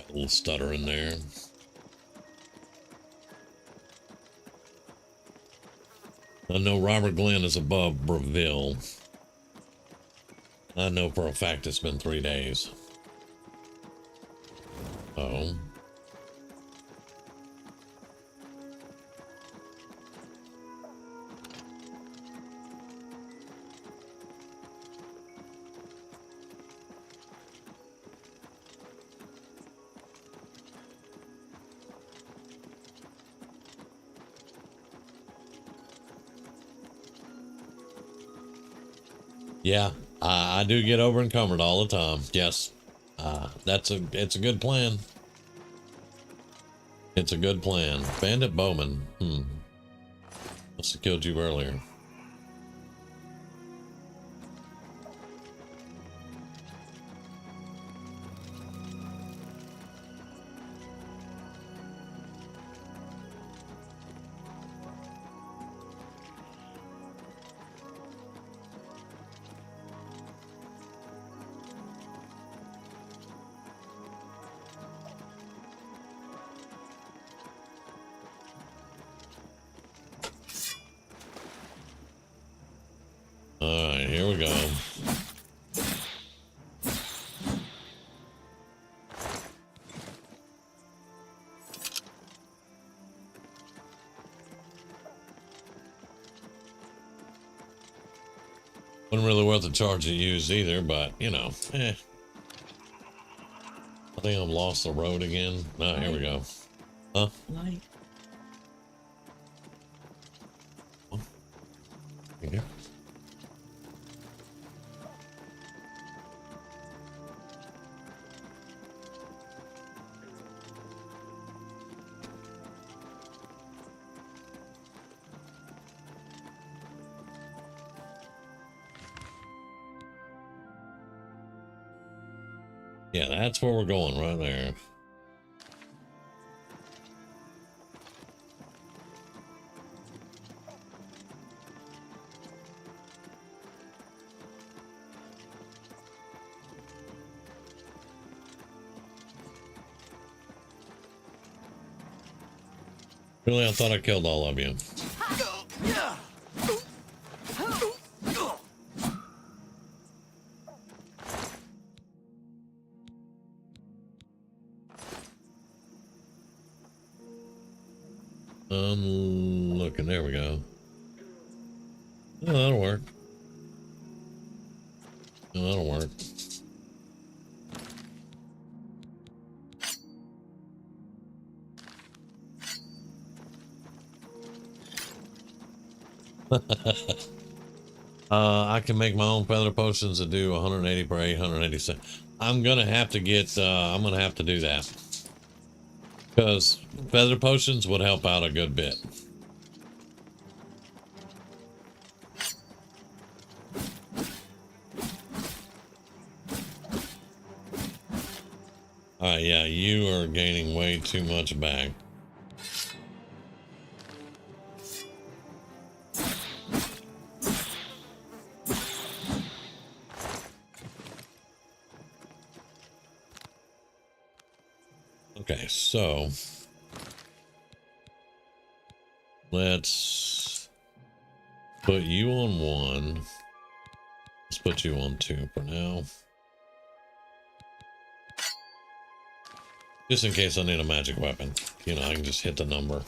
A little stutter in there. I know Robert Glen is above Breville. I know for a fact it's been 3 days. Oh. Yeah, I do get over encumbered all the time. Yes, it's a good plan. It's a good plan. Bandit Bowman. Must have killed you earlier. All right, here we go. Wasn't really worth the charge to use either, but you know, I think I've lost the road again. Oh, here we go. Huh? Light. Here. Yeah, that's where we're going, right there. Really, I thought I killed all of you. I'm looking. There we go. Oh, that'll work. Oh, that'll work. I can make my own feather potions that do 180 per 886. I'm gonna have to get. I'm gonna have to do that because feather potions would help out a good bit. Alright, yeah, you are gaining way too much back. Okay, so let's put you on 1. Let's put you on 2 for now. Just in case I need a magic weapon. You know, I can just hit the number.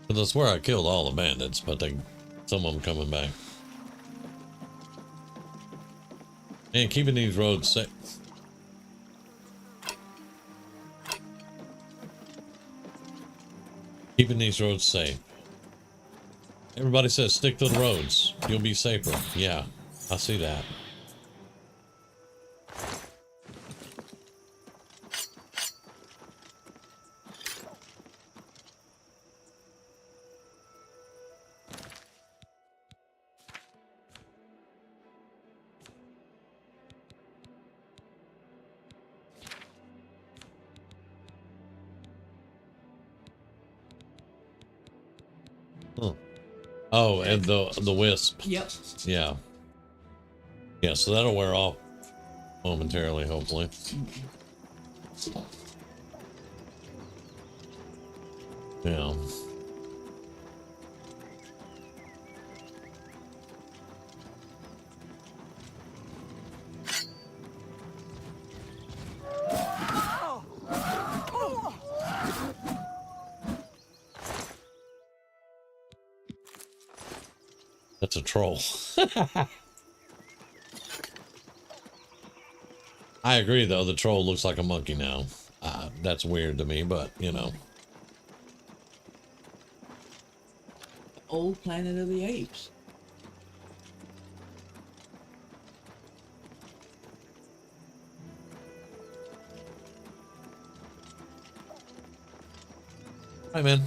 Because I swear I killed all the bandits, but some of them coming back. And keeping these roads safe. Keeping these roads safe. Everybody says stick to the roads. You'll be safer. Yeah, I see that. Oh, and the wisp. Yep. Yeah. Yeah, so that'll wear off momentarily, hopefully. Yeah. That's a troll. I agree, though. The troll looks like a monkey now. That's weird to me, but, you know. Old Planet of the Apes. Hi, man.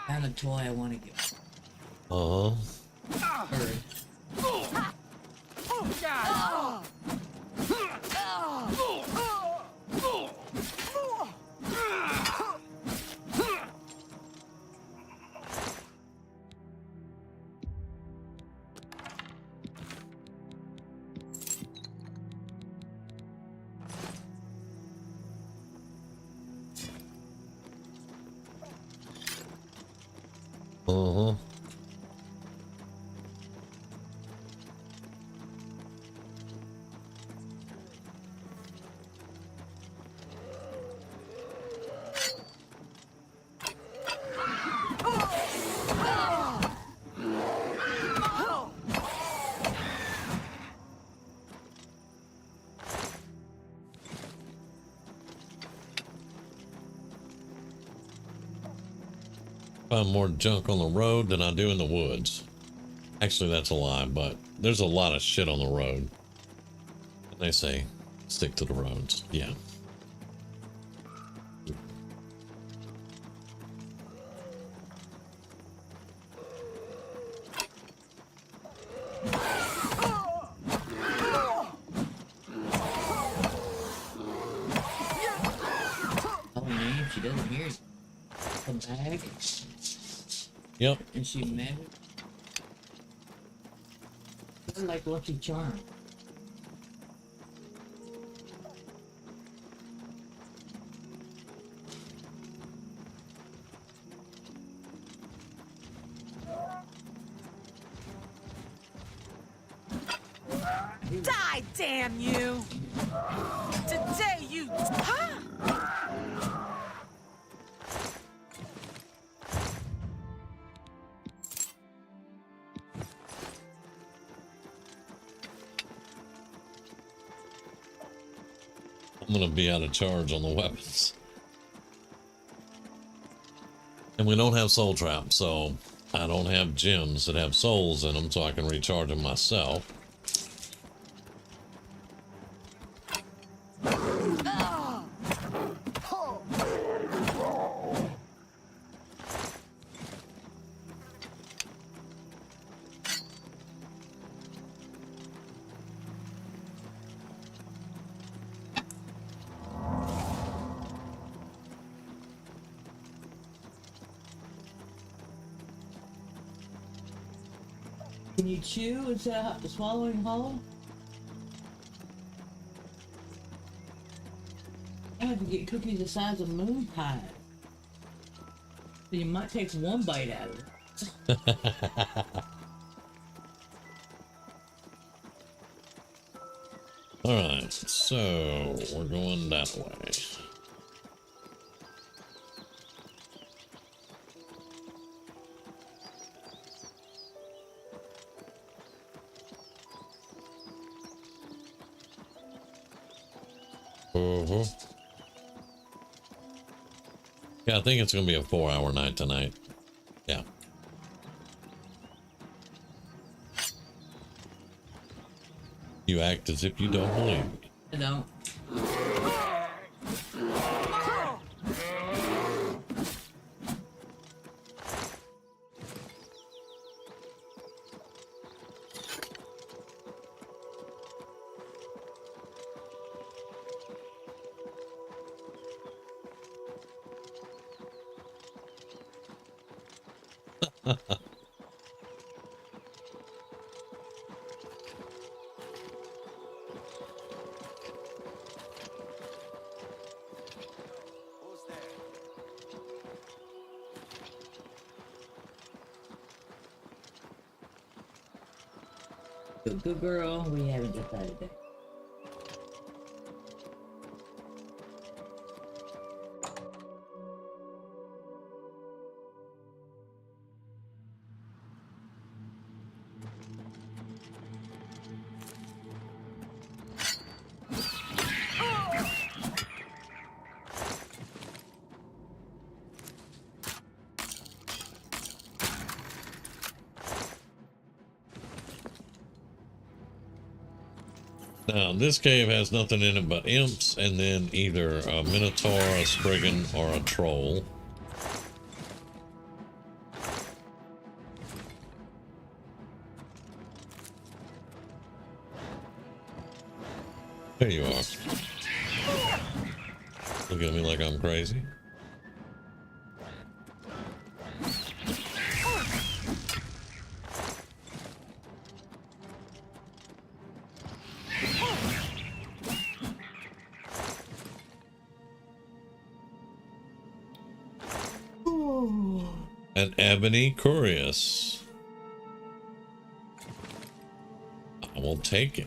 I have a toy I want to get. Uh-huh. Bird. Uh-huh. Find more junk on the road than I do in the woods. Actually, that's a lie, but there's a lot of shit on the road. And they say, stick to the roads. Yeah. she doesn't hear you. Come back. Yep. And she mad. Like Lucky Charm. Die, damn you! Today you... Huh? I'm gonna be out of charge on the weapons. And we don't have soul traps, so I don't have gems that have souls in them, so I can recharge them myself. Can you chew instead of swallowing hollow? I have to get cookies the size of moon pie. So you might take one bite out of it. Alright, so we're going that way. Yeah, I think it's gonna be a 4-hour night tonight. Yeah. You act as if you don't believe me. I don't. Good girl, we haven't decided that. Now, this cave has nothing in it but imps, and then either a minotaur, a spriggan, or a troll. There you are. Look at me like I'm crazy. An ebony curious. I will take it.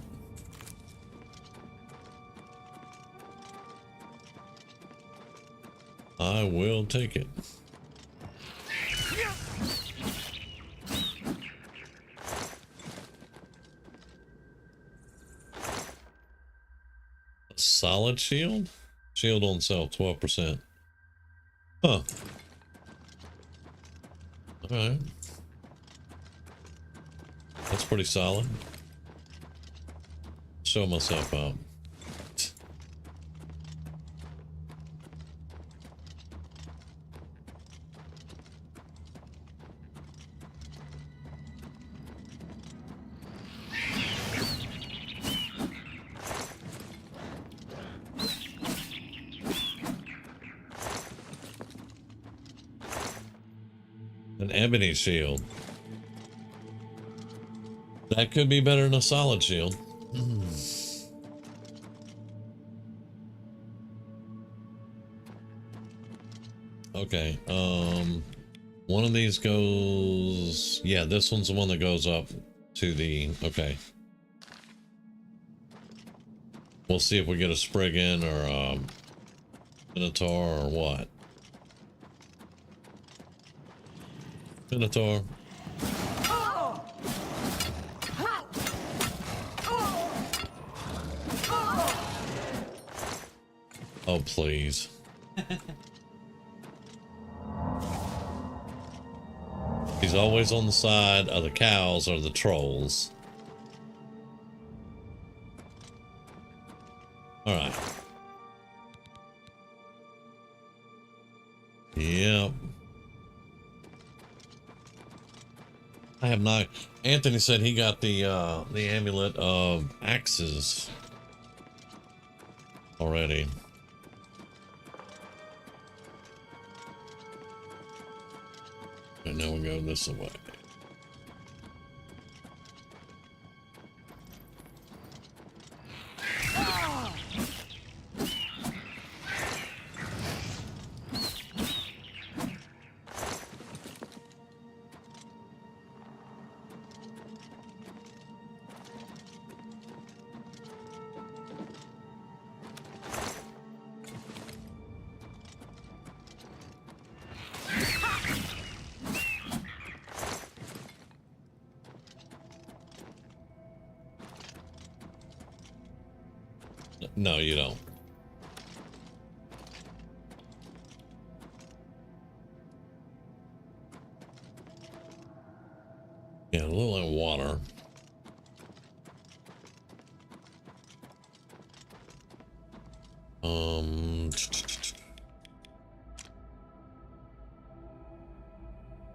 I will take it. A solid shield? Shield on self, 12%. Huh. Alright. That's pretty solid. Show myself out. An ebony shield. That could be better than a solid shield. Okay, one of these goes, yeah, this one's the one that goes up to the, okay. We'll see if we get a Spriggan or a Minotaur or what. Minotaur. Oh, please. He's always on the side of the cows or the trolls. All right. Yep. I have not. Anthony said he got the amulet of axes already. And now we go this way. No, you don't. Yeah, a little like water.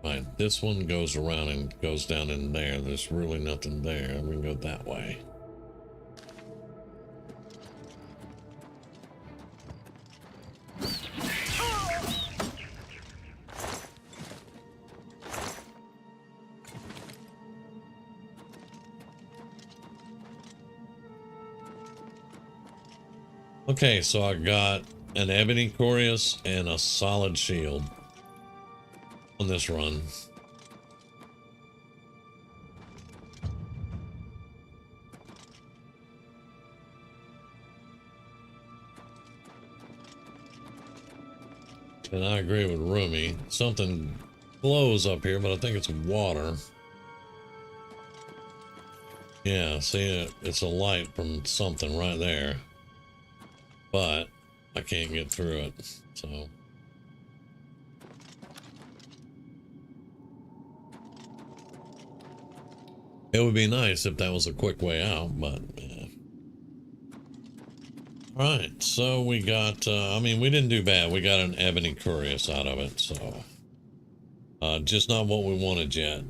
Right, this one goes around and goes down in there. There's really nothing there. We can go that way. Okay, so I got an ebony Corius and a solid shield on this run. And I agree with Rumi. Something glows up here, but I think it's water. Yeah, see, it's a light from something right there. But I can't get through it, so. It would be nice if that was a quick way out, but yeah. All right, so we got, I mean, we didn't do bad. We got an ebony Curious out of it, so. Just not what we wanted yet.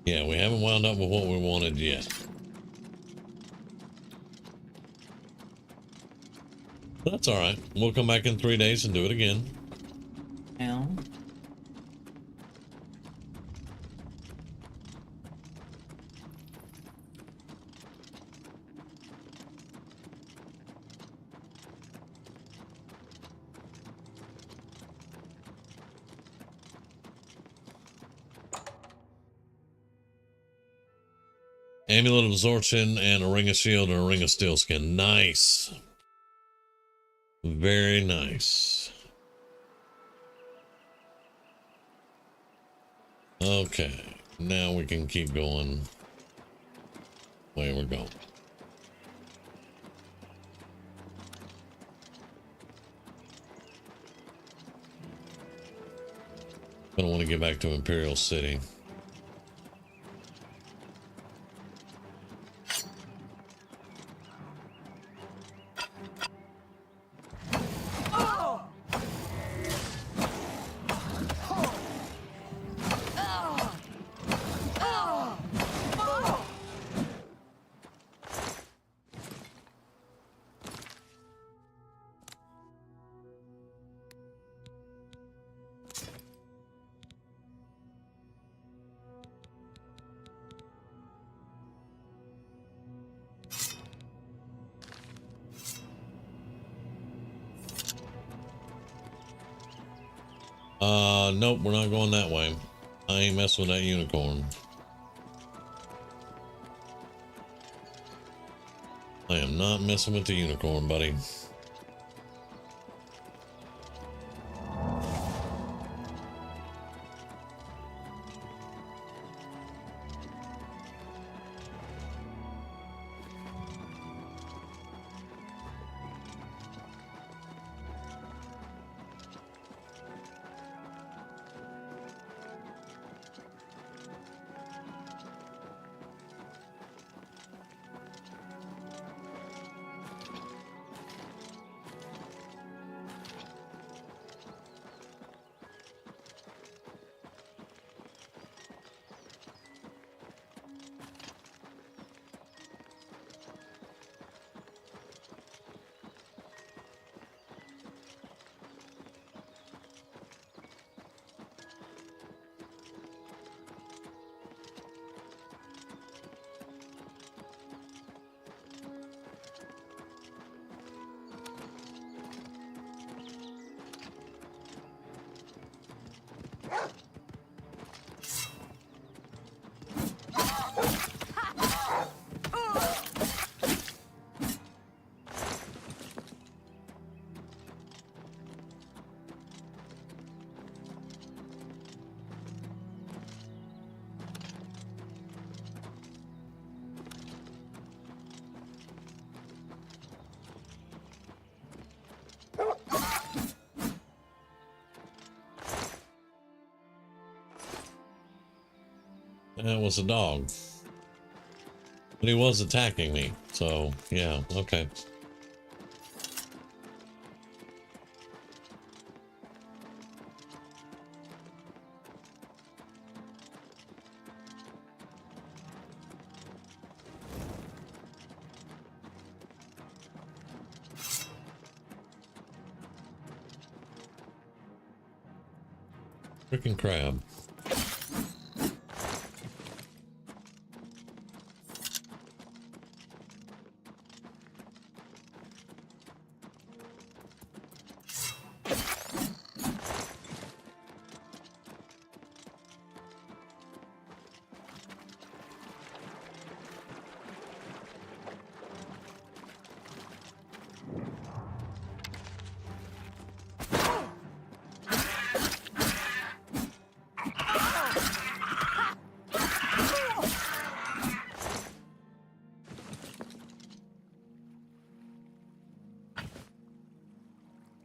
Yeah, we haven't wound up with what we wanted yet. But that's all right. We'll come back in 3 days and do it again. Now. Amulet of Absorption and a Ring of Shield and a Ring of Steelskin. Nice. Very nice. Okay, now we can keep going where we're going. I don't want to get back to Imperial City. Nope, we're not going that way. I ain't messing with that unicorn. I am not messing with the unicorn, buddy. That was a dog. But he was attacking me, so yeah, okay. Freaking crab.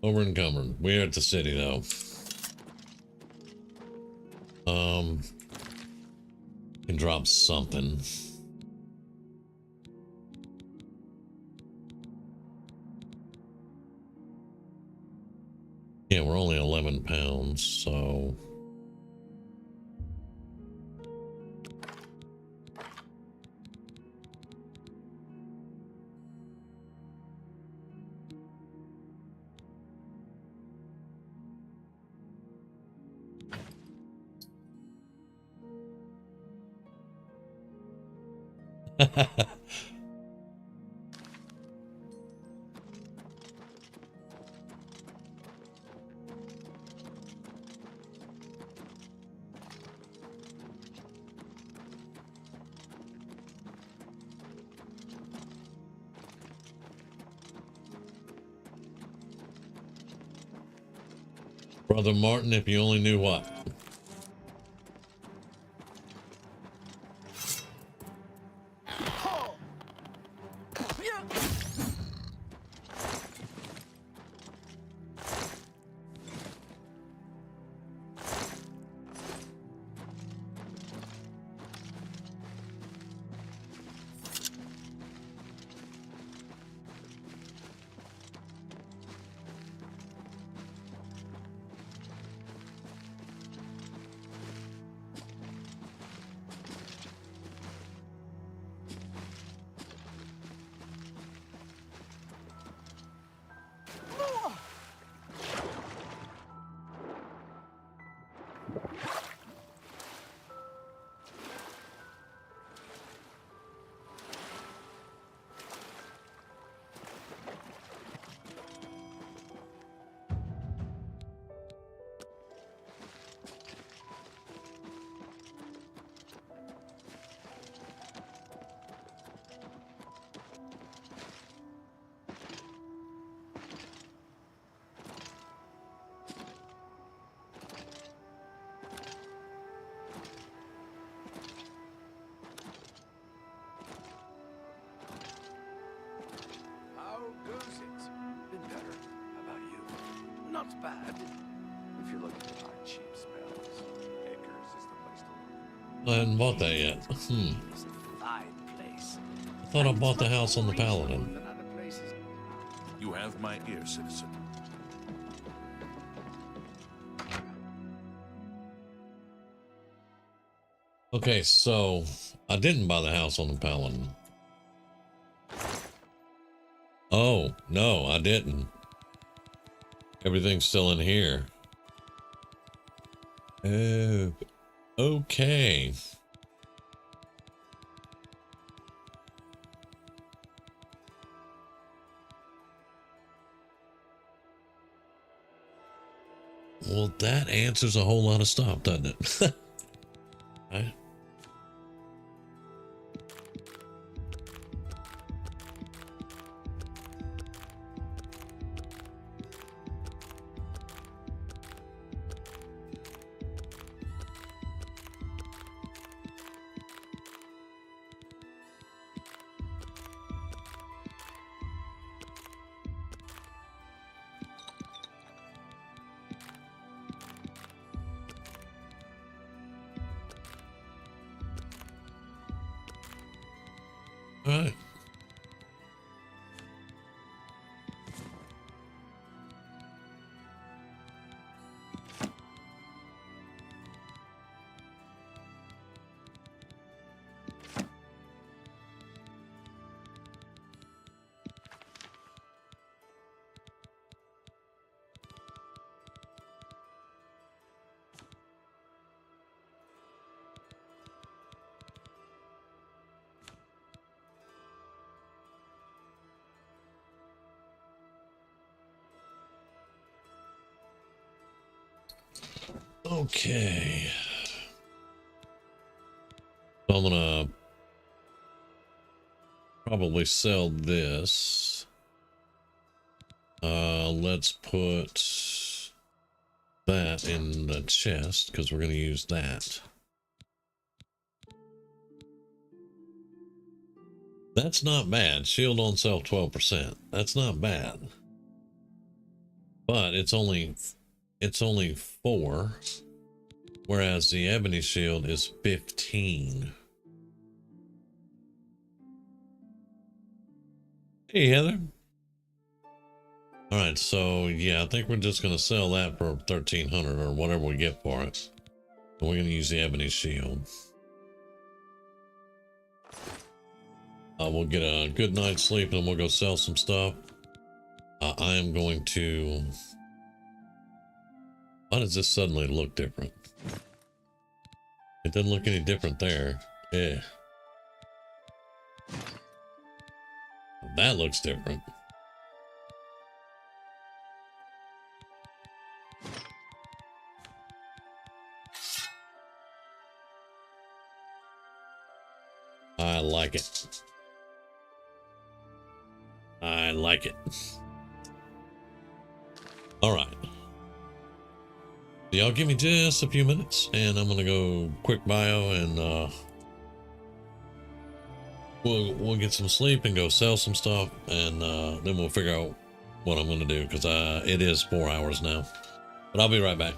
Over encumbered. We're at the city though. Can drop something. Yeah, we're only 11 pounds, so Brother Martin, if you only knew what. goes it? Been better. How about you? Not bad. If you're looking to find cheap spells, Acres is the place to look. I hadn't bought that yet. It's a fine place. I thought I bought the house on the Paladin. Than other places. You have my ear, citizen. Okay, so I didn't buy the house on the Paladin. Oh, no, I didn't. Everything's still in here. Oh, okay. Well, that answers a whole lot of stuff, doesn't it? Right? All right. Okay. So I'm gonna probably sell this. Let's put that in the chest because we're gonna use that. That's not bad. Shield on self 12%. That's not bad. But it's only 4, whereas the ebony shield is 15. Hey, Heather. All right, so yeah, I think we're just gonna sell that for 1,300 or whatever we get for it. And we're gonna use the ebony shield. We'll get a good night's sleep and we'll go sell some stuff. I am going to. Why does this suddenly look different? It doesn't look any different there. Yeah. That looks different. I like it. I like it. All right. Y'all give me just a few minutes and I'm gonna go quick bio and we'll get some sleep and go sell some stuff and then we'll figure out what I'm gonna do because it is 4 hours now. But I'll be right back.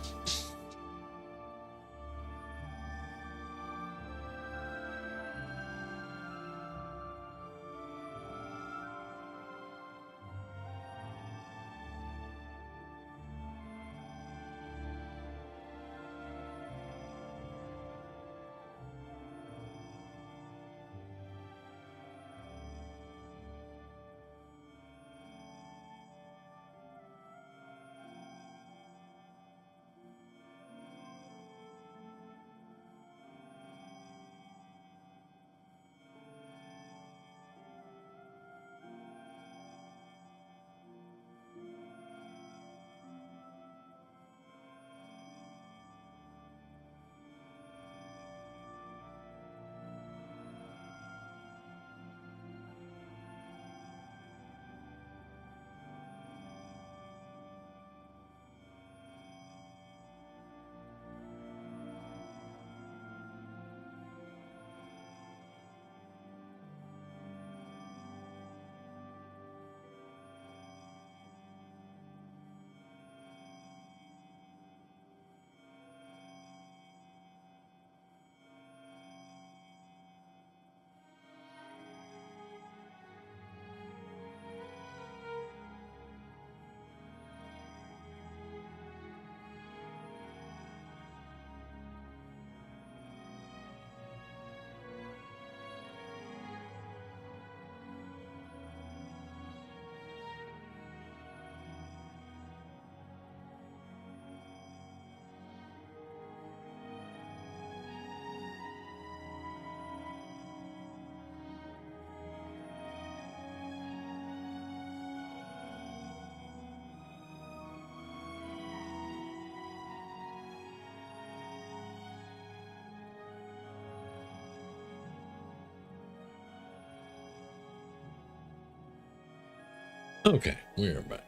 Okay, we are back.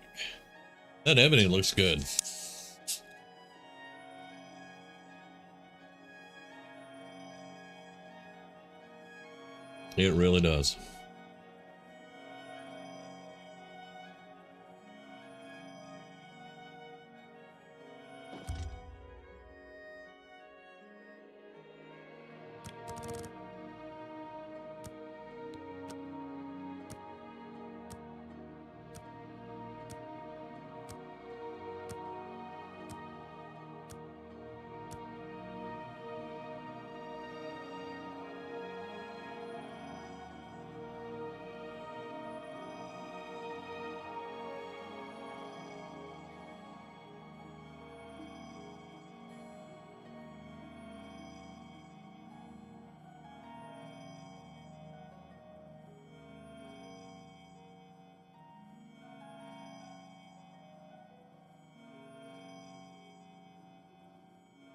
That ebony looks good. It really does.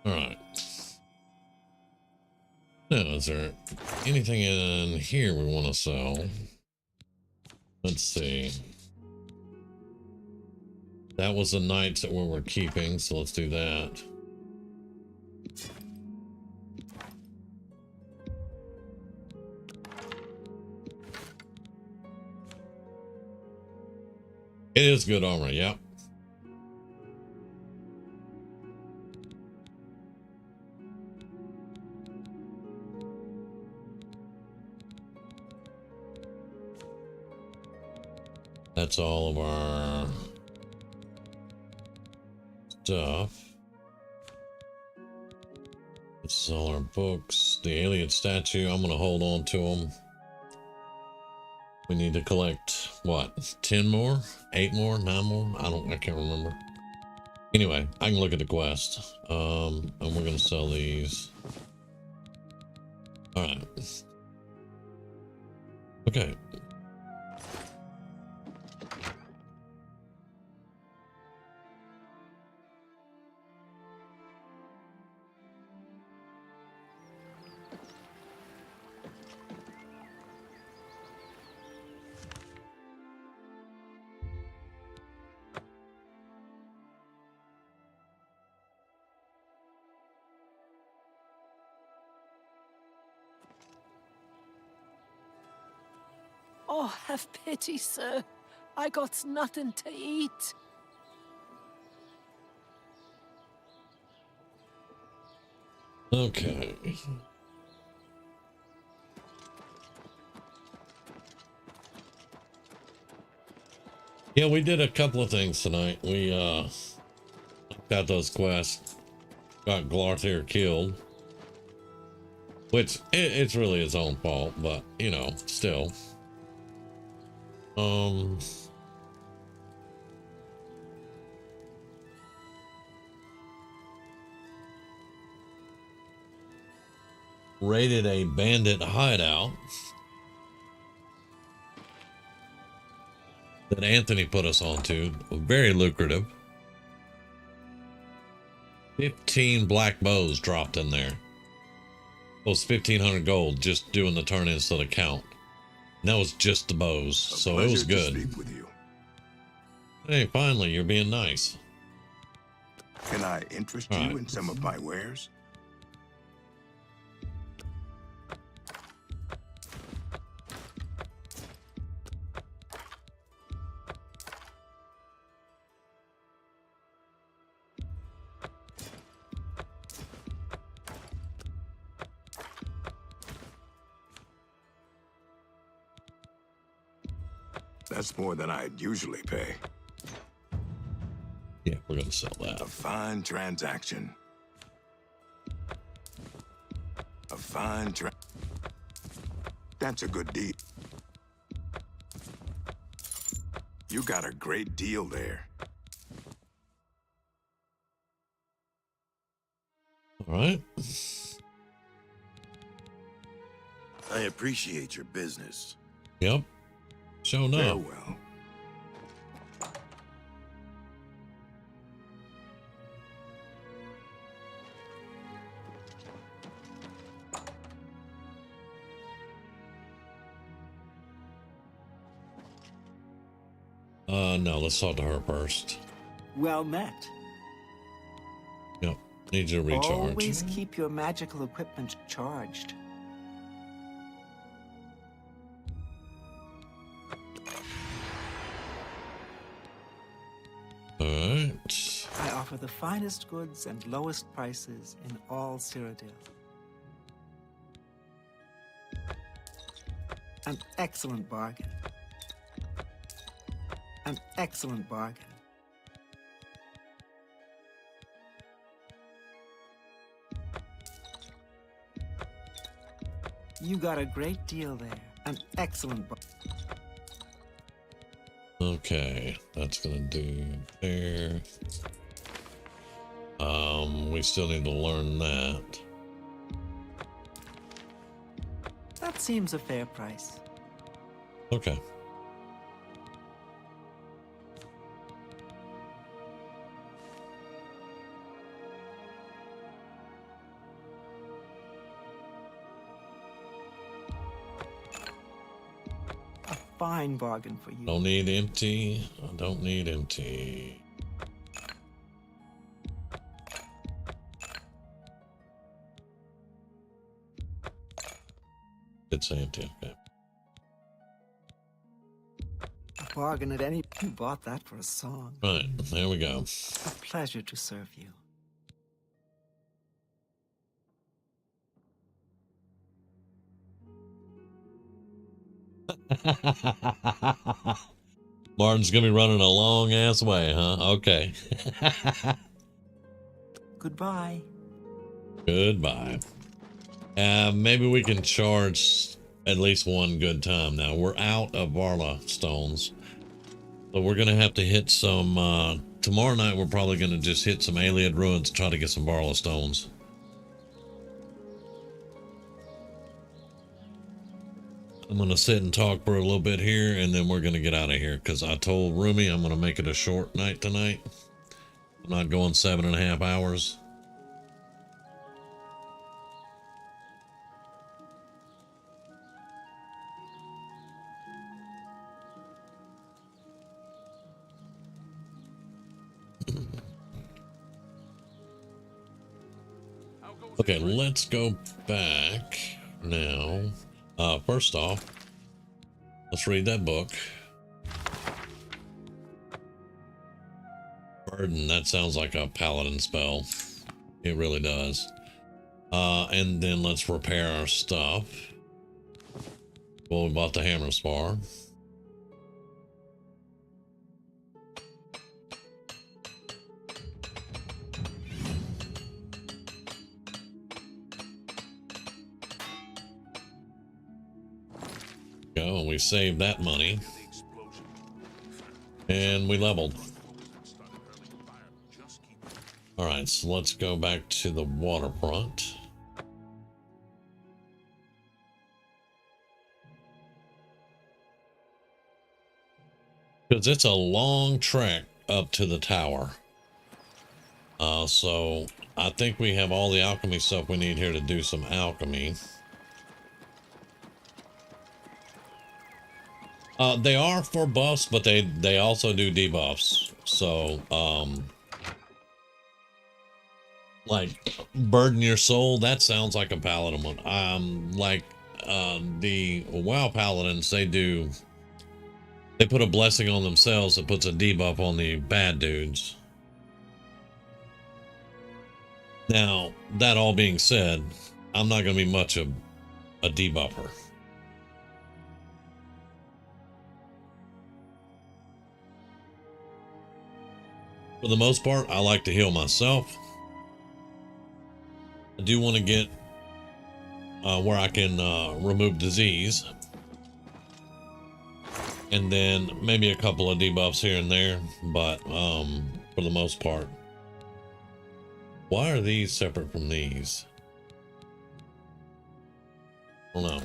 All right. Now, is there anything in here we want to sell? Let's see. That was the knights that we were keeping, so let's do that. It is good armor, yep. That's all of our stuff. This is all our books. The alien statue, I'm going to hold on to them. We need to collect, what, 10 more? 8 more? 9 more? I can't remember. Anyway, I can look at the quest. And we're going to sell these. All right. Okay. Oh, have pity, sir. I got nothing to eat. Okay. Yeah, we did a couple of things tonight. We got those quests. Got Glarthier killed. Which it's really his own fault, but you know, still. Raided a bandit hideout that Anthony put us onto. Very lucrative. 15 black bows dropped in there. It was 1,500 gold just doing the turn-ins to the count. And that was just the bows, so it was good. To speak with you. Hey, finally, you're being nice. Can I interest you in some of my wares? That's more than I'd usually pay. Yeah, we're gonna sell that. A fine transaction. A fine That's a good deal. You got a great deal there. All right. I appreciate your business. Yep. Show no. Farewell. No, let's talk to her first. Well met. Yep, need you to recharge. Always keep your magical equipment charged. Alright. I offer the finest goods and lowest prices in all Cyrodiil. An excellent bargain. An excellent bargain. You got a great deal there. An excellent bargain. Okay, that's gonna do there. We still need to learn that. That seems a fair price. Okay. A fine bargain for you. Don't need empty. I don't need empty. It's empty. Okay. A bargain at any. You bought that for a song. Right, there we go. A pleasure to serve you. Martin's gonna be running a long ass way, huh? Okay. Goodbye. Goodbye. Maybe we can charge at least one good time now. We're out of Varla stones. So we're gonna have to hit some tomorrow night we're probably gonna just hit some Aliad ruins, try to get some Varla stones. I'm gonna sit and talk for a little bit here and then we're gonna get out of here because I told Rumi I'm gonna make it a short night tonight. I'm not going 7.5 hours. Okay, let's go back now. First off, let's read that book. Burden, that sounds like a paladin spell. It really does. And then let's repair our stuff. Well, we bought the hammer spar. Go, and we saved that money. And we leveled. Alright, so let's go back to the waterfront. Because it's a long trek up to the tower. So I think we have all the alchemy stuff we need here to do some alchemy. They are for buffs, but they also do debuffs. So, like burden your soul, that sounds like a paladin one. Like the WoW paladins, they put a blessing on themselves that puts a debuff on the bad dudes. Now, that all being said, I'm not going to be much of a debuffer. For the most part, I like to heal myself. I do want to get where I can remove disease. And then maybe a couple of debuffs here and there, but for the most part. Why are these separate from these? I don't know.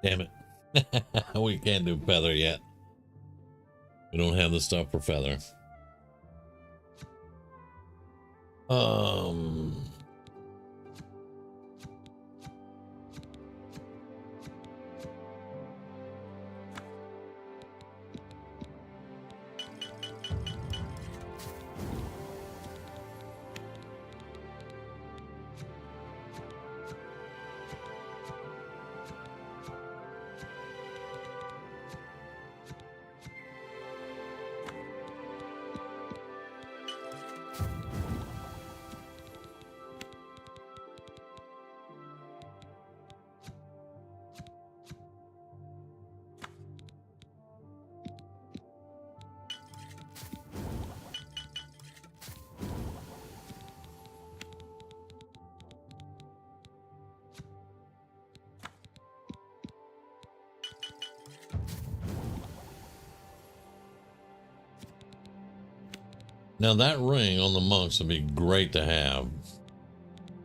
Damn it. We can't do feather yet. We don't have the stuff for feather. Now that ring on the monks would be great to have,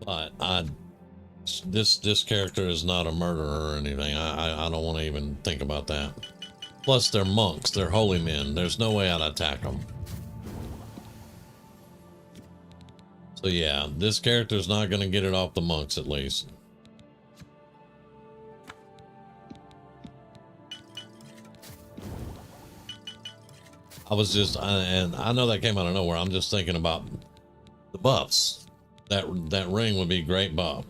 but this character is not a murderer or anything. I don't want to even think about that. Plus they're monks, they're holy men. There's no way I'd attack them. So yeah, this character's not going to get it off the monks at least. I was just, and I know that came out of nowhere. I'm just thinking about the buffs. That ring would be great buff.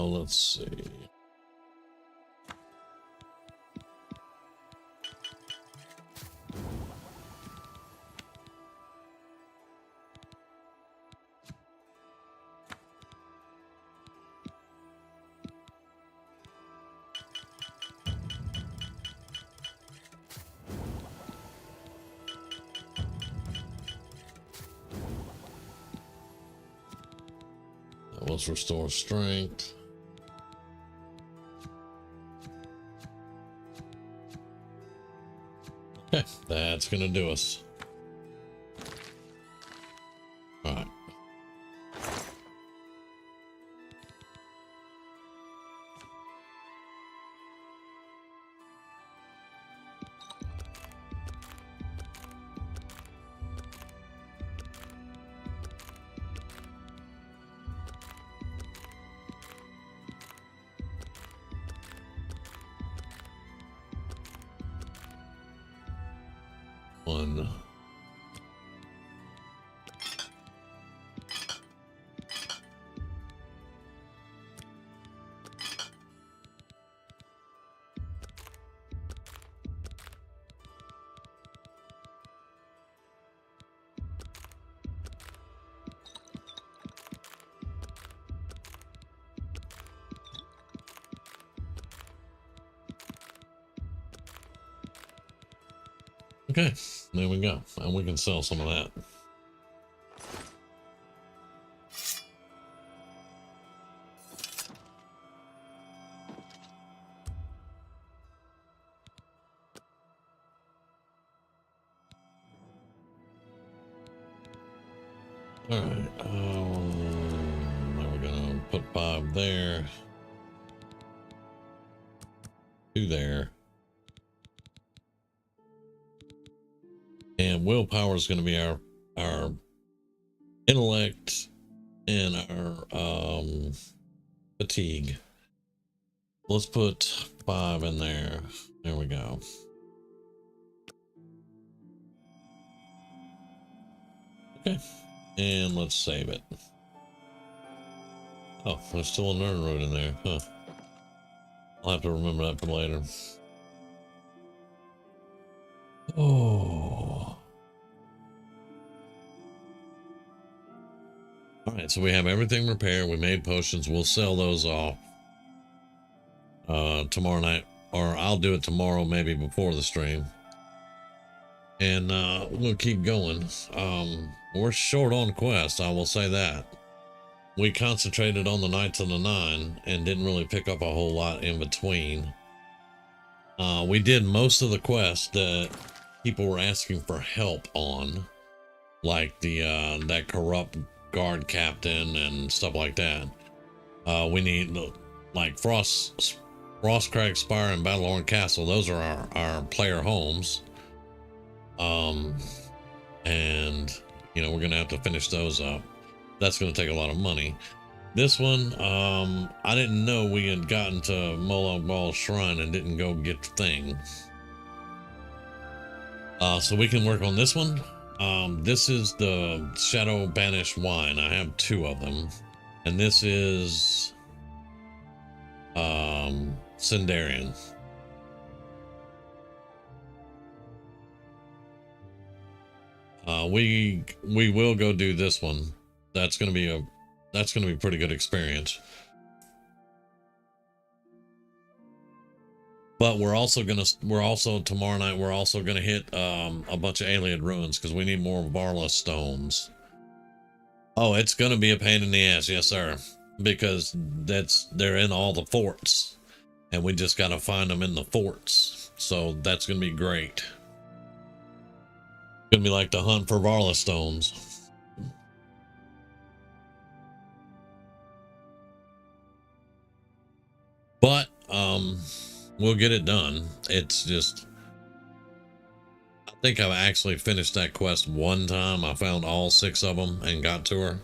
Let's see. That was restore strength. Okay, that's gonna do us. All right. One. Okay, there we go. And we can sell some of that. All right. Now we're gonna put 5 there, 2 there. and willpower is going to be our intellect and our fatigue. Let's put 5 in there. There we go. Okay, and let's save it. Oh, there's still a nerd road in there, huh? I'll have to remember that for later. Oh. Alright, so we have everything repaired. We made potions. We'll sell those off tomorrow night. Or I'll do it tomorrow, maybe before the stream. And we'll keep going. We're short on quests, I will say that. We concentrated on the Knights of the Nine and didn't really pick up a whole lot in between. We did most of the quests that people were asking for help on, like the that corrupt guard captain and stuff like that. We need like Frostcrag Spire and Battlehorn Castle. Those are our player homes. And you know, we're gonna have to finish those up. That's gonna take a lot of money. This one, I didn't know we had gotten to Moloch Ball's shrine and didn't go get the thing. So we can work on this one. This is the Shadow Banished wine. I have 2 of them, and this is Sindarian. We will go do this one. That's gonna be a pretty good experience. But we're also tomorrow night we're also gonna hit a bunch of Alien ruins because we need more Varla stones. Oh, it's gonna be a pain in the ass, yes sir, because they're in all the forts, and we just gotta find them in the forts. So that's gonna be great. Gonna be like the hunt for Varla stones. But we'll get it done. It's just, I think I've actually finished that quest one time. I found all 6 of them and got to her.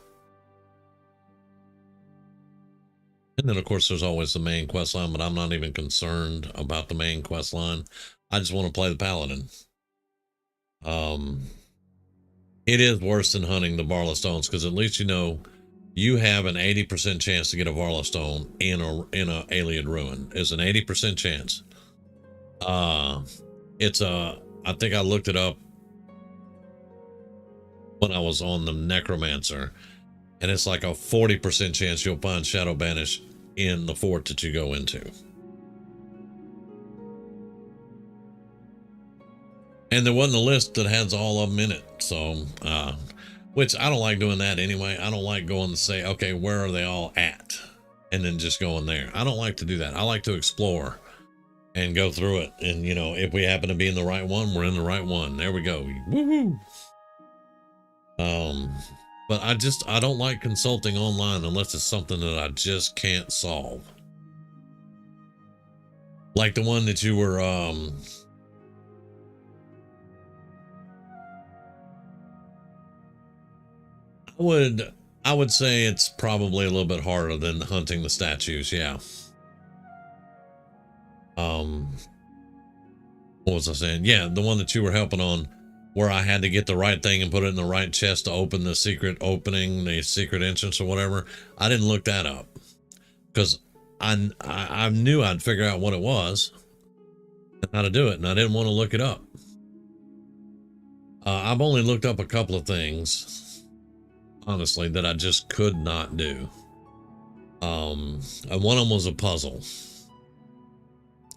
And then of course there's always the main quest line, but I'm not even concerned about the main quest line. I just want to play the paladin. It is worse than hunting the Varla stones, because at least you know you have an 80% chance to get a Varla stone in a Alien ruin. It's an 80% chance. It's I think I looked it up when I was on the Necromancer, and it's like a 40% chance you'll find Shadow Banish in the fort that you go into. And there wasn't a list that has all of them in it, so which I don't like doing that anyway. I don't like going to say, okay, where are they all at, and then just going there. I don't like to do that. I like to explore and go through it, and you know, if we happen to be in the right one, we're in the right one. There we go. Woohoo! But I don't like consulting online unless it's something that I just can't solve. Like the one that you were I would say it's probably a little bit harder than hunting the statues, yeah. What was I saying? Yeah, the one that you were helping on, where I had to get the right thing and put it in the right chest to open the secret opening, the secret entrance or whatever. I didn't look that up because I knew I'd figure out what it was and how to do it, and I didn't want to look it up. I've only looked up a couple of things, honestly, that I just could not do. And one of them was a puzzle.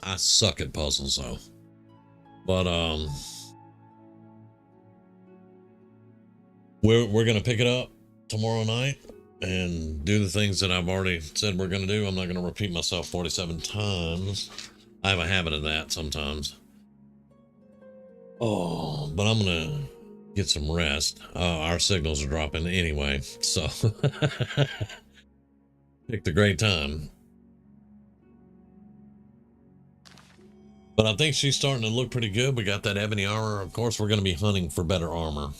I suck at puzzles though. But we're gonna pick it up tomorrow night and do the things that I've already said we're gonna do. I'm not gonna repeat myself 47 times. I have a habit of that sometimes. Oh, but I'm gonna get some rest. Our signals are dropping anyway, so picked a great time. But I think she's starting to look pretty good. We got that ebony armor. Of course, we're going to be hunting for better armor.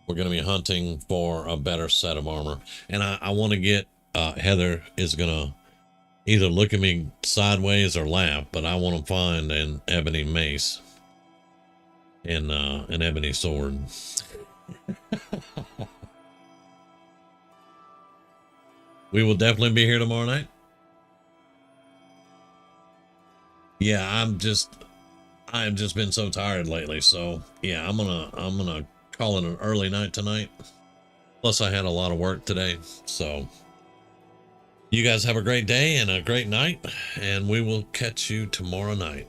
We're going to be hunting for a better set of armor. And I want to get, Heather is going to either look at me sideways or laugh, but I want to find an ebony mace and an ebony sword. We will definitely be here tomorrow night. Yeah, I've just been so tired lately, so yeah, I'm gonna call it an early night tonight. Plus I had a lot of work today, so you guys have a great day and a great night, and we will catch you tomorrow night.